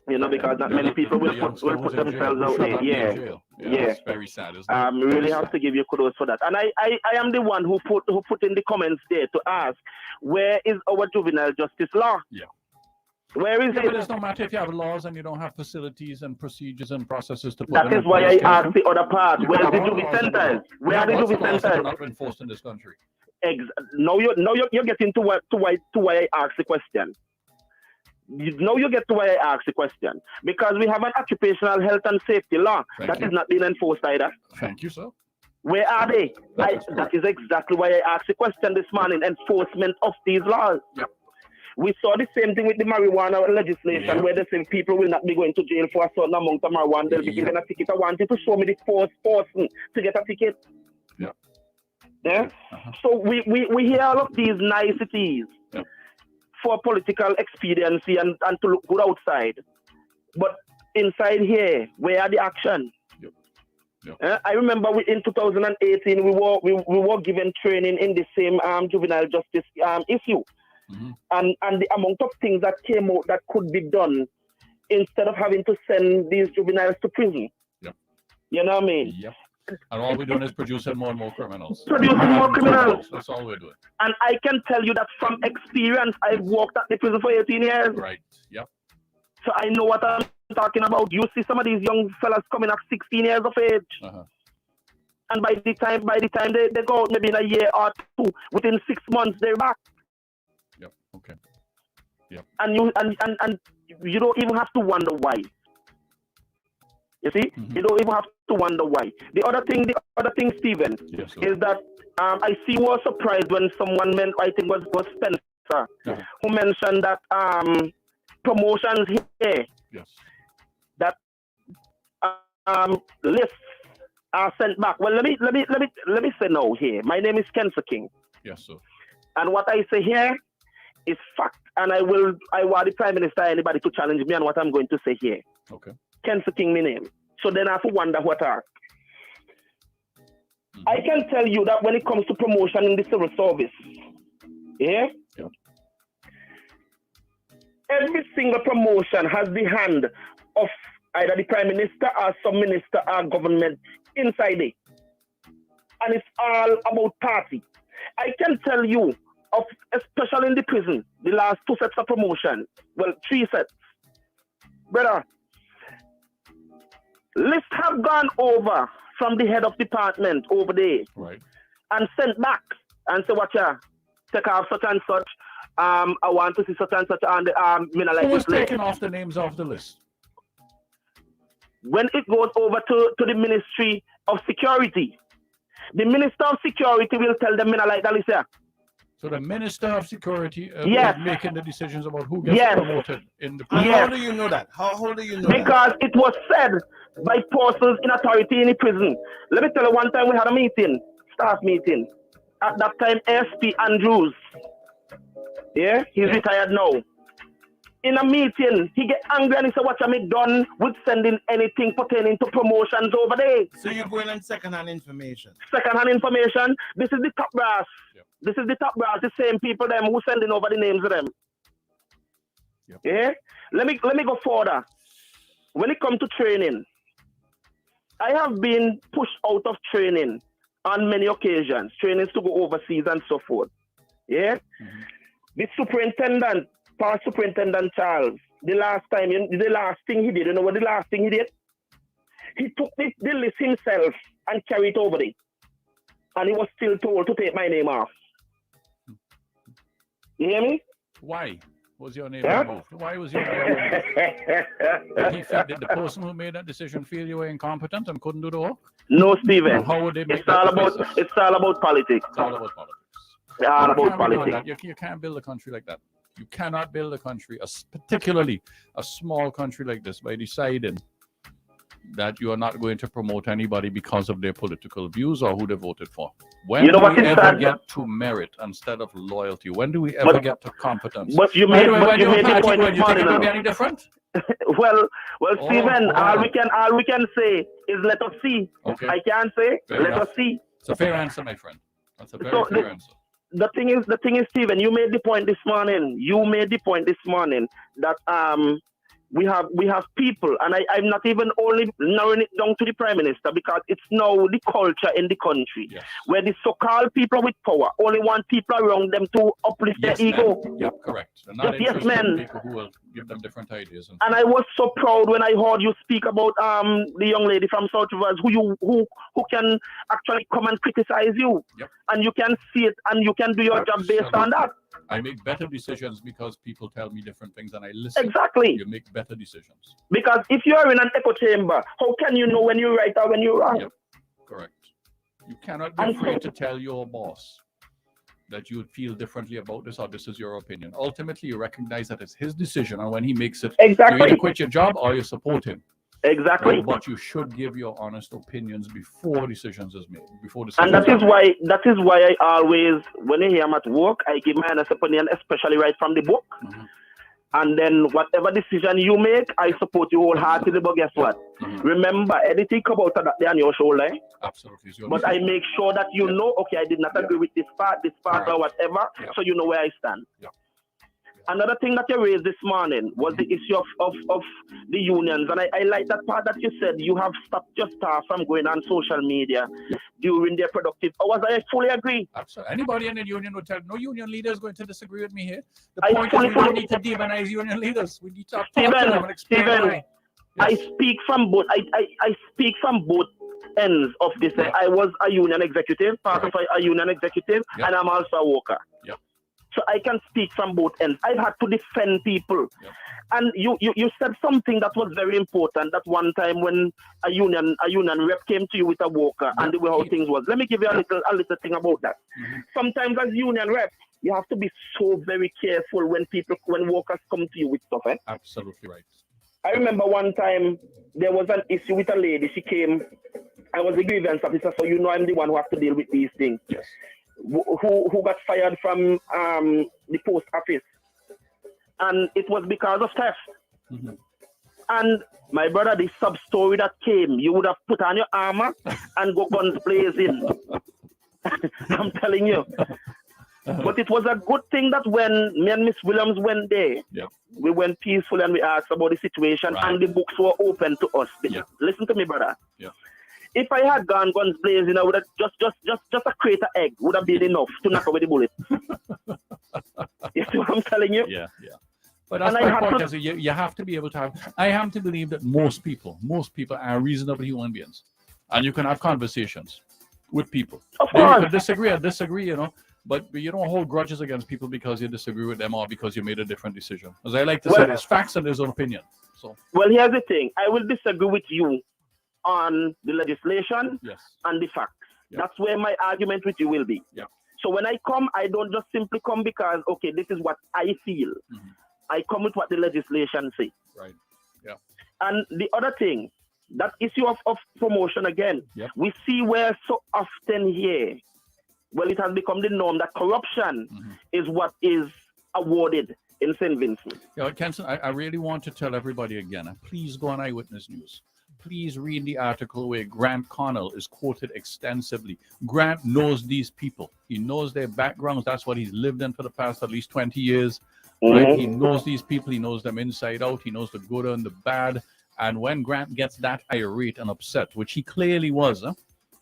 You know, because not many people will put themselves out there. Yeah. It's very sad, isn't it? Really have to give you kudos for that. And I am the one who put in the comments there to ask, where is our juvenile justice law? Yeah. Where is it? But it's no matter if you have laws and you don't have facilities and procedures and processes to put That is why I asked the other part. Where are the juvie centers? Where are the juvie centers? Not enforced in this country. Now you're getting to why I asked the question. You get to why I asked the question. Because we have an occupational health and safety law that is not being enforced either. Thank you, sir. Where are they? That is exactly why I asked the question this morning. Enforcement of these laws. Yep. We saw the same thing with the marijuana legislation, where they say people will not be going to jail for a certain amount of marijuana. They'll be given a ticket. I want you to show me the first person to get a ticket. Yeah. So we hear all of these niceties for political expediency and to look good outside, but inside here, where are the action? I remember in 2018 we were given training in the same juvenile justice issue, and the amount of things that came out that could be done instead of having to send these juveniles to prison. You know what I mean? And all we're doing is producing more and more criminals. Producing more criminals. That's all we're doing. And I can tell you that from experience, I've worked at the prison for 18 years. Right. Yep. So I know what I'm talking about. You see some of these young fellas coming at 16 years of age. And by the time they go out, maybe in a year or two, within 6 months they're back. Yep. Okay. Yep. And you don't even have to wonder why. You see, you don't even have to wonder why. The other thing, Stephen, is that I see you were surprised when someone I think was Spencer, who mentioned that promotions here, that lists are sent back. Well, let me say no here. My name is Kensa King. Yes, sir. And what I say here is fact, and I want the Prime Minister, anybody to challenge me on what I'm going to say here. Okay. Kensa King, my name. So then I have to wonder what are. I can tell you that when it comes to promotion in the civil service, every single promotion has the hand of either the Prime Minister or some minister or government inside it. And it's all about party. I can tell you, especially in the prison, the last 2 sets of promotion, well, 3 sets. Brother, lists have gone over from the head of department over there, right, and sent back and say, watch ya, take off such and such, I want to see such and such on the me not like Who was this list. taking off the names off the list? When it goes over to the Ministry of Security, the Minister of Security will tell them me not like that list here. So the Minister of Security Yes. is making the decisions about who gets Yes. promoted in the And Yes. how do you know that? How do you know Because it was said by persons in authority in the prison. Let me tell you, one time we had a meeting, staff meeting. At that time, SP Andrews, yeah, he's retired now. In a meeting, he get angry and he said, what am I done with sending anything pertaining to promotions over there? So you're going on second-hand information. Second-hand information. This is the top brass. This is the top brass, the same people them who sending over the names of them. Yeah? Let me go further. When it comes to training, I have been pushed out of training on many occasions, trainings to go overseas and so forth. Yeah? The superintendent, past superintendent Charles, the last thing he did, you know what the last thing he did? He took the list himself and carried it over there. And he was still told to take my name off. You hear me? Why was your name Huh? removed? Why was your name removed? Did he feel, did the person who made that decision feel you were incompetent and couldn't do the work? No, Stephen. Or how would they make It's all that about decision? it's all about politics. It's all about politics. It's all You about can't be doing politics. that. You can't build a country like that. You cannot build a country, particularly a small country like this, by deciding that you are not going to promote anybody because of their political views or who they voted for. When You know do what we is ever sad? get to merit instead of loyalty? When do we ever But- get to competence? But you By made the way, but when you you're made the party, point when you think this it will be morning. any different? Well, Oh, Stephen, wow. all we can say is let us see. Okay. I can't say Fair let enough. us see. It's a fair answer, my friend. That's a very So fair answer. The thing is, Stephen, you made the point this morning. You made the point this morning that we have people, and I'm not even only narrowing it down to the Prime Minister, because it's now the culture in the country where the so-called people with power only want people around them to uplift Yes, their ego. man. Yep, correct. They're not Yes, interested in man. people who will give them different ideas. And I was so proud when I heard you speak about the young lady from South Rivers who can actually come and criticize you, and you can see it and you can do your job based on that. I make better decisions because people tell me different things and I listen. Exactly. You make better decisions. Because if you're in an echo chamber, how can you know when you're right or when you're wrong? Yep, correct. You cannot be afraid to tell your boss that you feel differently about this or this is your opinion. Ultimately, you recognize that it's his decision, and when he makes it, you Exactly. either quit your job or you support him. Exactly. Right? But you should give your honest opinions before decisions is made. Before And decisions that is why I always, when I hear I'm at work, I give my honest opinion, especially right from the book. And then whatever decision you make, I support you wholeheartedly. But guess what? Remember, anything about that they on your shoulder. Absolutely. It's your But I decision. make sure that you know, okay, I did not agree with this part, or whatever, so you know where I stand. Another thing that you raised this morning was the issue of the unions. And I like that part that you said you have stopped your staff from going on social media during their productive hours. I fully agree. Absolutely. Anybody in the union would tell no union leader is going to disagree with me here. The I point is fully- we don't need to demonize union leaders. We need to talk to them and explain Steven, why. I speak from both. I speak from both ends of this. I was a union executive, part of a union executive, and I'm also a worker. So I can speak from both ends. I've had to defend people. And you said something that was very important, that one time when a union rep came to you with a worker and the way how things was. Let me give you a little thing about that. Sometimes as union rep, you have to be so very careful when workers come to you with stuff. Absolutely right. I remember one time there was an issue with a lady. She came, I was a grievance officer, so you know I'm the one who has to deal with these things. Yes. Who got fired from the post office, and it was because of theft. And my brother, the sub story that came, you would have put on your armor and go guns blazing. I'm telling you. But it was a good thing that when me and Miss Williams went there, we went peaceful and we asked about the situation, and the books were open to us. Listen to me, brother. If I had gone guns blazing, I would have just a crate of egg would have been enough to knock away the bullet. You see what I'm telling you? Yeah. But that's And I my have point. to- Is you have to be able to have. I have to believe that most people are reasonable human beings, and you can have conversations with people. Of Then you course. can disagree. You know, But you don't hold grudges against people because you disagree with them or because you made a different decision. As I like to say, there's facts and there's own opinion. So, well, here's the thing. I will disagree with you on the legislation yes, and the facts. Yeah. That's where my argument with you will be. Yeah. So when I come, I don't just simply come because, okay, this is what I feel. I come with what the legislation say. Right. Yeah. And the other thing, that issue of promotion again, we see where so often here, well, it has become the norm that corruption is what is awarded in St. Vincent. Yeah, Kenson, I really want to tell everybody again, please go on Eyewitness News. Please read the article where Grant Connell is quoted extensively. Grant knows these people. He knows their backgrounds. That's what he's lived in for the past at least 20 years. Right? He knows these people. He knows them inside out. He knows the good and the bad. And when Grant gets that irate and upset, which he clearly was,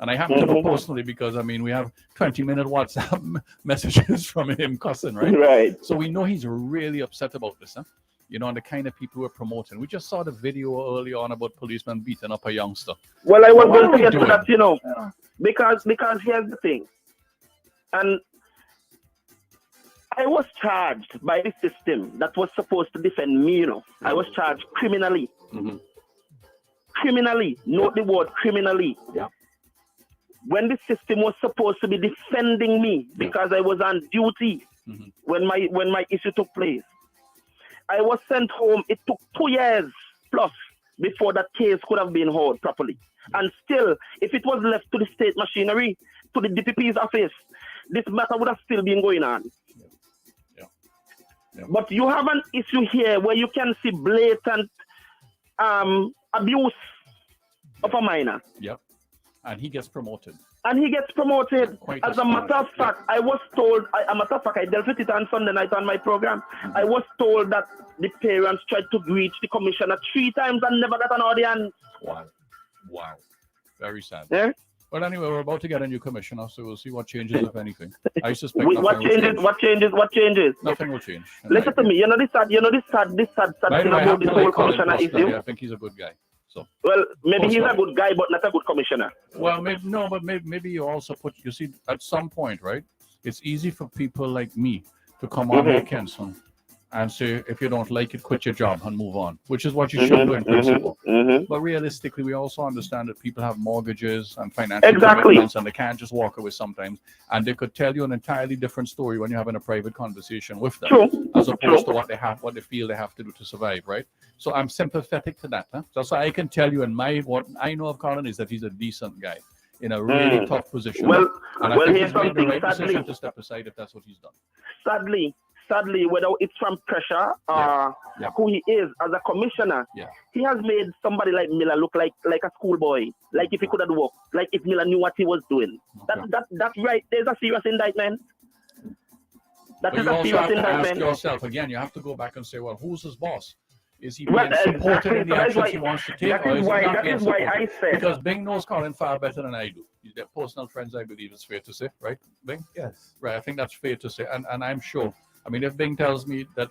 and I happen to know personally because, I mean, we have 20-minute WhatsApp messages from him cussing, right? Right. So we know he's really upset about this, you know, and the kind of people we're promoting. We just saw the video early on about policemen beating up a youngster. Well, I was going to get to that, you know, because here's the thing. And I was charged by the system that was supposed to defend me, you know. I was charged criminally. Criminally. Note the word criminally. Yeah. When the system was supposed to be defending me because I was on duty when my issue took place. I was sent home. It took 2 years plus before that case could have been heard properly. And still, if it was left to the state machinery, to the DPP's office, this matter would have still been going on. But you have an issue here where you can see blatant abuse of a minor. Yep. And he gets promoted. And he gets promoted. As a matter of fact, I was told, I dealt with it on Sunday night on my program. I was told that the parents tried to reach the commissioner 3 times and never got an audience. Wow. Wow. Very sad. Yeah? But anyway, we're about to get a new commissioner, so we'll see what changes, if anything. I suspect What changes? Nothing will change. Listen to me. You know this sad thing about this whole commissioner issue? I think he's a good guy. So, well, maybe he's a good guy, but not a good commissioner. Well, maybe you also you see, at some point, right? It's easy for people like me to come on here, Kenson, and say, if you don't like it, quit your job and move on, which is what you should do in principle. But realistically, we also understand that people have mortgages and financial commitments, and they can't just walk away sometimes. And they could tell you an entirely different story when you're having a private conversation with them, as opposed to what they feel they have to do to survive, right? So I'm sympathetic to that. So I can tell you, what I know of Colin is that he's a decent guy in a really tough position. Well, and I think here's he's made the something. right Sadly, decision to step aside if that's what he's done. Sadly, whether it's from pressure or who he is as a commissioner, he has made somebody like Miller look like a schoolboy, like if he could have worked, like if Miller knew what he was doing. That's right. There's a serious indictment. That is a serious indictment. Ask yourself again. You have to go back and say, well, who's his boss? Is he being supported in the actions he wants to take? That is why I said. Because Bing knows Colin far better than I do. They're personal friends, I believe it's fair to say, right, Bing? Yes. Right, I think that's fair to say. And I'm sure. I mean, if Bing tells me that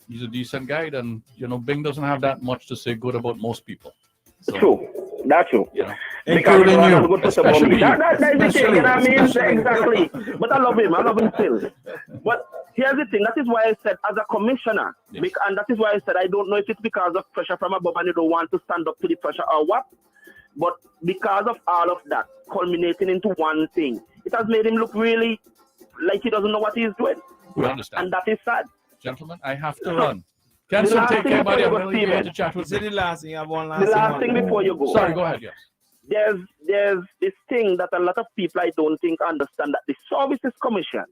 he's a decent guy, then, you know, Bing doesn't have that much to say good about most people. So, true. That's true. You know, including you. Especially That's the thing, you know what I mean? Exactly. But I love him still. But here's the thing, that is why I said, as a commissioner, and that is why I said, I don't know if it's because of pressure from above and you don't want to stand up to the pressure or what, but because of all of that, culminating into one thing, it has made him look really like he doesn't know what he's doing. We understand. And that is sad. Gentlemen, I have to run. Kenson, take care, buddy. I'm really here to chat with you. The last thing, I have one The last thing before you go. Sorry, go ahead, yes. There's this thing that a lot of people I don't think understand, that the Services Commission,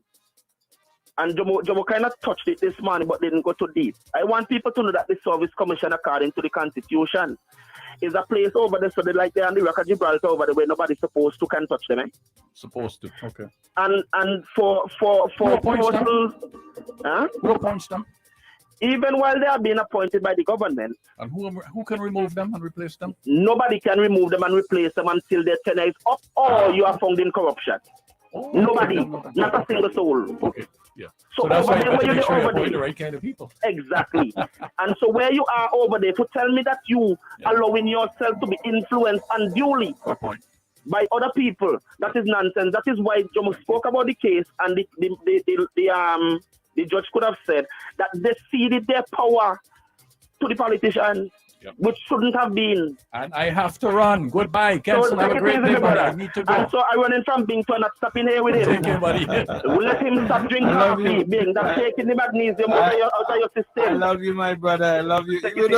and Jomo kind of touched it this morning but didn't go too deep. I want people to know that the Service Commission, according to the Constitution, is a place over there, so they like they're on the Rock of Gibraltar over there where nobody's supposed to can touch them, eh? Supposed to, okay. And for persons, who appoints them? Even while they are being appointed by the government. And who can remove them and replace them? Nobody can remove them and replace them until their tenure is up or you are found in corruption. Oh, Nobody, okay. not a single soul. Okay, yeah. So that's why you have to make sure you over appoint there, the right kind of people. Exactly. And so where you are over there, to tell me that you allowing yourself to be influenced unduly, by other people. That is nonsense. That is why Jomo spoke about the case, and the judge could have said that they ceded their power to the politician, which shouldn't have been. And I have to run. Goodbye. Kenson, have a great day, brother. I need to go. And so I run in from Bing to not stopping here with him. Thank you, buddy. Let him stop drinking coffee, Bing. That's taking the magnesium out of your system. I love you, my brother. I love you. You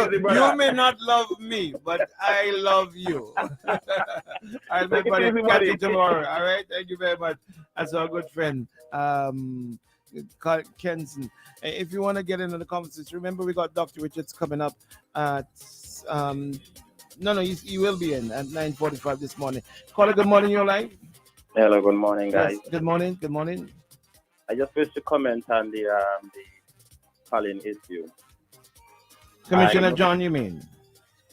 may not love me, but I love you. All right, my buddy. Catch you tomorrow. All right. Thank you very much. That's our good friend, Kenson. If you want to get into the conversation, remember we got Dr. Richards coming up at he will be in at 9:45 this morning. Caller, good morning, you're live. Hello, good morning, guys. Yes, good morning. Good morning. I just wish to comment on the Colin issue. Commissioner John, you mean?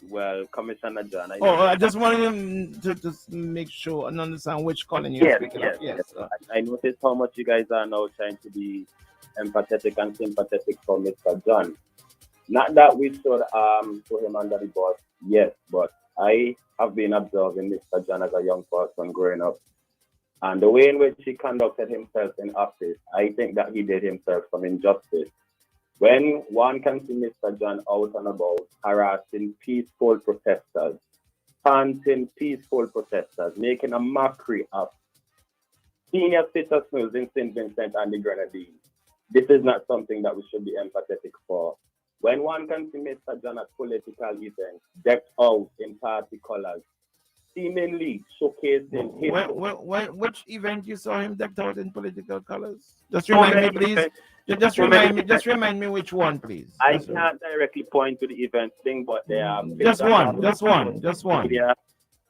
Well, Commissioner John. I just wanted him to just make sure and understand which Colin you're speaking of. Yes. I noticed how much you guys are now trying to be empathetic and sympathetic for Mr. John. Not that we should throw him under the bus, yes, but I have been observing Mr. John as a young person growing up. And the way in which he conducted himself in office, I think that he did himself some injustice. When one can see Mr. John out and about harassing peaceful protesters, taunting peaceful protesters, making a mockery of senior citizens in St. Vincent and the Grenadines, this is not something that we should be empathetic for. When one can see Mr. John at political events, decked out in party colors, seemingly showcasing his... Which event you saw him decked out in political colors? Just remind me, please. Just remind me which one, please. I can't directly point to the event thing, but there are... Just one.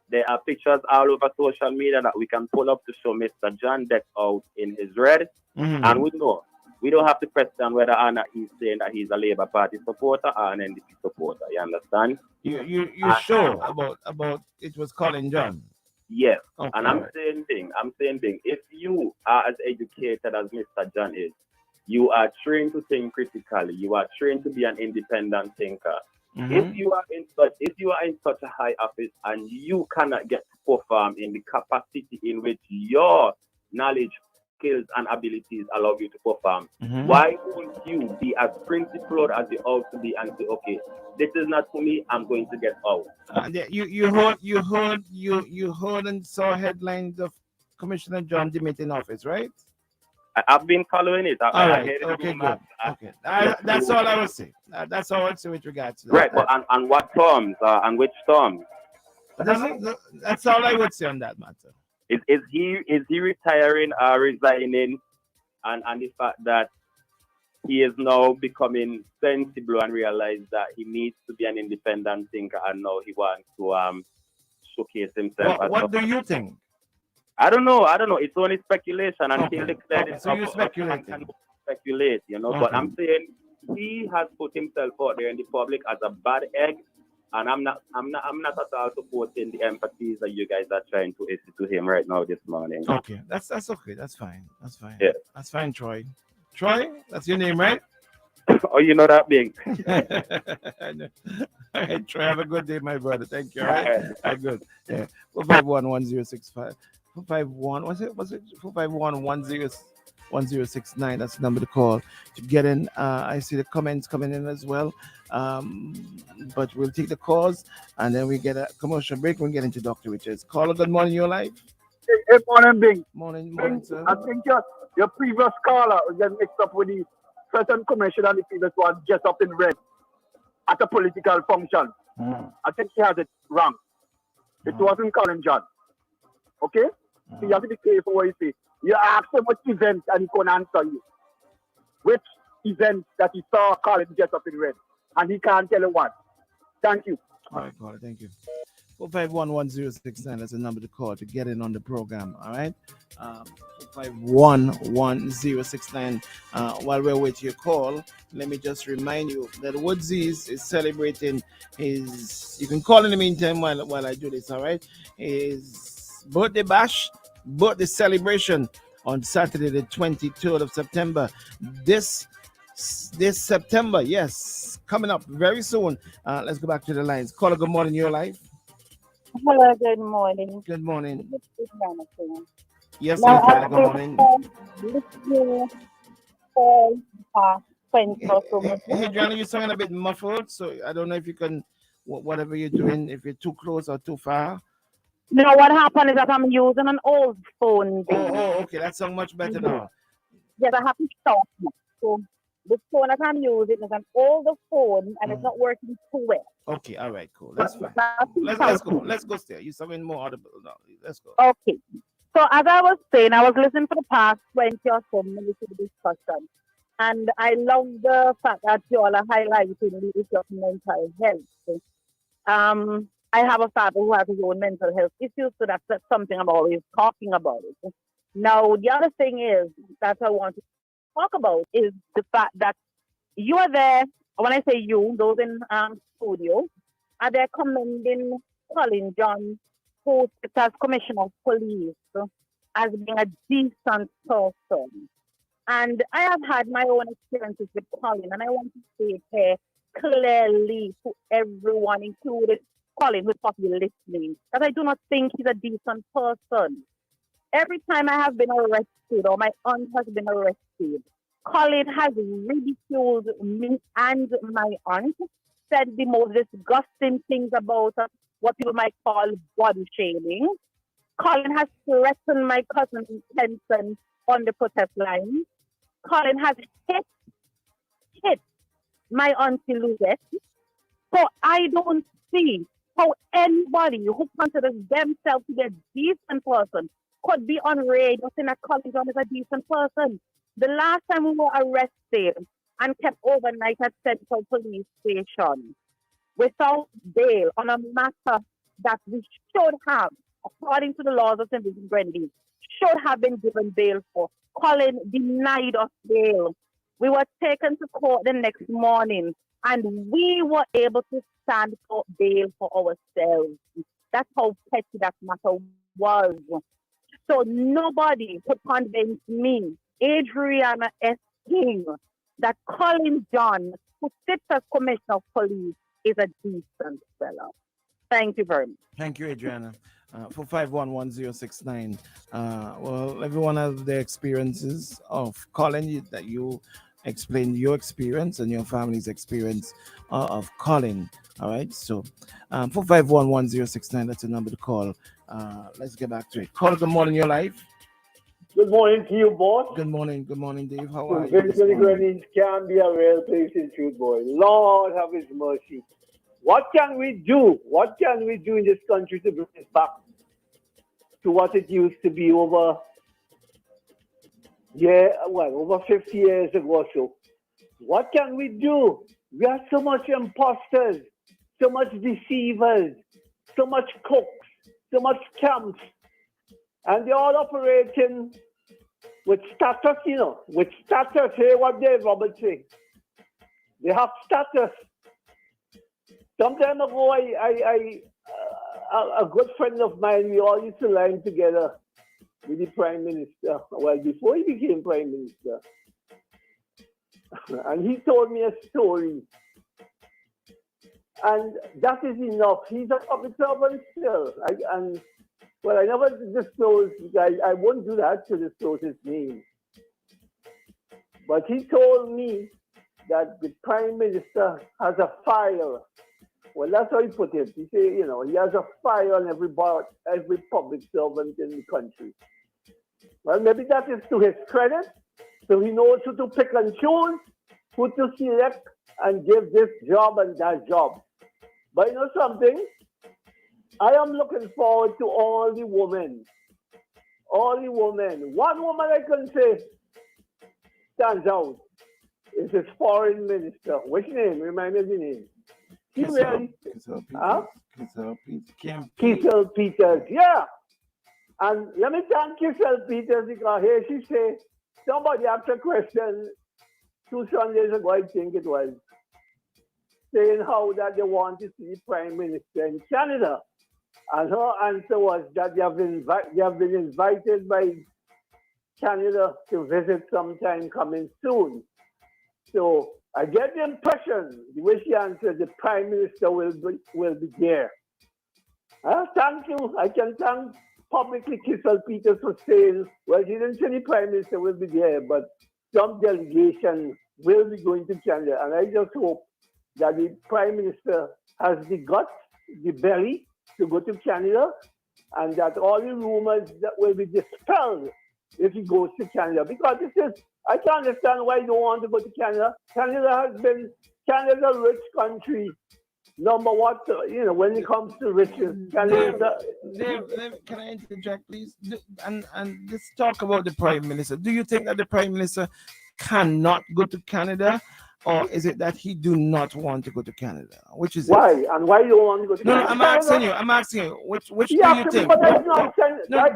There are pictures all over social media that we can pull up to show Mr. John decked out in his red. Mm-hmm. And we know. We don't have to question whether or not he's saying that he's a Labour Party supporter or an NDP supporter. You understand? You sure about it was Colin John? Yes. Okay, and I'm saying, if you are as educated as Mr. John is, you are trained to think critically. You are trained to be an independent thinker. Mm-hmm. If you are in such a high office and you cannot get to perform in the capacity in which your knowledge, skills, and abilities allow you to perform, why won't you be as principled as you ought to be and say, okay, this is not for me, I'm going to get out. You heard and saw headlines of Commissioner John demitting office, right? I've been following it. Okay, good. Okay, that's all I would say. That's all I would say with regards to that. Right, but on what terms and which terms? That's all I would say on that matter. Is he retiring or resigning, and the fact that he is now becoming sensible and realize that he needs to be an independent thinker, and now he wants to showcase himself. What do you think? I don't know. It's only speculation until declared. Okay. So you speculate. Speculate, Okay. But I'm saying he has put himself out there in the public as a bad egg. And I'm not at all supporting the empathies that you guys are trying to issue to him right now this morning. Okay, that's okay. That's fine. Yeah. That's fine, Troy. Troy, that's your name, right? Oh, you know that being. All right, Troy, have a good day, my brother. Thank you. All right, good. Yeah. 451-1065. 451. Was it 451-1069? That's the number to call to get in. I see the comments coming in as well. But we'll take the calls and then we get a commercial break. We'll get into Dr. Richards. Caller, good morning, you're live. Good morning, Bing. Morning, sir. I think your previous caller was getting mixed up with the certain commissioner and the previous one just up in red at a political function. I think he has it wrong. It wasn't Colin John. Okay? So you have to be careful what you say. You ask him what event and he can't answer you. Which event that he saw Colin just up in red? And he can't tell you what. Thank you. All right, caller, thank you. 451-1069, that's the number to call to get in on the program, all right? 451-1069. While we're waiting your call, let me just remind you that Woodsies is celebrating his, you can call in the meantime while I do this, all right? His birthday bash, birthday celebration on Saturday, the 23rd of September. This September, yes, coming up very soon. Let's go back to the lines. Caller, good morning, you're live. Hello, good morning. Good morning. This is Adriana saying. Yes, Now, Miss I Tyler, good morning. listening for past 20 or so minutes. Hey, Johnny, you're sounding a bit muffled, so I don't know if you can, whatever you're doing, if you're too close or too far. No, what happened is that I'm using an old phone. Oh, okay, that sounds much better now. Yes, I have to stop now. So the phone that I'm using is an older phone and it's not working too well. Okay, all right, cool. That's fine. Let's go. Let's go still. You're sounding more audible now. Let's go. Okay. So as I was saying, I was listening for the past 20 or so minutes of the discussion. And I love the fact that you all are highlighting the issue of mental health. I have a father who has his own mental health issues, so that's something I'm always talking about. Now, the other thing is that I want to talk about is the fact that you are there. When I say you, those in studio, are there commending Colin John, who sits as Commissioner of Police, as being a decent person. And I have had my own experiences with Colin, and I want to say it here clearly to everyone, including Colin, who's possibly listening, that I do not think he's a decent person. Every time I have been arrested or my aunt has been arrested, Colin has ridiculed me and my aunt, said the most disgusting things about what people might call body shaming. Colin has threatened my cousin Kenson on the protest line. Colin has hit my auntie Luzette. So I don't see how anybody who considers themselves to be a decent person could be on radio saying that Colin John is a decent person. The last time we were arrested and kept overnight at Central Police Station without bail on a matter that we should have, according to the laws of St. Vincent Grenadines, should have been given bail for. Colin denied us bail. We were taken to court the next morning and we were able to stand for bail for ourselves. That's how petty that matter was. So nobody could convince me, Adriana S. King, that Colin John, who sits as Commissioner of Police, is a decent fellow. Thank you very much. Thank you, Adriana. For 511069. Well, everyone has their experiences of Colin, that you explained your experience and your family's experience of Colin. All right, so for 511069, that's the number to call. Let's get back to it. Call, good morning, your life. Good morning to you, boss. Good morning, Dave. How are you? Vincent Grenadines can be a real place in truth, boy. Lord have his mercy. What can we do? What can we do in this country to bring it back to what it used to be over 50 years ago or so? What can we do? We have so much imposters, so much deceivers, so much cooks, so much camps, and they're all operating with status, with status. Hear what Dave Roberts say. They have status. Some time ago, a good friend of mine, we all used to line together with the Prime Minister, well, before he became Prime Minister. And he told me a story. And that is enough. He's a public servant still. I never disclosed, I won't do that to disclose his name. But he told me that the Prime Minister has a file. Well, that's how he put it. He said, he has a file on every public servant in the country. Well, maybe that is to his credit. So he knows who to pick and choose, who to select and give this job and that job. But you know something? I am looking forward to all the women. All the women. One woman I can say stands out is his foreign minister. Which name? Remind me of the name. Kisel Peters. Yeah. And let me thank Kisel Peters because here she say, somebody asked a question 2 Sundays ago, I think it was, saying how that they want to see the Prime Minister in Canada. And her answer was that they have been invited by Canada to visit sometime coming soon. So I get the impression, the way she answered, the Prime Minister will be there. Thank you. I can thank publicly Kissel Peters for saying, well, he didn't say the Prime Minister will be there, but some delegation will be going to Canada. And I just hope that the Prime Minister has the guts, the belly to go to Canada, and that all the rumors that will be dispelled if he goes to Canada. Because this is, I can't understand why you don't want to go to Canada. Canada's a rich country. Number one, when it comes to riches, Canada. Dave, can I interject, please? And let's talk about the Prime Minister. Do you think that the Prime Minister cannot go to Canada, or is it that he do not want to go to Canada? Which is why? It? And why you don't want to go to Canada? No, I'm asking you. Which do you think?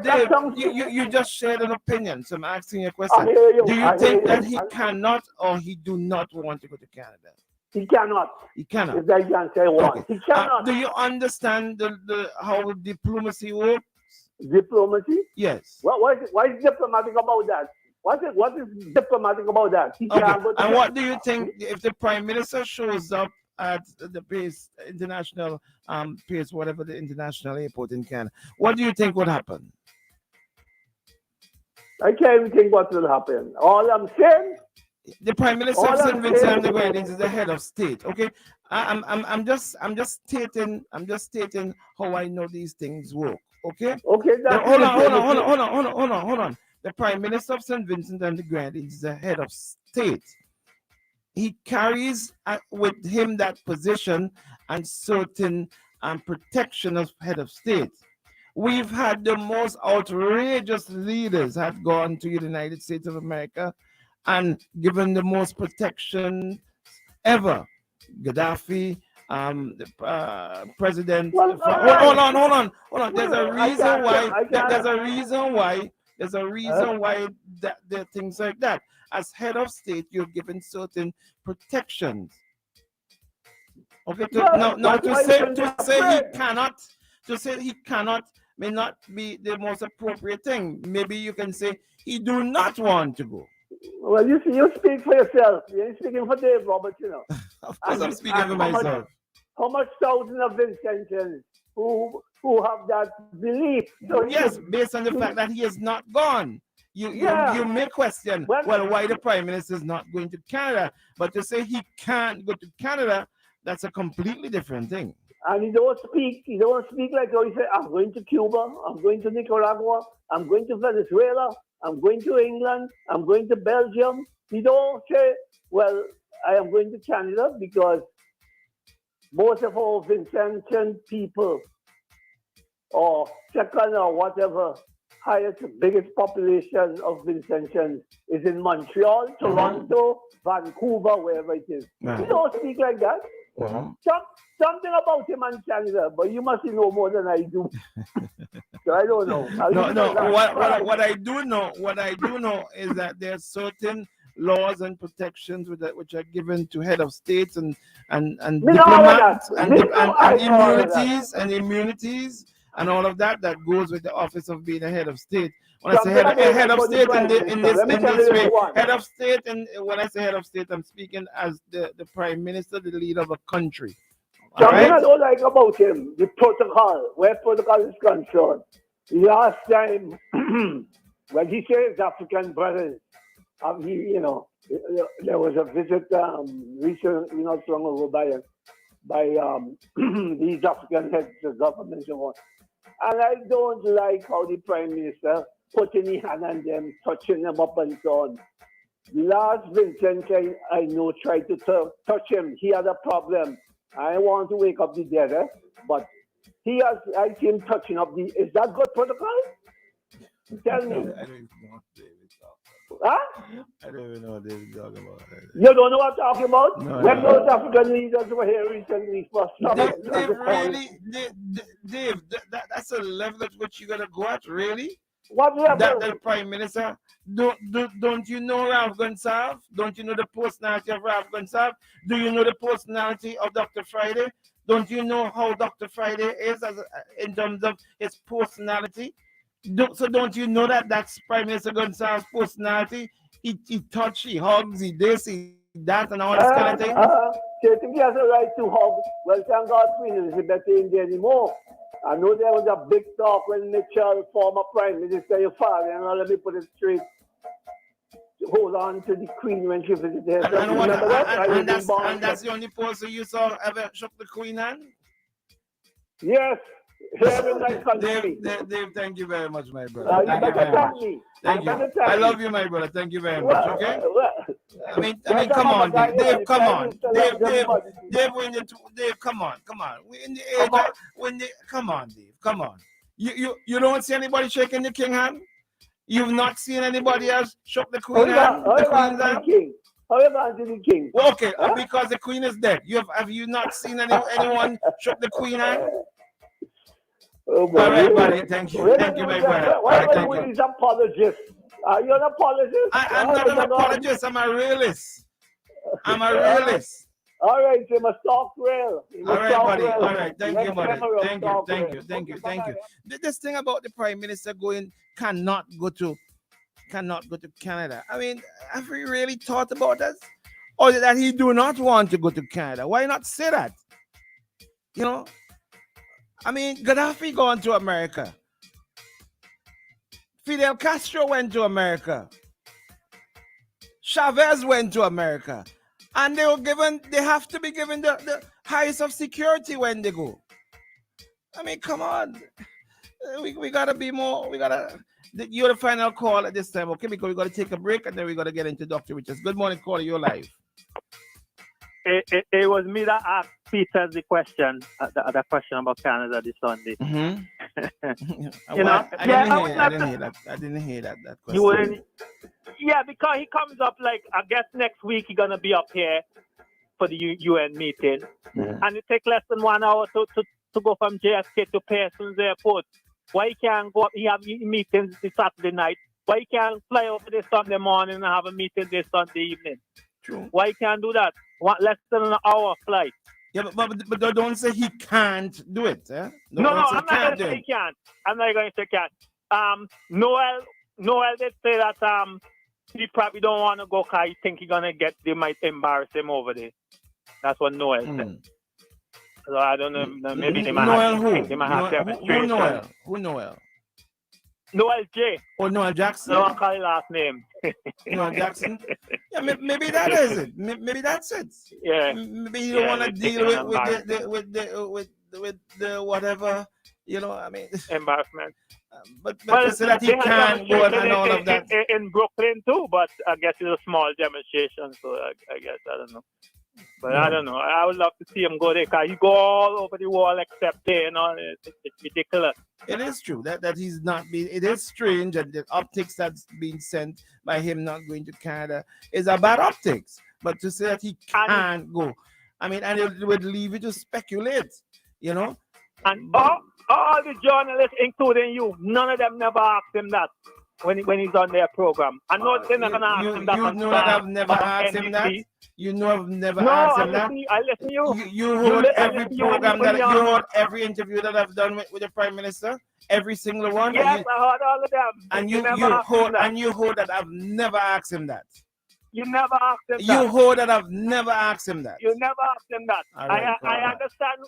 Dave, you just shared an opinion, so I'm asking you a question. Do you think that he cannot or he do not want to go to Canada? He cannot. He cannot. If I can say one. Okay. He cannot. Do you understand how diplomacy works? Diplomacy? Yes. Why is diplomatic about that? What is diplomatic about that? He can't go to And what do you think if the Prime Minister shows up at the Pace International Pace, whatever the international airport in Canada? What do you think would happen? I can't even think what will happen. All I'm saying, the Prime Minister of St. Vincent and the Grenadines is the head of state. Okay, I'm just stating how I know these things work. Okay. Okay. Hold on. The Prime Minister of St. Vincent and the Grenadines is the head of state. He carries with him that position and certain protection of head of state. We've had the most outrageous leaders have gone to the United States of America and given the most protection ever. Gaddafi, the president. Hold on. There's a reason why there are things like that. As head of state, you're given certain protections. Okay. To say he cannot may not be the most appropriate thing. Maybe you can say he do not want to go. Well, you speak for yourself. You're speaking for Dave Roberts, Of course, I'm speaking for myself. How much thousands of Vincentians who have that belief? So yes, based on the fact that he has not gone. You may question, why the Prime Minister is not going to Canada. But to say he can't go to Canada, that's a completely different thing. And he don't speak like how he said, I'm going to Cuba, I'm going to Nicaragua, I'm going to Venezuela, I'm going to England, I'm going to Belgium. He don't say, well, I am going to Canada because most of our Vincentian people, or second or whatever, biggest population of Vincentians is in Montreal, Toronto, Vancouver, wherever it is. He don't speak like that. Something about him and Canada, but you must know more than I do. So I don't know. What I do know is that there are certain laws and protections which are given to head of states and diplomats and immunities and all of that goes with the office of being a head of state. When I say head of state in this way, head of state, and when I say head of state, I'm speaking as the Prime Minister, the leader of a country. Something I don't like about him, the protocol, where protocol is concerned. Last time, when he said his African brothers, there was a visit recently, not so long ago, by these African heads of government and so on. And I don't like how the Prime Minister putting his hand on them, touching them up and so on. The last Vincent I know tried to touch him. He had a problem. I want to wake up the dead, but I see him touching up is that good protocol? Tell me. I don't even know what David's talking about. Huh? I don't even know what David's talking about. You don't know what I'm talking about? No, when those African leaders were here recently for Dave, that's a level at which you're gonna go at, really? What level? That the Prime Minister, don't you know Ralph Gonsalves? Don't you know the personality of Ralph Gonsalves? Do you know the personality of Dr. Friday? Don't you know how Dr. Friday is in terms of his personality? Don't you know that that's Prime Minister Gonsalves' personality? He touch, he hugs, he this, he that, and all this kind of thing. So I think he has a right to hug. Well, thank God Queen Elizabeth ain't there anymore. I know there was a big talk when Mitchell, former Prime Minister, your father, and let me put it straight, hold on to the Queen when she visited her. And that's the only person you saw ever shook the Queen hand? Yes. Dave, thank you very much, my brother. Thank you very much. Thank you. I love you, my brother. Thank you very much. Okay. I mean, come on, Dave. Dave, come on. Dave, come on. We in the age. Come on, Dave. Come on. You don't see anybody shaking the king hand? You've not seen anybody else shook the queen hand? The queen's hand? Well, okay, because the queen is dead. Have you not seen anyone shook the queen hand? Oh, all right, buddy. Thank you. Thank you, my brother. Why are you an apologist? Are you an apologist? I'm not an apologist. I'm a realist. All right, you must talk real. All right, buddy. All right. Thank you, buddy. Thank you. This thing about the Prime Minister cannot go to Canada. I mean, have we really thought about this? Or that he do not want to go to Canada? Why not say that? You know? I mean, Gaddafi gone to America. Fidel Castro went to America. Chavez went to America. And they have to be given the highest of security when they go. I mean, come on. We gotta be more, you're the final call at this time, okay? Because we gotta take a break and then we gotta get into Dr. Richards. Good morning, caller, you're live. It was me that asked Peter the question, the question about Canada this Sunday. Mm-hmm. I didn't hear that question. You wouldn't? Yeah, because he comes up I guess next week he's gonna be up here for the UN meeting, and it takes less than 1 hour to go from JFK to Pearson's Airport. Why he can't go up? He have meetings this Saturday night. Why he can't fly over this Sunday morning and have a meeting this Sunday evening? True. Why he can't do that? Less than an hour flight. Yeah, but don't say he can't do it. Eh? I'm not going to say he can't. I'm not going to say he can't. Noel did say that he probably don't want to go because he think they might embarrass him over there. That's what Noel said. So I don't know. Maybe they might have to. Who Noel? Noel J. Or Noel Jackson? No, I call his last name. Noel Jackson? Yeah, maybe that is it. Maybe that's it. Yeah. Maybe you don't want to deal with the whatever, I mean. Embarrassment. But to say that he can't go and all of that. In Brooklyn too, but I guess it's a small demonstration, so I guess, I don't know. But I don't know. I would love to see him go there because he go all over the wall except there. It's ridiculous. It is true that he's not being. It is strange that the optics that's being sent by him not going to Canada is a bad optics. But to say that he can't go, I mean, and it would leave you to speculate, And all the journalists, including you, none of them never asked him that when he's on their program. I know they're not going to ask him that. You know that I've never asked him that. You know I've never asked him that. I listen to you. You heard every program you heard every interview that I've done with the Prime Minister, every single one. Yes, I heard all of them. And you heard that I've never asked him that. You never asked him that. You heard that I've never asked him that. You never asked him that. Right, I understand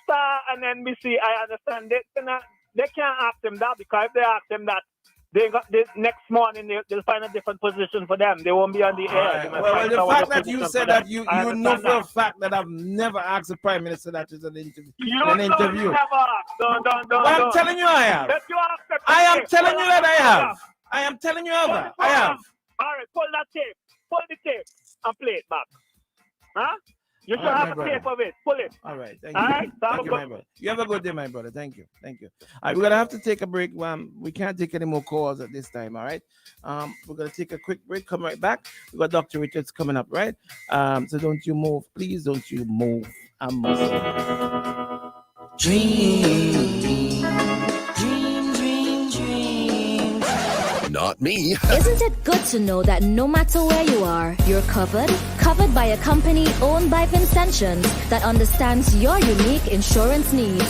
Star and NBC. I understand they can't ask him that because if they ask him that, they got this next morning. They'll find a different position for them. They won't be on the air. Well, the fact that you said that you know for a fact that I've never asked the Prime Minister that is an interview. You never asked. Don't. I'm telling you, I have. I am telling you that I have. I am telling you, I have. All right, pull that tape. Pull the tape and play it back. Huh? You should have a tape of it. Pull it. All right. Thank you. All right. Thank you, my brother. You have a good day, my brother. Thank you. All right, we're going to have to take a break. We can't take any more calls at this time, all right? We're going to take a quick break. Come right back. We've got Dr. Richards coming up, right? So don't you move. Please don't you move. I'm Dream. Not me. Isn't it good to know that no matter where you are, you're covered by a company owned by Vincentians that understands your unique insurance needs?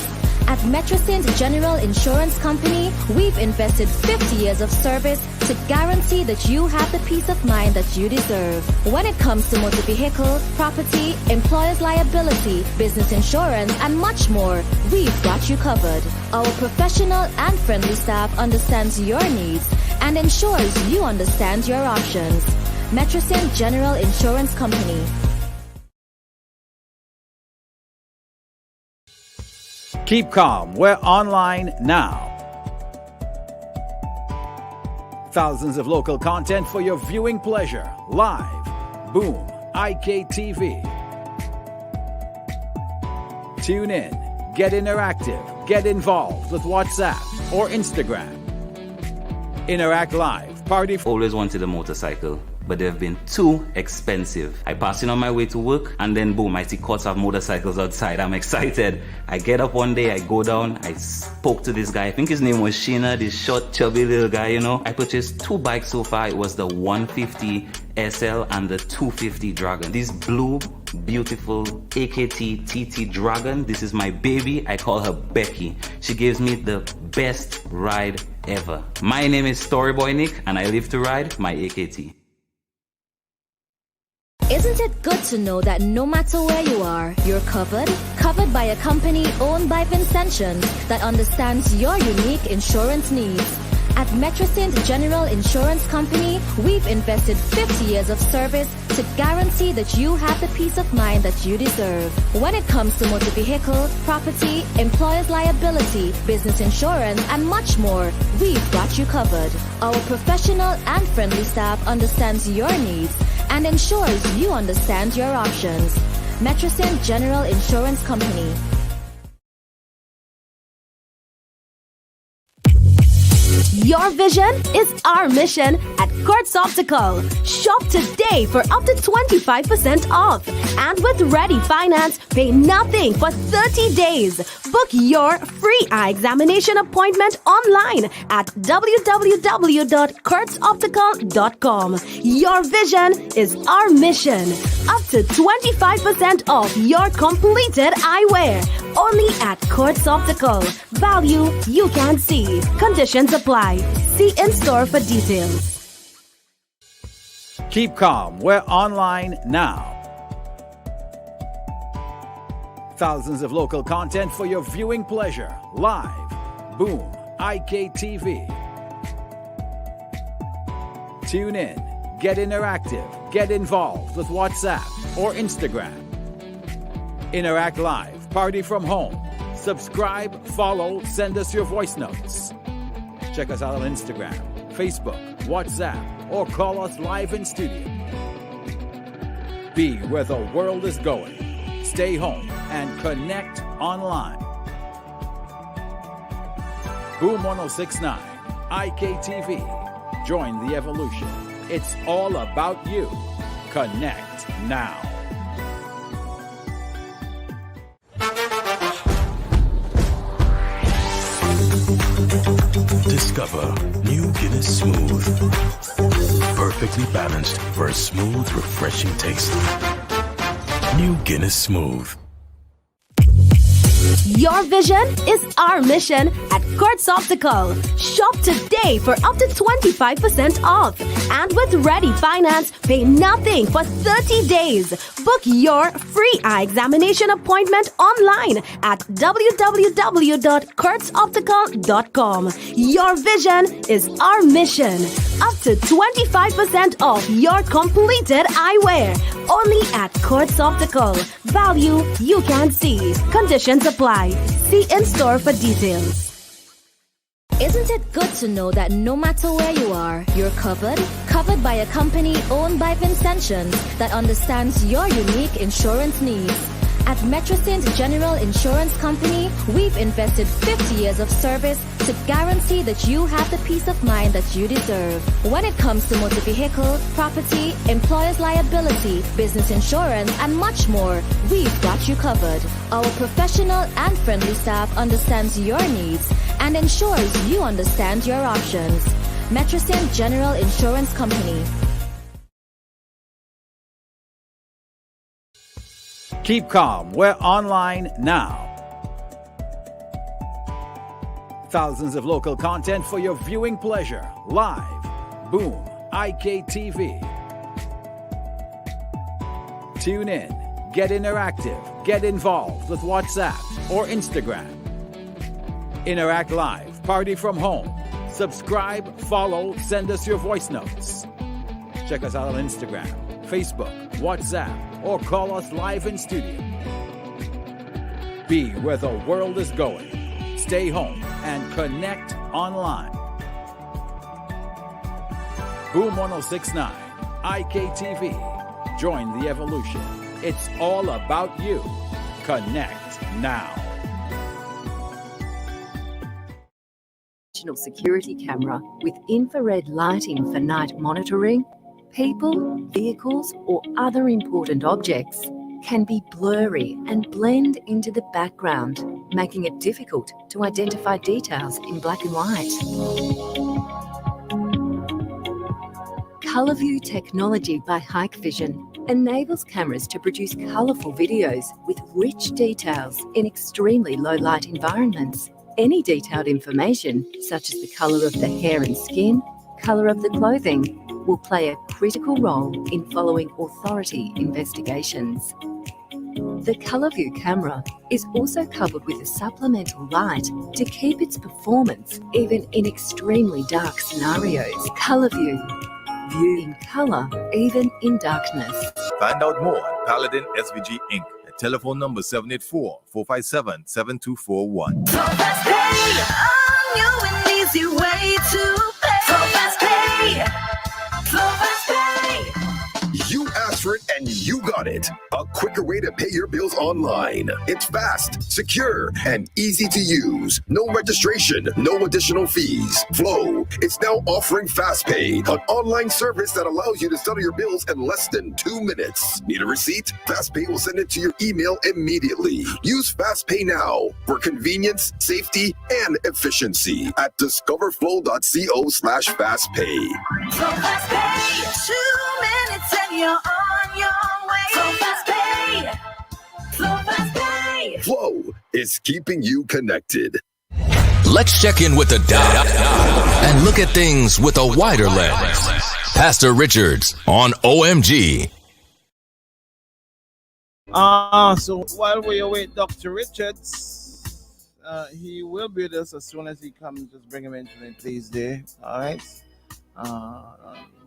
At Metrosint General Insurance Company, we've invested 50 years of service to guarantee that you have the peace of mind that you deserve. When it comes to motor vehicle, property, employer's liability, business insurance, and much more, we've got you covered. Our professional and friendly staff understands your needs and ensures you understand your options. Metrosint General Insurance Company. Keep calm. We're online now. Thousands of local content for your viewing pleasure. Live. Boom. IKTV. Tune in. Get interactive. Get involved with WhatsApp or Instagram. Interact Live. Party. Always wanted a motorcycle, but they've been too expensive. I pass in on my way to work, and then boom, I see courts of motorcycles outside. I'm excited. I get up one day, I go down, I spoke to this guy. I think his name was Sheena, this short, chubby little guy, you know. I purchased 2 bikes so far. It was the 150 SL and the 250 Dragon. This blue, beautiful AKT TT Dragon. This is my baby. I call her Becky. She gives me the best ride ever. My name is Storyboy Nick, and I live to ride my AKT. Isn't it good to know that no matter where you are, you're covered? Covered by a company owned by Vincentians that understands your unique insurance needs. At Metrosint General Insurance Company, we've invested 50 years of service to guarantee that you have the peace of mind that you deserve. When it comes to motor vehicle, property, employer's liability, business insurance, and much more, we've got you covered. Our professional and friendly staff understands your needs and ensures you understand your options. Metrosint General Insurance Company. Your vision is our mission at Kurtz Optical. Shop today for up to 25% off. And with Ready Finance, pay nothing for 30 days. Book your free eye examination appointment online at www.kurtzoptical.com. Your vision is our mission. Up to 25% off your completed eyewear. Only at Kurtz Optical. Value you can see. Conditions apply. See in-store for details. Keep calm. We're online now. Thousands of local content for your viewing pleasure. Live. Boom. IKTV. Tune in. Get interactive. Get involved with WhatsApp or Instagram. Interact Live. Party from home. Subscribe, follow, send us your voice notes. Check us out on Instagram, Facebook, WhatsApp, or call us live in studio. Be where the world is going. Stay home and connect online. Boom 1069, IKTV. Join the evolution. It's all about you. Connect now. Discover New Guinness Smooth. Perfectly balanced for a smooth, refreshing taste. New Guinness Smooth. Your vision is our mission at Kurtz Optical. Shop today for up to 25% off. And with Ready Finance, pay nothing for 30 days. Book your free eye examination appointment online at www.kurtzoptical.com. Your vision is our mission. Up to 25% off your completed eyewear. Only at Kurtz Optical. Value you can see. Conditions apply. See in-store for details. Isn't it good to know that no matter where you are, you're covered? Covered by a company owned by Vincentians that understands your unique insurance needs. At Metrosint General Insurance Company, we've invested 50 years of service to guarantee that you have the peace of mind that you deserve. When it comes to motor vehicle, property, employer's liability, business insurance, and much more, we've got you covered. Our professional and friendly staff understands your needs and ensures you understand your options. Metrosint General Insurance Company. Keep calm. We're online now. Thousands of local content for your viewing pleasure. Live. Boom. IKTV. Tune in. Get interactive. Get involved with WhatsApp or Instagram. Interact Live. Party from home. Subscribe, follow, send us your voice notes. Check us out on Instagram, Facebook, WhatsApp, or call us live in studio. Be where the world is going. Stay home and connect online. Boom 1069, IKTV. Join the evolution. It's all about you. Connect now. Security camera with infrared lighting for night monitoring, people, vehicles, or other important objects can be blurry and blend into the background, making it difficult to identify details in black and white. ColourView technology by Hikvision enables cameras to produce colourful videos with rich details in extremely low light environments. Any detailed information, such as the colour of the hair and skin, colour of the clothing, will play a critical role in following authority investigations. The ColourView camera is also covered with a supplemental light to keep its performance even in extremely dark scenarios. ColourView. View in colour, even in darkness. Find out more at Paladin SVG Inc. at telephone number 784-457-7241. Pay on you an easy way to pay. Fast Pay. Fast Pay. You asked for it and you got it. A quicker way to pay your bills online. It's fast, secure, and easy to use. No registration, no additional fees. Flow is now offering FastPay, an online service that allows you to settle your bills in less than 2 minutes. Need a receipt? FastPay will send it to your email immediately. Use FastPay now for convenience, safety, and efficiency at discoverflow.co/fastpay. Fast Pay. 2 minutes and you're on your way. Fast Pay. Fast Pay. Flow is keeping you connected. Let's check in with the doc and look at things with a wider lens. Pastor Richards on OMG. So while we await Dr. Richards, he will be with us as soon as he comes. Just bring him in to me, please, there. All right.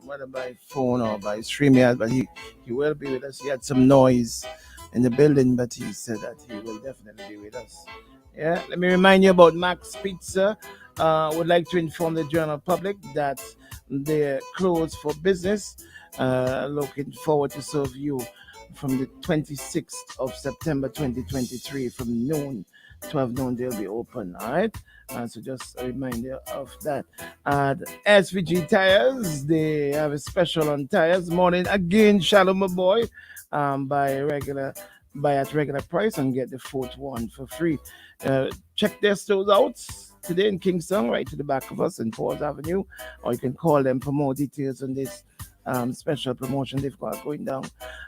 Whether by phone or by StreamYard, but he will be with us. He had some noise in the building, but he said that he will definitely be with us. Yeah, let me remind you about Max Pizza. Would like to inform the general public that they're closed for business. Looking forward to serve you from the 26th of September 2023 from noon, 12 noon, they'll be open. All right. So just a reminder of that. SVG Tires, they have a special on tires. Morning again, Shalom, my boy. Buy at regular price and get the fourth one for free. Check their stores out today in Kingston, right to the back of us in Falls Avenue, or you can call them for more details on this special promotion they've got going down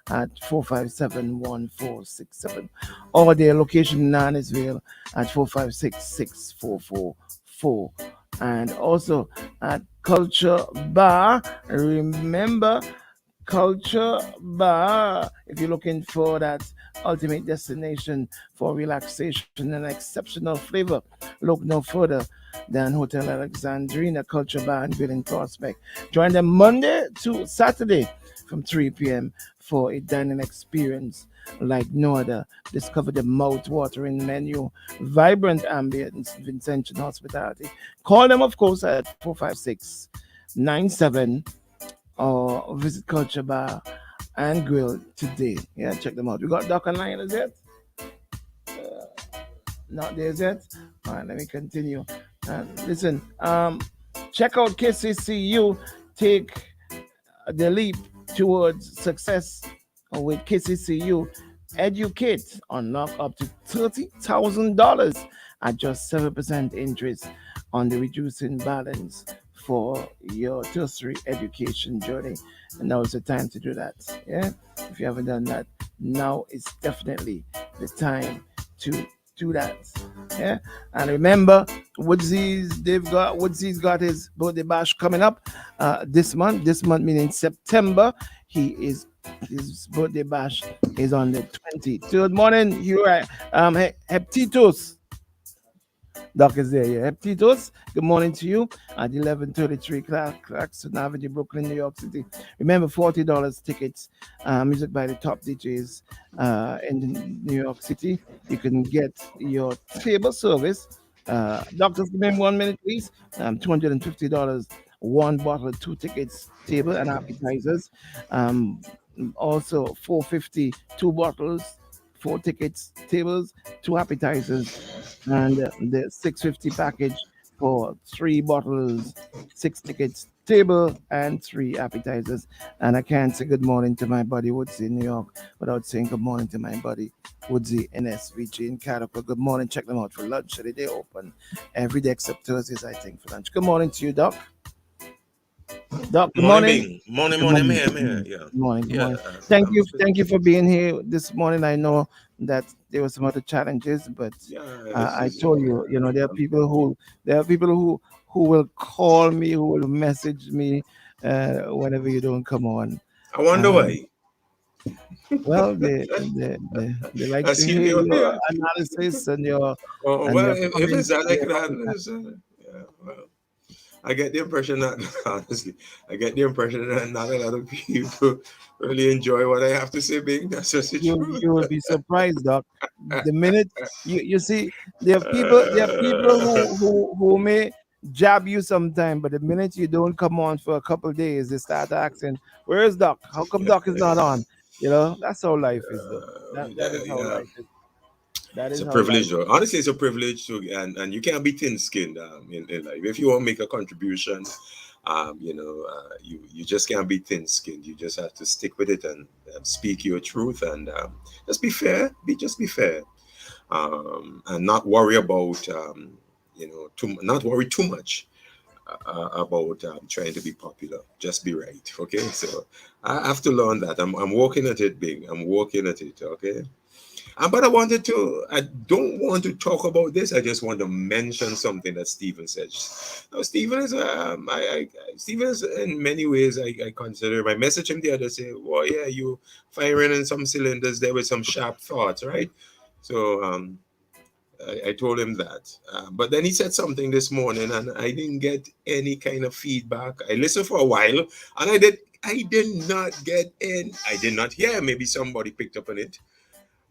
at 457-1467, or their location in Nanisville at 456-6444, and also at Culture Bar. Remember, Culture Bar, if you're looking for that ultimate destination for relaxation and exceptional flavor, look no further than Hotel Alexandrina Culture Bar and Grill in Prospect. Join them Monday to Saturday from 3 p.m. for a dining experience like no other. Discover the mouth-watering menu, vibrant ambience, Vincentian hospitality. Call them, of course, at 456-97, or visit Culture Bar and Grill today. Yeah, check them out. We got Doc online, is it? Not there yet. All right, let me continue. Listen, check out KCCU. Take the leap towards success with KCCU. Educate, unlock up to $30,000 at just 7% interest on the reducing balance for your tertiary education journey. And now is the time to do that. Yeah, if you haven't done that, now is definitely the time to do that. Yeah, and remember, Woodsy's got his birthday bash coming up this month. This month meaning September. His birthday bash is on the 20th. Good morning, you right? Heptitos. Doc is there, yeah. Heptitos, good morning to you at 1133 Clarkson Avenue, Brooklyn, New York City. Remember, $40 tickets, music by the top DJs in New York City. You can get your table service. Doctors, give me 1 minute, please. $250, one bottle, 2 tickets, table and appetizers. Also, $450, 2 bottles, 4 tickets, tables, 2 appetizers, and the $650 package for 3 bottles, 6 tickets, table, and 3 appetizers. And I can't say good morning to my buddy Woodsy in New York without saying good morning to my buddy Woodsy in SVG in Catapult. Good morning. Check them out for lunch. They open every day except Thursdays, I think, for lunch. Good morning to you, Doc. Doc, good morning. Morning. Good I'm here. Yeah. Good morning. Good Yeah, morning. Thank you for being here this morning. I know that there were some other challenges, but I told you, there are people who will call me, who will message me whenever you don't come on. I wonder why. Well, they like to hear your analysis and your. If it's that like that, well, I get the impression that not a lot of people really enjoy what I have to say. Being that's just you will be surprised, Doc. The minute you see, there are people who may jab you sometime, but the minute you don't come on for a couple of days, they start asking, "Where is Doc? How come Doc is not on?" That's how life is, though. That is how life is. It's a privilege, though. Honestly, it's a privilege to, and you can't be thin-skinned in life. If you want to make a contribution, you just can't be thin-skinned. You just have to stick with it and speak your truth and just be fair. Just be fair, and not worry about not worry too much about trying to be popular. Just be right, okay? So I have to learn that. I'm working at it, Bing. I'm working at it, okay? But I don't want to talk about this. I just want to mention something that Stephen said. Now, Stephen is in many ways, I consider, I messaged him the other day, well, yeah, you firing in some cylinders there with some sharp thoughts, right? So I told him that. But then he said something this morning and I didn't get any kind of feedback. I listened for a while and I did not hear, maybe somebody picked up on it.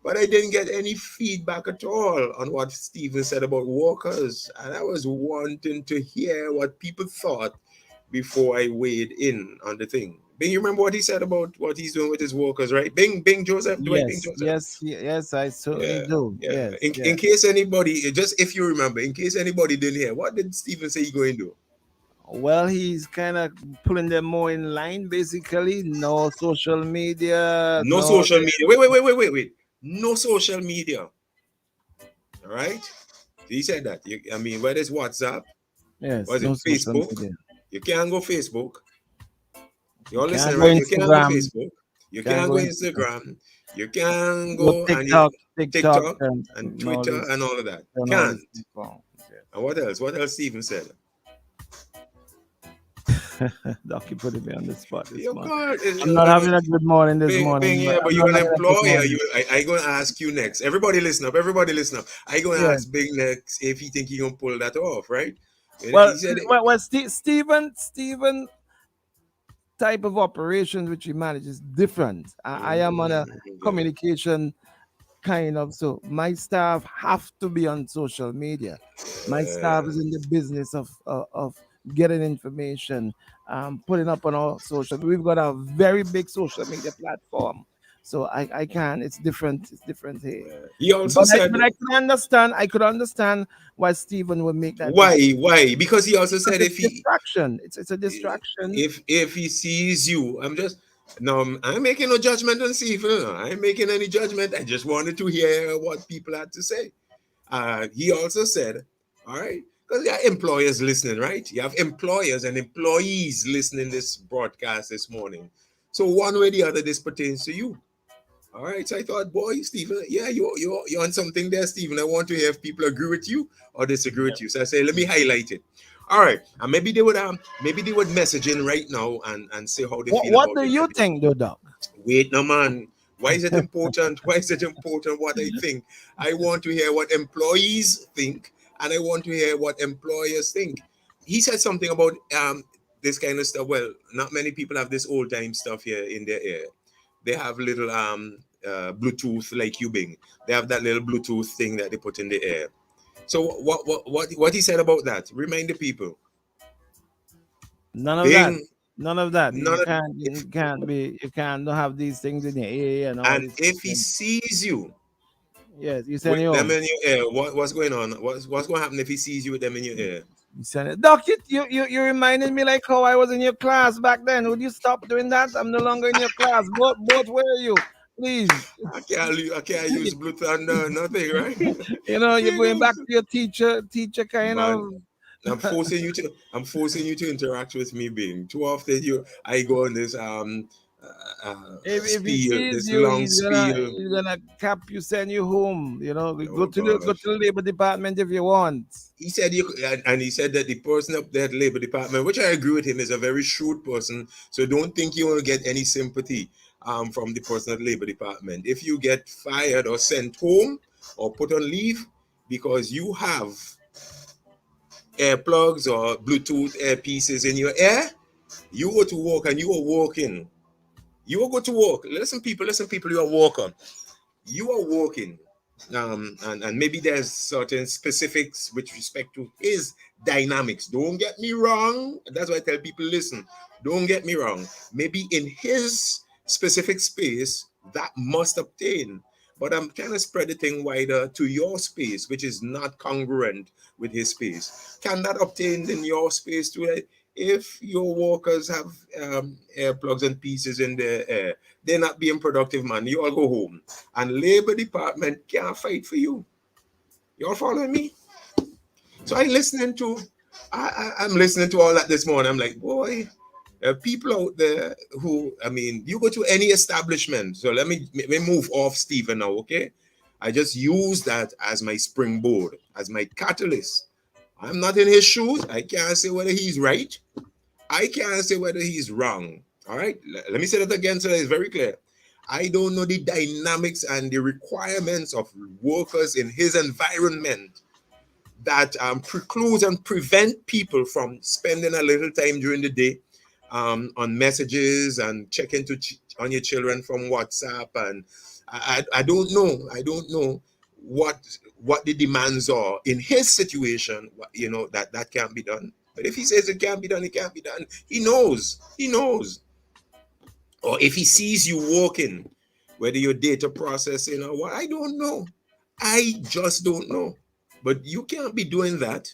But I didn't get any feedback at all on what Stephen said about workers. And I was wanting to hear what people thought before I weighed in on the thing. Bing, you remember what he said about what he's doing with his workers, right? Bing Joseph? Yes, I certainly do. Yeah. In case anybody, just if you remember, in case anybody didn't hear, what did Stephen say he's going to do? Well, he's kind of pulling them more in line, basically. No social media. No social media. Wait. No social media. All right? He said that. Whether it's WhatsApp, yes, or is it Facebook? You can't go Facebook. You're listening, right? You can't go Facebook. You can't go Instagram. You can't go TikTok and Twitter and all of that. Can't. And what else? What else Stephen said? Doc, you putting me on the spot this morning. God. I'm not having a good morning this morning. Yeah, but you're an employer. I going to ask you next. Everybody listen up. I going to ask Big next if he think he going to pull that off, right? Well, Stephen type of operations which he manages different. I am on a communication kind of, so my staff have to be on social media. My staff is in the business of getting information, putting up on our social. We've got a very big social media platform, so I can. It's different here. He also said, I could understand why Stephen would make that. Why? Because he also said it's distraction. It's a distraction. If he sees you, I'm making no judgment on Stephen. I'm making any judgment. I just wanted to hear what people had to say. He also said, all right. Because there are employers listening, right? You have employers and employees listening this broadcast this morning. So one way or the other, this pertains to you. All right, so I thought, boy, Stephen, yeah, you're on something there, Stephen. I want to hear if people agree with you or disagree with you. So I say, let me highlight it. All right, and maybe they would message in right now and say how they feel What about do it. you think, though, Doc? Wait, no, man. Why is it important? Why is it important what I think? I want to hear what employees think, and I want to hear what employers think. He said something about this kind of stuff. Well, not many people have this old time stuff here in their ear. They have little Bluetooth like you, Bing. They have that little Bluetooth thing that they put in the air. So what he said about that? Remind the people. None of Bing, that. None of that. none of- You can't have these things in your ear and all and this. if he sees you yes, you with send you them home. in your ear, what's going on? What's going to happen if he sees you with them in your ear? You send it. Doc, you reminded me like how I was in your class back then. Would you stop doing that? I'm no longer in your class. Both were you? Please. I can't use Blue Thunder, nothing, right? You're going back to your teacher kind of. I'm forcing you to interact with me, Bing. Too often I go on this If he spiel, sees this you, long he's spiel. gonna cap you, send you home. Go to gosh. the labor department if you want. He said he said that the person up there at Labor Department, which I agree with him, is a very shrewd person. So don't think you will get any sympathy from the person at Labor Department. If you get fired or sent home or put on leave because you have earplugs or Bluetooth earpieces in your ear, you go to work and you are working. You will go to work. Listen, people, you are working. You are working. And maybe there's certain specifics with respect to his dynamics. Don't get me wrong. That's why I tell people, listen, don't get me wrong. Maybe in his specific space, that must obtain. But I'm kind of spread the thing wider to your space, which is not congruent with his space. Can that obtain in your space too? If your workers have earplugs and pieces in their air, they're not being productive, man. You all go home. And Labor Department can't fight for you. You all following me? So I'm listening to all that this morning. I'm like, boy, people out there who, you go to any establishment. So let me move off Stephen now, okay? I just use that as my springboard, as my catalyst. I'm not in his shoes. I can't say whether he's right. I can't say whether he's wrong. All right? Let me say that again so that it's very clear. I don't know the dynamics and the requirements of workers in his environment that precludes and prevent people from spending a little time during the day on messages and checking on your children from WhatsApp. And I don't know. I don't know what the demands are in his situation, that can't be done. But if he says it can't be done, it can't be done. He knows. Or if he sees you walking, whether you're data processing or what, I don't know. I just don't know. But you can't be doing that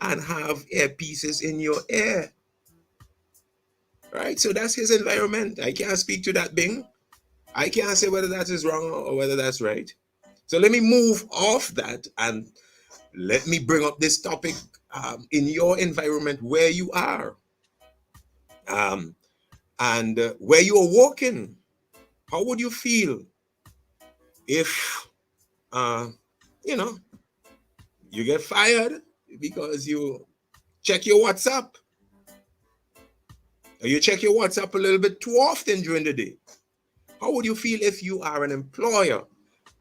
and have earpieces in your ear. Right? So that's his environment. I can't speak to that, Bing. I can't say whether that is wrong or whether that's right. So let me move off that and let me bring up this topic in your environment where you are and where you are working. How would you feel if, you get fired because you check your WhatsApp? Or you check your WhatsApp a little bit too often during the day? How would you feel if you are an employer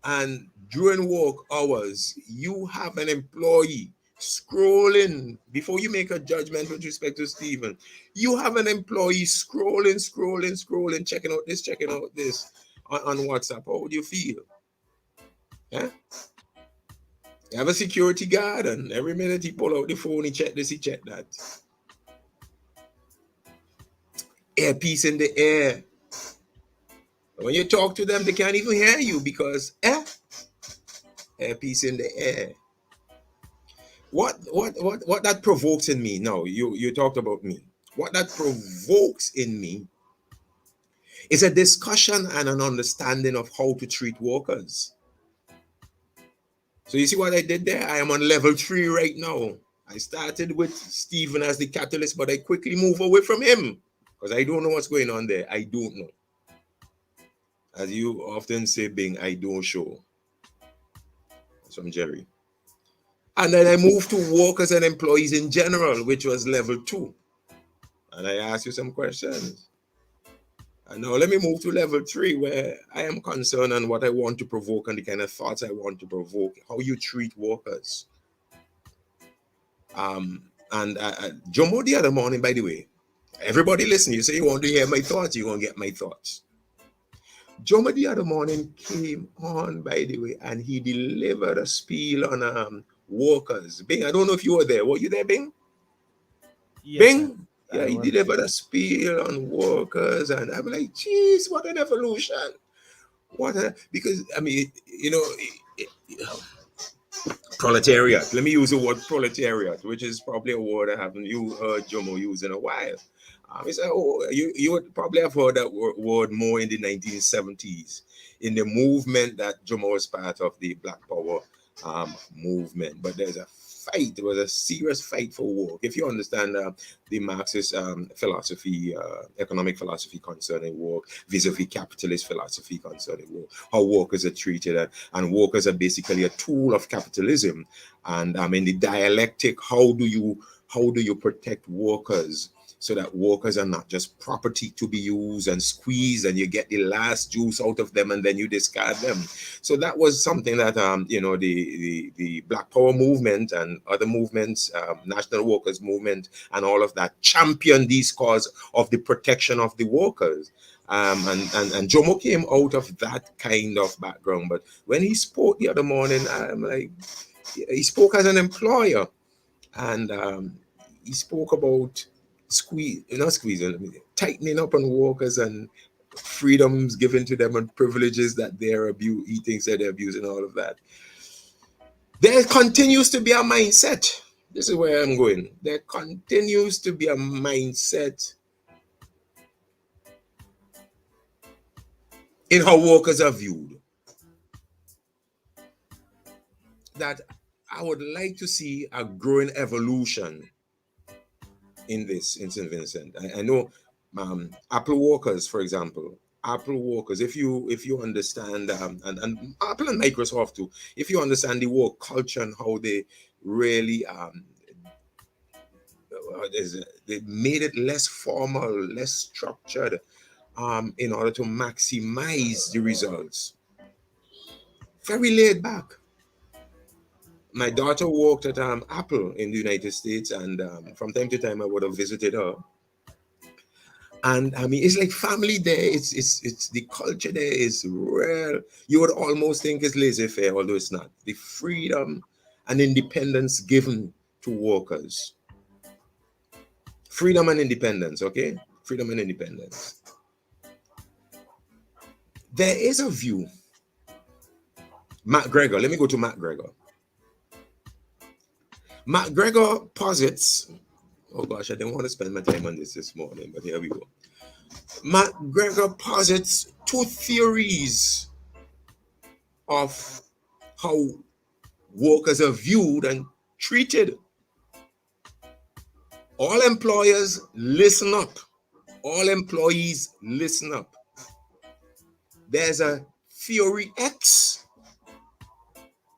and during work hours, you have an employee scrolling, before you make a judgment with respect to Stephen, you have an employee scrolling, checking out this on WhatsApp? How would you feel? Yeah? You have a security guard and every minute he pull out the phone, he check this, he check that. Earpiece in the air. When you talk to them, they can't even hear you because earpiece in the air. What that provokes in me now, you talked about me. What that provokes in me is a discussion and an understanding of how to treat workers. So you see what I did there? I am on level 3 right now. I started with Stephen as the catalyst, but I quickly move away from him because I don't know what's going on there. I don't know. As you often say, Bing, I don't show. That's from Jerry. And then I moved to workers and employees in general, which was level 2. And I asked you some questions. And now let me move to level 3, where I am concerned on what I want to provoke and the kind of thoughts I want to provoke, how you treat workers. And Jomo the other morning, by the way, everybody listen, you say you want to hear my thoughts, you're going to get my thoughts. Jomo the other morning came on, by the way, and he delivered a spiel on workers. Bing, I don't know if you were there. Were you there, Bing? Yes, Bing? Yeah, he delivered a spiel on workers, and I'm like, geez, what an evolution. Because, I mean, you know, proletariat. Let me use the word proletariat, which is probably a word I haven't heard Jomo use in a while. He said, oh, you would probably have heard that word more in the 1970s, in the movement that Jomo was part of, the Black Power movement. But there's a fight. There was a serious fight for work. If you understand the Marxist philosophy, economic philosophy concerning work, vis-a-vis capitalist philosophy concerning work, how workers are treated, and workers are basically a tool of capitalism. And in the dialectic, how do you protect workers so that workers are not just property to be used and squeezed, and you get the last juice out of them and then you discard them. So that was something that the Black Power movement and other movements, National Workers Movement and all of that, championed these cause of the protection of the workers. And Jomo came out of that kind of background. But when he spoke the other morning, I'm like, he spoke as an employer, and he spoke about tightening up on workers and freedoms given to them and privileges that they're he thinks that they're abusing, all of that. There continues to be a mindset. This is where I'm going. There continues to be a mindset in how workers are viewed that I would like to see a growing evolution in this, in St. Vincent. I know Apple workers, for example, Apple workers, if you understand, and Apple and Microsoft too, if you understand the work culture and how they really, they made it less formal, less structured, in order to maximize the results. Very laid back. My daughter worked at Apple in the United States, and from time to time I would have visited her. And I mean, it's like family there. It's the culture there is real. You would almost think it's laissez-faire, although it's not. The freedom and independence given to workers. Freedom and independence, okay? Freedom and independence. There is a view. Matt Gregor, let me go to Matt Gregor. Matt Gregor posits, oh gosh, I didn't want to spend my time on this morning, but here we go. Matt Gregor posits two theories of how workers are viewed and treated. All employers, listen up. All employees, listen up. There's a theory X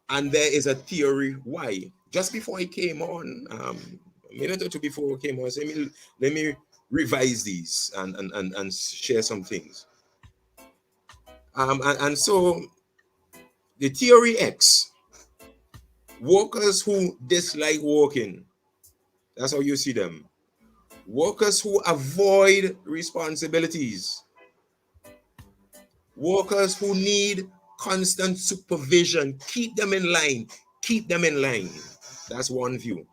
and there is a theory Y. Just before I came on, a minute or two before I came on, I said, let me revise these and share some things. And so the theory X, workers who dislike working, that's how you see them. Workers who avoid responsibilities. Workers who need constant supervision. Keep them in line. Keep them in line. That's one view.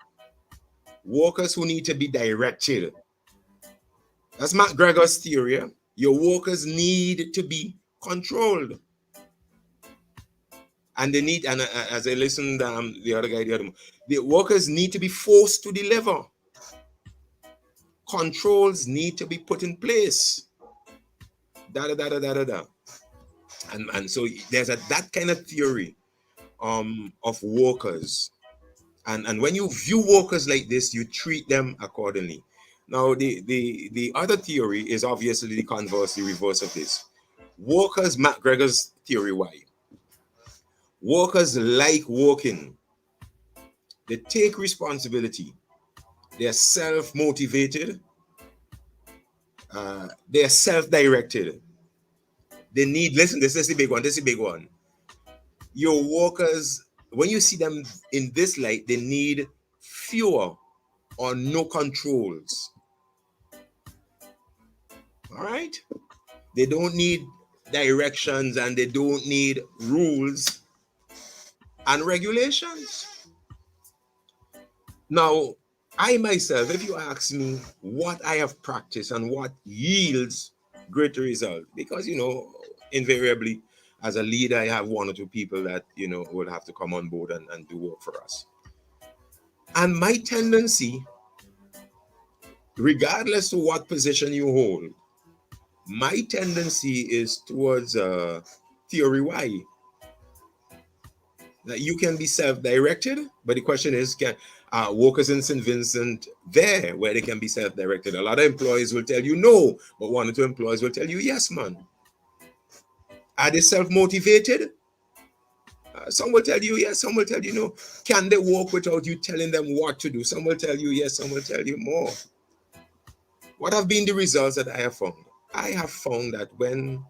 Workers who need to be directed. That's Matt Gregor's theory. Your workers need to be controlled. And they need, and as I listened, the other guy, the workers need to be forced to deliver. Controls need to be put in place. And so there's that kind of theory of workers. And when you view workers like this, you treat them accordingly. Now, the other theory is obviously the converse, the reverse of this. Workers, McGregor's theory why. Workers like working. They take responsibility. They're self-motivated. They're self-directed. They need, listen, this is the big one. This is the big one. Your workers, when you see them in this light, they need fewer or no controls. All right? They don't need directions and they don't need rules and regulations. Now, I myself, if you ask me what I have practiced and what yields greater result, because, you know, invariably, as a leader, I have one or two people that, you know, will have to come on board and do work for us. And my tendency, regardless of what position you hold, my tendency is towards theory Y. That you can be self-directed, but the question is, can workers in St. Vincent there where they can be self-directed? A lot of employees will tell you no, but one or two employees will tell you yes, man. Are they self-motivated? Some will tell you yes, some will tell you no. Can they work without you telling them what to do? Some will tell you yes, some will tell you more. What have been the results that I have found? I have found that when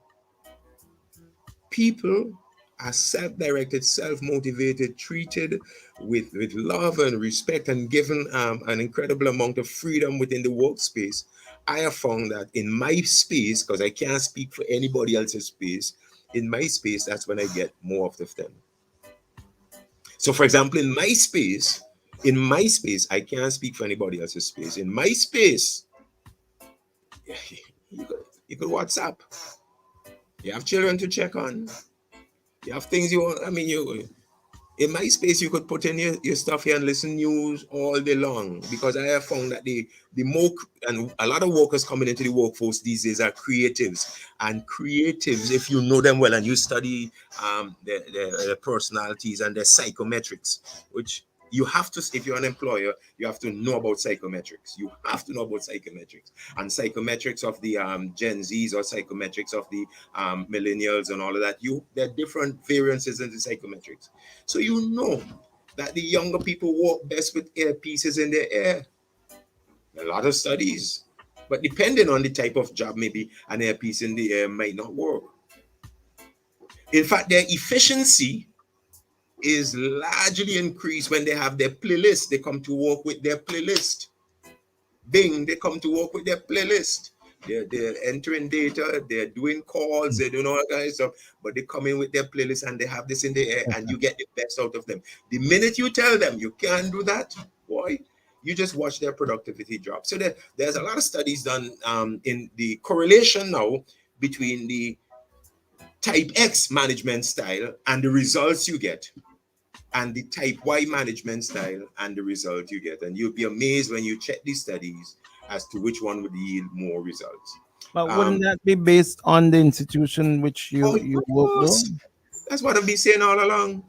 people are self-directed, self-motivated, treated with love and respect and given an incredible amount of freedom within the workspace, I have found that in my space, because I can't speak for anybody else's space, in my space, that's when I get more of them. So for example, in my space, I can't speak for anybody else's space. In my space, you could WhatsApp. You have children to check on. You have things you want. I mean, in my space, you could put in your stuff here and listen news all day long, because I have found that the more, and a lot of workers coming into the workforce these days are creatives. And creatives, if you know them well and you study their personalities and their psychometrics, which you have to, if you're an employer, you have to know about psychometrics. You have to know about psychometrics. And psychometrics of the Gen Zs or psychometrics of the millennials and all of that, there are different variances in the psychometrics. So you know that the younger people work best with earpieces in their ear. A lot of studies. But depending on the type of job, maybe an earpiece in the ear might not work. In fact, their efficiency is largely increased when they have their playlist. They come to work with their playlist. Bing, they come to work with their playlist. They're entering data, they're doing calls, they're doing all that kind of stuff, but they come in with their playlist and they have this in the air and you get the best out of them. The minute you tell them you can't do that, boy, you just watch their productivity drop. So there's a lot of studies done in the correlation now between the type X management style and the results you get, and the type Y management style and the result you get. And you'll be amazed when you check these studies as to which one would yield more results. But wouldn't that be based on the institution which you work with? That's what I've been saying all along.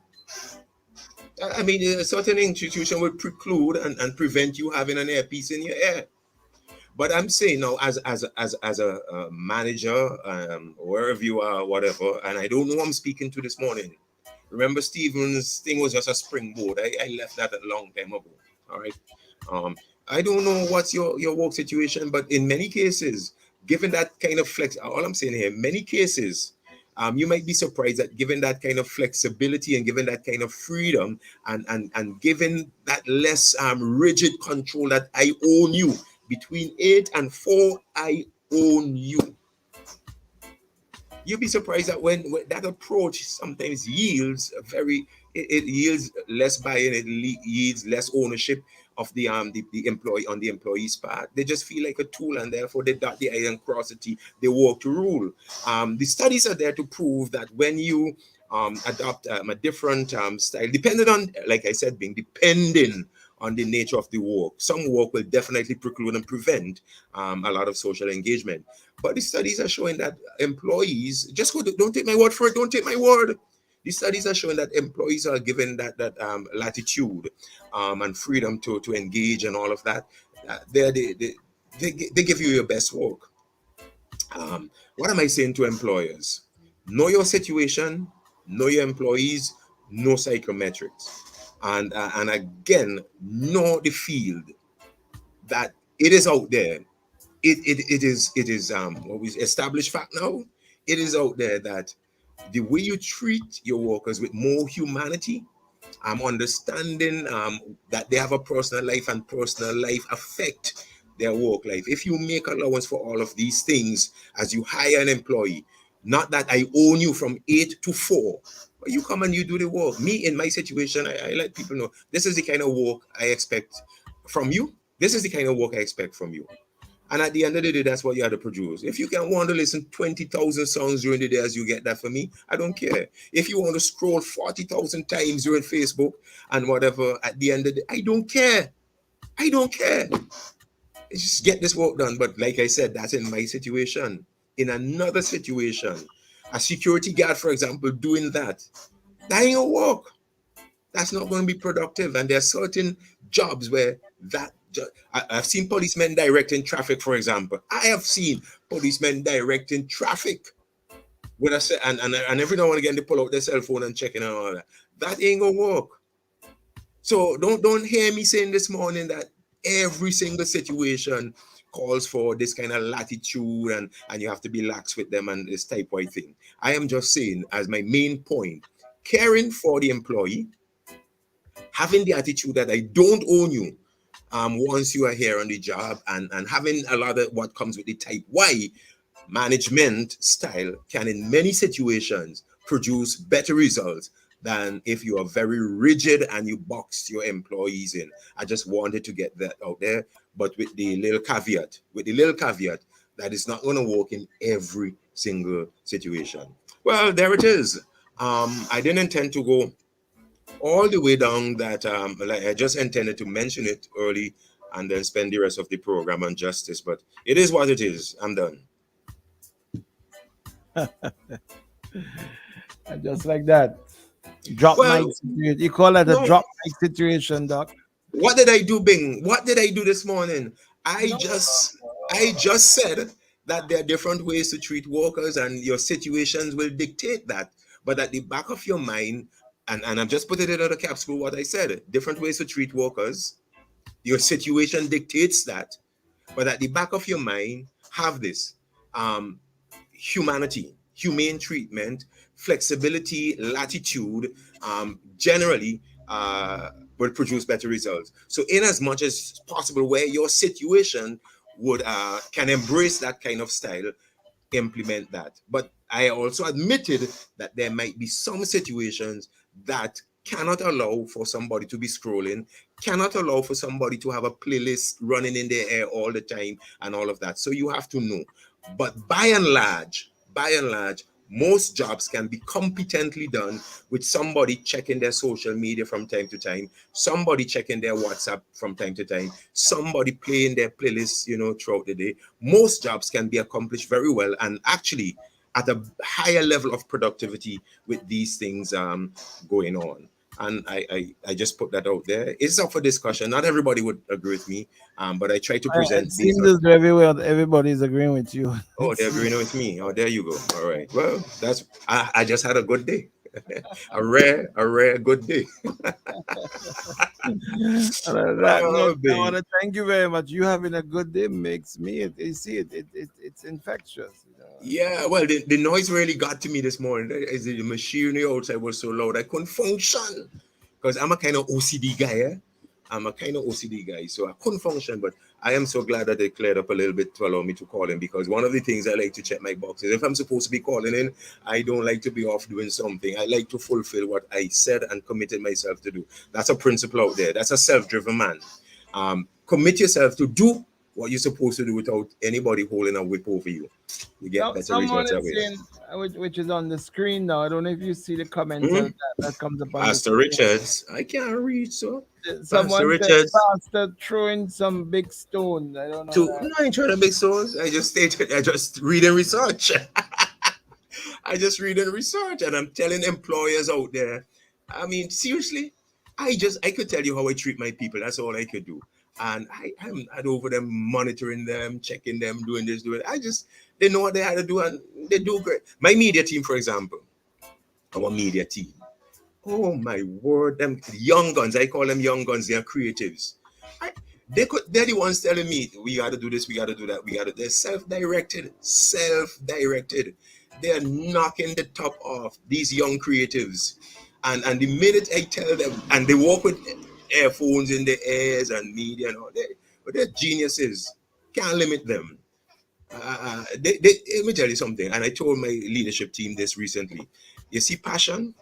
I mean, a certain institution would preclude and prevent you having an earpiece in your ear. But I'm saying now, as a manager, wherever you are, whatever, and I don't know who I'm speaking to this morning. Remember, Stephen's thing was just a springboard. I left that a long time ago. All right. I don't know what's your work situation, but in many cases, given that kind of flex, all I'm saying here, many cases, you might be surprised that given that kind of flexibility and given that kind of freedom and given that less rigid control that I own you, between 8 and 4, I own you. You'll be surprised that when that approach sometimes yields it yields less buy-in, it yields less ownership of the employee on the employee's part. They just feel like a tool, and therefore they dot the I and cross the T. They work to rule. The studies are there to prove that when you adopt a different style, depending on, like I said, depending on the nature of the work. Some work will definitely preclude and prevent a lot of social engagement. But the studies are showing that employees, don't take my word for it, don't take my word. The studies are showing that employees are given that latitude and freedom to engage and all of that. They give you your best work. What am I saying to employers? Know your situation, know your employees, know psychometrics, and again, know the field that it is out there. It is what we established fact now. It is out there that the way you treat your workers with more humanity, understanding that they have a personal life and personal life affect their work life. If you make allowance for all of these things as you hire an employee, not that I own you from 8 to 4, but you come and you do the work. Me, in my situation, I let people know this is the kind of work I expect from you. This is the kind of work I expect from you. And at the end of the day, that's what you have to produce. If you can want to listen 20,000 songs during the day as you get that for me, I don't care. If you want to scroll 40,000 times during Facebook and whatever, at the end of the day, I don't care. I don't care. Just get this work done. But like I said, that's in my situation. In another situation, a security guard, for example, doing that ain't gonna work. That's not going to be productive. And there are certain jobs where I've seen policemen directing traffic, for example. I have seen policemen directing traffic with and every now and again they pull out their cell phone and checking and all that. That ain't gonna work. So don't hear me saying this morning that every single situation calls for this kind of latitude and you have to be lax with them and this type-wide thing. I am just saying, as my main point, caring for the employee, having the attitude that I don't own you once you are here on the job, and having a lot of what comes with the type Y management style can in many situations produce better results than if you are very rigid and you box your employees in. I just wanted to get that out there, but with the little caveat that it's not going to work in every single situation. Well, there it is. I didn't intend to go all the way down that I just intended to mention it early and then spend the rest of the program on justice, but it is what it is. I'm done. And just like that, drop mic situation. You call that a drop mic situation, Doc? What did I do, Bing? What did I do this morning? I just said that there are different ways to treat workers and your situations will dictate that. But at the back of your mind, and I'm just putting it under caps for what I said, different ways to treat workers, your situation dictates that. But at the back of your mind, have this humanity, humane treatment, flexibility, latitude, generally will produce better results. So in as much as possible where your situation would can embrace that kind of style, implement that. But I also admitted that there might be some situations that cannot allow for somebody to be scrolling, cannot allow for somebody to have a playlist running in their ear all the time and all of that. So you have to know. But by and large, most jobs can be competently done with somebody checking their social media from time to time, somebody checking their WhatsApp from time to time, somebody playing their playlists, throughout the day. Most jobs can be accomplished very well and actually at a higher level of productivity with these things going on. And I just put that out there. It's up for discussion. Not everybody would agree with me, but I try to present. It seems as though everybody's agreeing with you. Oh, they're agreeing with me. Oh, there you go. All right. Well, I just had a good day. a rare good day. I want to thank you very much. You having a good day makes me. You see, it's infectious. Yeah, well, the noise really got to me this morning. The machinery outside was so loud I couldn't function because I'm a kind of OCD guy. So I couldn't function. But I am so glad that they cleared up a little bit to allow me to call in, because one of the things I like to check my boxes. If I'm supposed to be calling in, I don't like to be off doing something. I like to fulfill what I said and committed myself to do. That's a principle out there. That's a self-driven man. Commit yourself to do what you're supposed to do without anybody holding a whip over you. You get better results that way. Which is on the screen now. I don't know if you see the comment that comes up on Pastor Richards. I can't read, so. Someone said Pastor throwing some big stone. I don't know. No, I ain't throwing big stones. I just read and research. I just read and research, and I'm telling employers out there. I mean, seriously, I could tell you how I treat my people. That's all I could do. And I'm over them, monitoring them, checking them, doing this, doing it. They know what they had to do, and they do great. My media team, for example, our media team. Oh my word, them young guns, I call them young guns, they are creatives. They're the ones telling me, we got to do this, we got to do that, they're self-directed. They're knocking the top off, these young creatives. And the minute I tell them, and they walk with earphones in their ears and media and all, but they're geniuses. Can't limit them. Let me tell you something, and I told my leadership team this recently. You see, passion,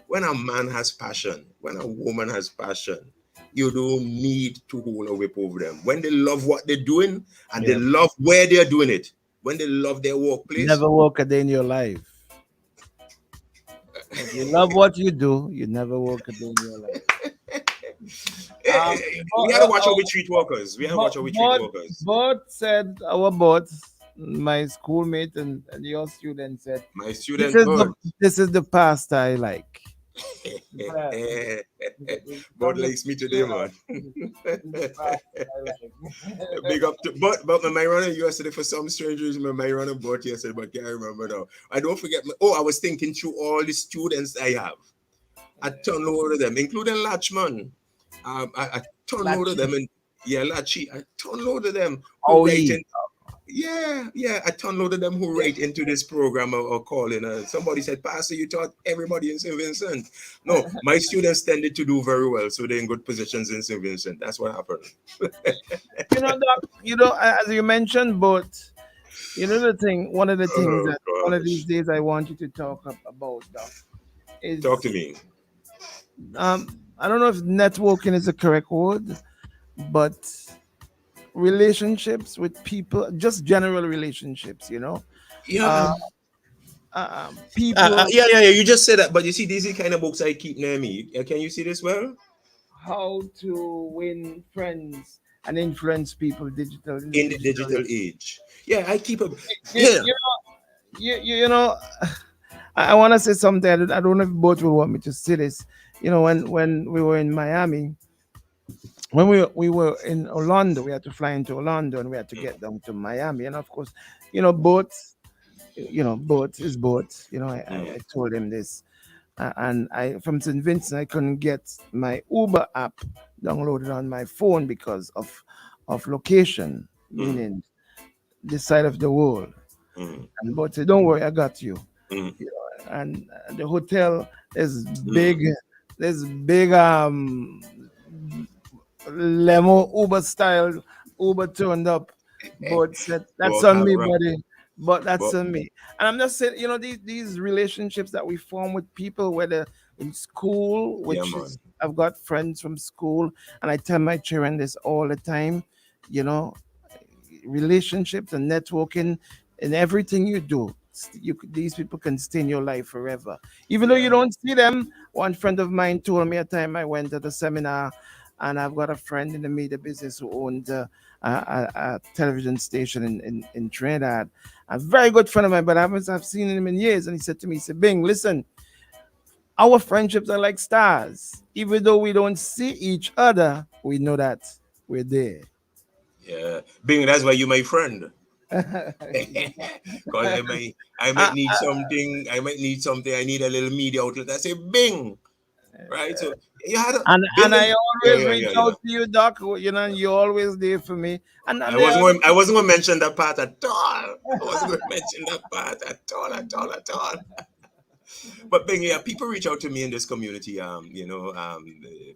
when a man has passion, when a woman has passion, you don't need to hold a whip over them. When they love what they're doing and they love where they're doing it, when they love their workplace. Never work a day in your life. If you love what you do, you never work a day in your life. We have to watch how we treat workers. Both said, our boss, my schoolmate and your student said, my student, this is the pasta I like. Bud likes me today, man. Big up to but my runner yesterday, for some strange reason, my runner bought yesterday, but can't remember now. I don't forget I was thinking through all the students I have. I turned over to them, including Latchman. I turned over to them, and Lachi. I turned over to them. I turned over to them who write into this program or calling. Somebody said, Pastor, you taught everybody in St. Vincent. No, my students tended to do very well, so they're in good positions in St. Vincent. That's what happened. As you mentioned, but the thing, one of the things that one of these days I want you to talk about, Doc, is talk to me. I don't know if networking is the correct word, but relationships with people, just general relationships, people. You just said that, but you see, these are the kind of books I keep near me. Can you see this well? How to win friends and influence people in the digital age. Yeah, I keep a. I want to say something. I don't know if both will want me to say this. When we were in Miami, when we were in Orlando, we had to fly into Orlando and we had to get down to Miami. And of course, boats is boats. I told him this. And from St. Vincent, I couldn't get my Uber app downloaded on my phone because of location, meaning this side of the world. And boat said, don't worry, I got you. And the hotel is big. There's big limo Uber style. Uber turned up. But that's on me, buddy. But that's on me. And I'm just saying, these relationships that we form with people, whether in school, I've got friends from school, and I tell my children this all the time, relationships and networking and everything you do. These people can stay in your life forever. Even though you don't see them. One friend of mine told me a time I went to the seminar, and I've got a friend in the media business who owned a television station in Trinidad. A very good friend of mine, but I've seen him in years. And he said to me, Bing, listen, our friendships are like stars. Even though we don't see each other, we know that we're there. Yeah, Bing, that's why you're my friend. Because I might need something. I need a little media outlet. I say, Bing, right? So you had and I always reach out to you, Doc. You're always there for me. And I wasn't going to mention that part at all. I wasn't going to mention that part at all. But Bing, people reach out to me in this community,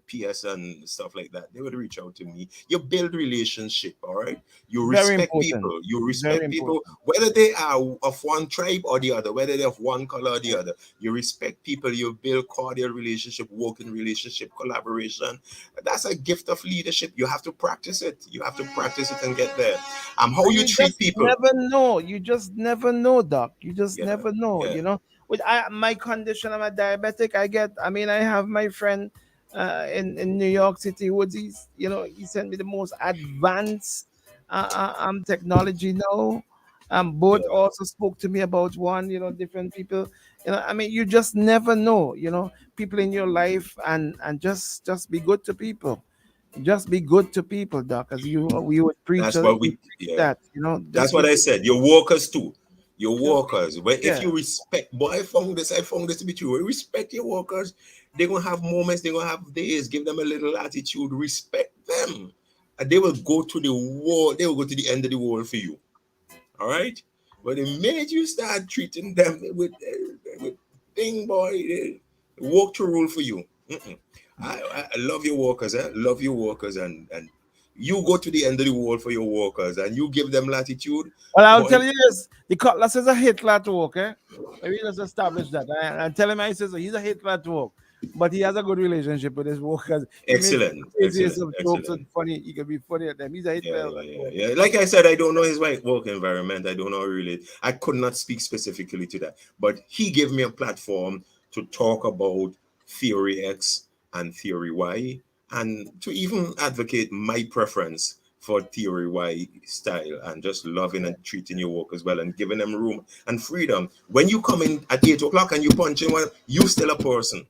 PS and stuff like that. They would reach out to me. You build relationship, all right? You respect people. You respect people, whether they are of one tribe or the other, whether they're of one color or the other. You respect people. You build cordial relationship, working relationship, collaboration. That's a gift of leadership. You have to practice it. You have to practice it and get there. How you treat people. You just never know, Doc. You just never know, With my condition, I'm a diabetic. I have my friend in New York City, Woodsy. He sent me the most advanced technology now. Both also spoke to me about one, different people. You just never know, people in your life, and just be good to people. just be good to people, Doc, as we would preach. That's what we that, you know. That's what I said. Your workers too. Your workers. But Yeah. if you respect, boy, I found this to be true. Respect your workers. They're gonna have moments, they're gonna have days. Give them a little attitude, respect them. And they will go to the wall, they will go to the end of the world for you. All right. But the minute you start treating them with thing, boy, they walk to rule for you. I love your workers, love your workers, and you go to the end of the world for your workers and you give them latitude. Well, I'll tell you this: the Cutlass is a Hitler to work. Maybe let's establish that. I tell him, I says he's a Hitler to work, but he has a good relationship with his workers. Excellent. Jokes and funny. He can be funny at them. He's a Hitler. Yeah. Like I said, I don't know his work environment. I don't know really. I could not speak specifically to that, but he gave me a platform to talk about Theory X and Theory Y, and to even advocate my preference for Theory Y style, and just loving and treating your workers well and giving them room and freedom. When you come in at 8 o'clock and you punch in one, you still a person.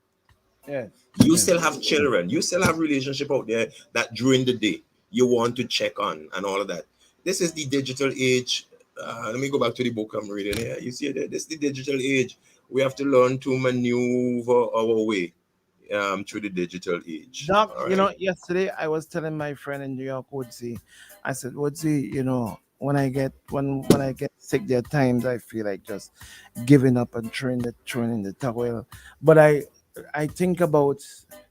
Yeah. You still have children. You still have relationship out there that during the day you want to check on and all of that. This is the digital age. Let me go back to the book I'm reading here. You see that this is the digital age. We have to learn to maneuver our way through the digital age. Doc, All you know, right? yesterday I was telling my friend in New York, Woodsy, I said, Woodsy, you know, when I get sick, there are times I feel like just giving up and throwing in the towel. But I think about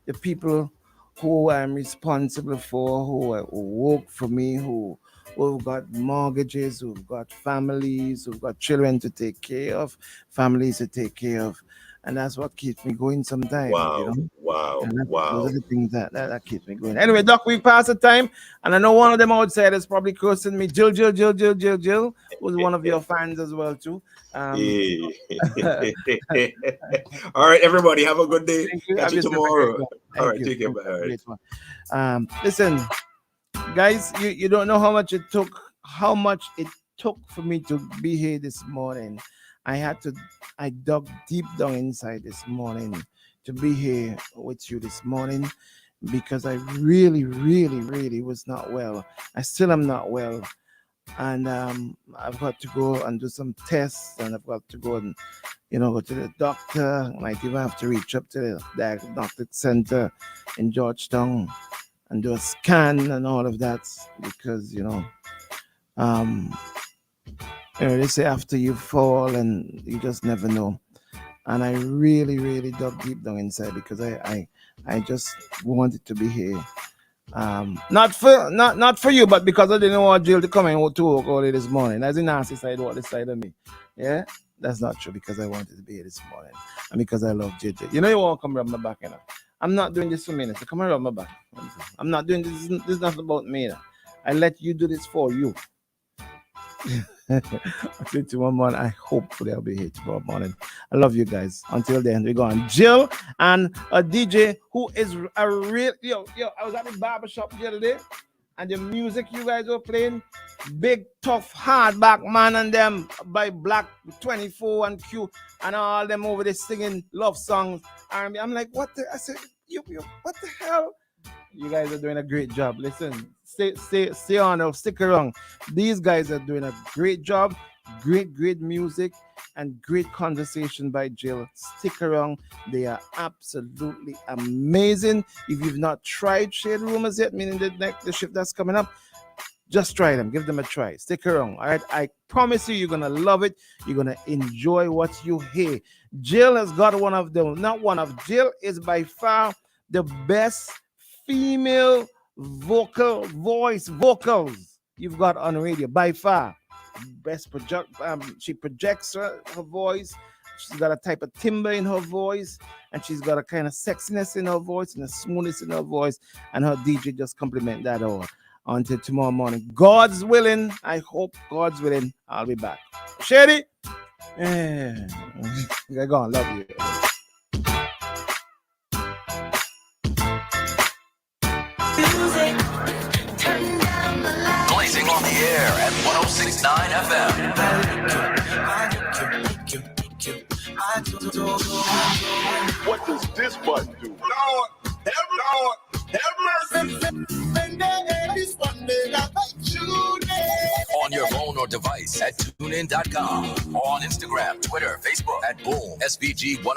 the people who I'm responsible for, who work for me, who've got mortgages, who've got families, who've got children to take care of, families to take care of. And that's what keeps me going sometimes. Wow, you know? wow, And wow. Those are the things that keeps me going. Anyway, Doc, we passed the time, and I know one of them outside is probably cursing me. Jill, was one of your fans as well too. All right, everybody, have a good day. Catch you tomorrow. All right, take care. Bye. Great one. Listen, guys, you don't know how much it took for me to be here this morning. I dug deep down inside this morning to be here with you this morning, because I really, really, really was not well. I still am not well. And I've got to go and do some tests, and I've got to go and, go to the doctor. I might even have to reach up to the diagnostic center in Georgetown and do a scan and all of that, because, they say after you fall, and you just never know. And I really, really dug deep down inside, because I just wanted to be here. Not for you, but because I didn't want Jill to come in to work early this morning. That's the nasty side, what the side of me. Yeah, that's not true, because I wanted to be here this morning, and because I love JJ. You won't come rub my back, I'm not doing this for me. So come and rub my back. I'm not doing this. This is not about me. I let you do this for you. Until tomorrow morning, I hopefully I'll be here tomorrow morning. I love you guys. Until then, we're going. Jill and a DJ who is a real I was at the barbershop the other day, and the music you guys were playing, big tough hardback man and them by Black 24 and Q and all them over there singing love songs. I'm like, what the? I said, you what the hell? You guys are doing a great job. Listen, stay on, stick around. These guys are doing a great job. Great music and great conversation by Jill. Stick around. They are absolutely amazing. If you've not tried Shade Rumors yet, meaning the shift that's coming up, just try them. Give them a try. Stick around. All right. I promise you, you're going to love it. You're going to enjoy what you hear. Jill has got Jill is by far the best female vocals you've got on radio by far. Best she projects her voice. She's got a type of timbre in her voice, and she's got a kind of sexiness in her voice and a smoothness in her voice, and her DJ just compliment that all. Until tomorrow morning, God's willing. I hope God's willing, I'll be back. Shady, go on, love you. Blazing on the air at 106.9 FM. What does this button do? Lord, On your phone or device at tunein.com or on Instagram, Twitter, Facebook at Boom SVG 101.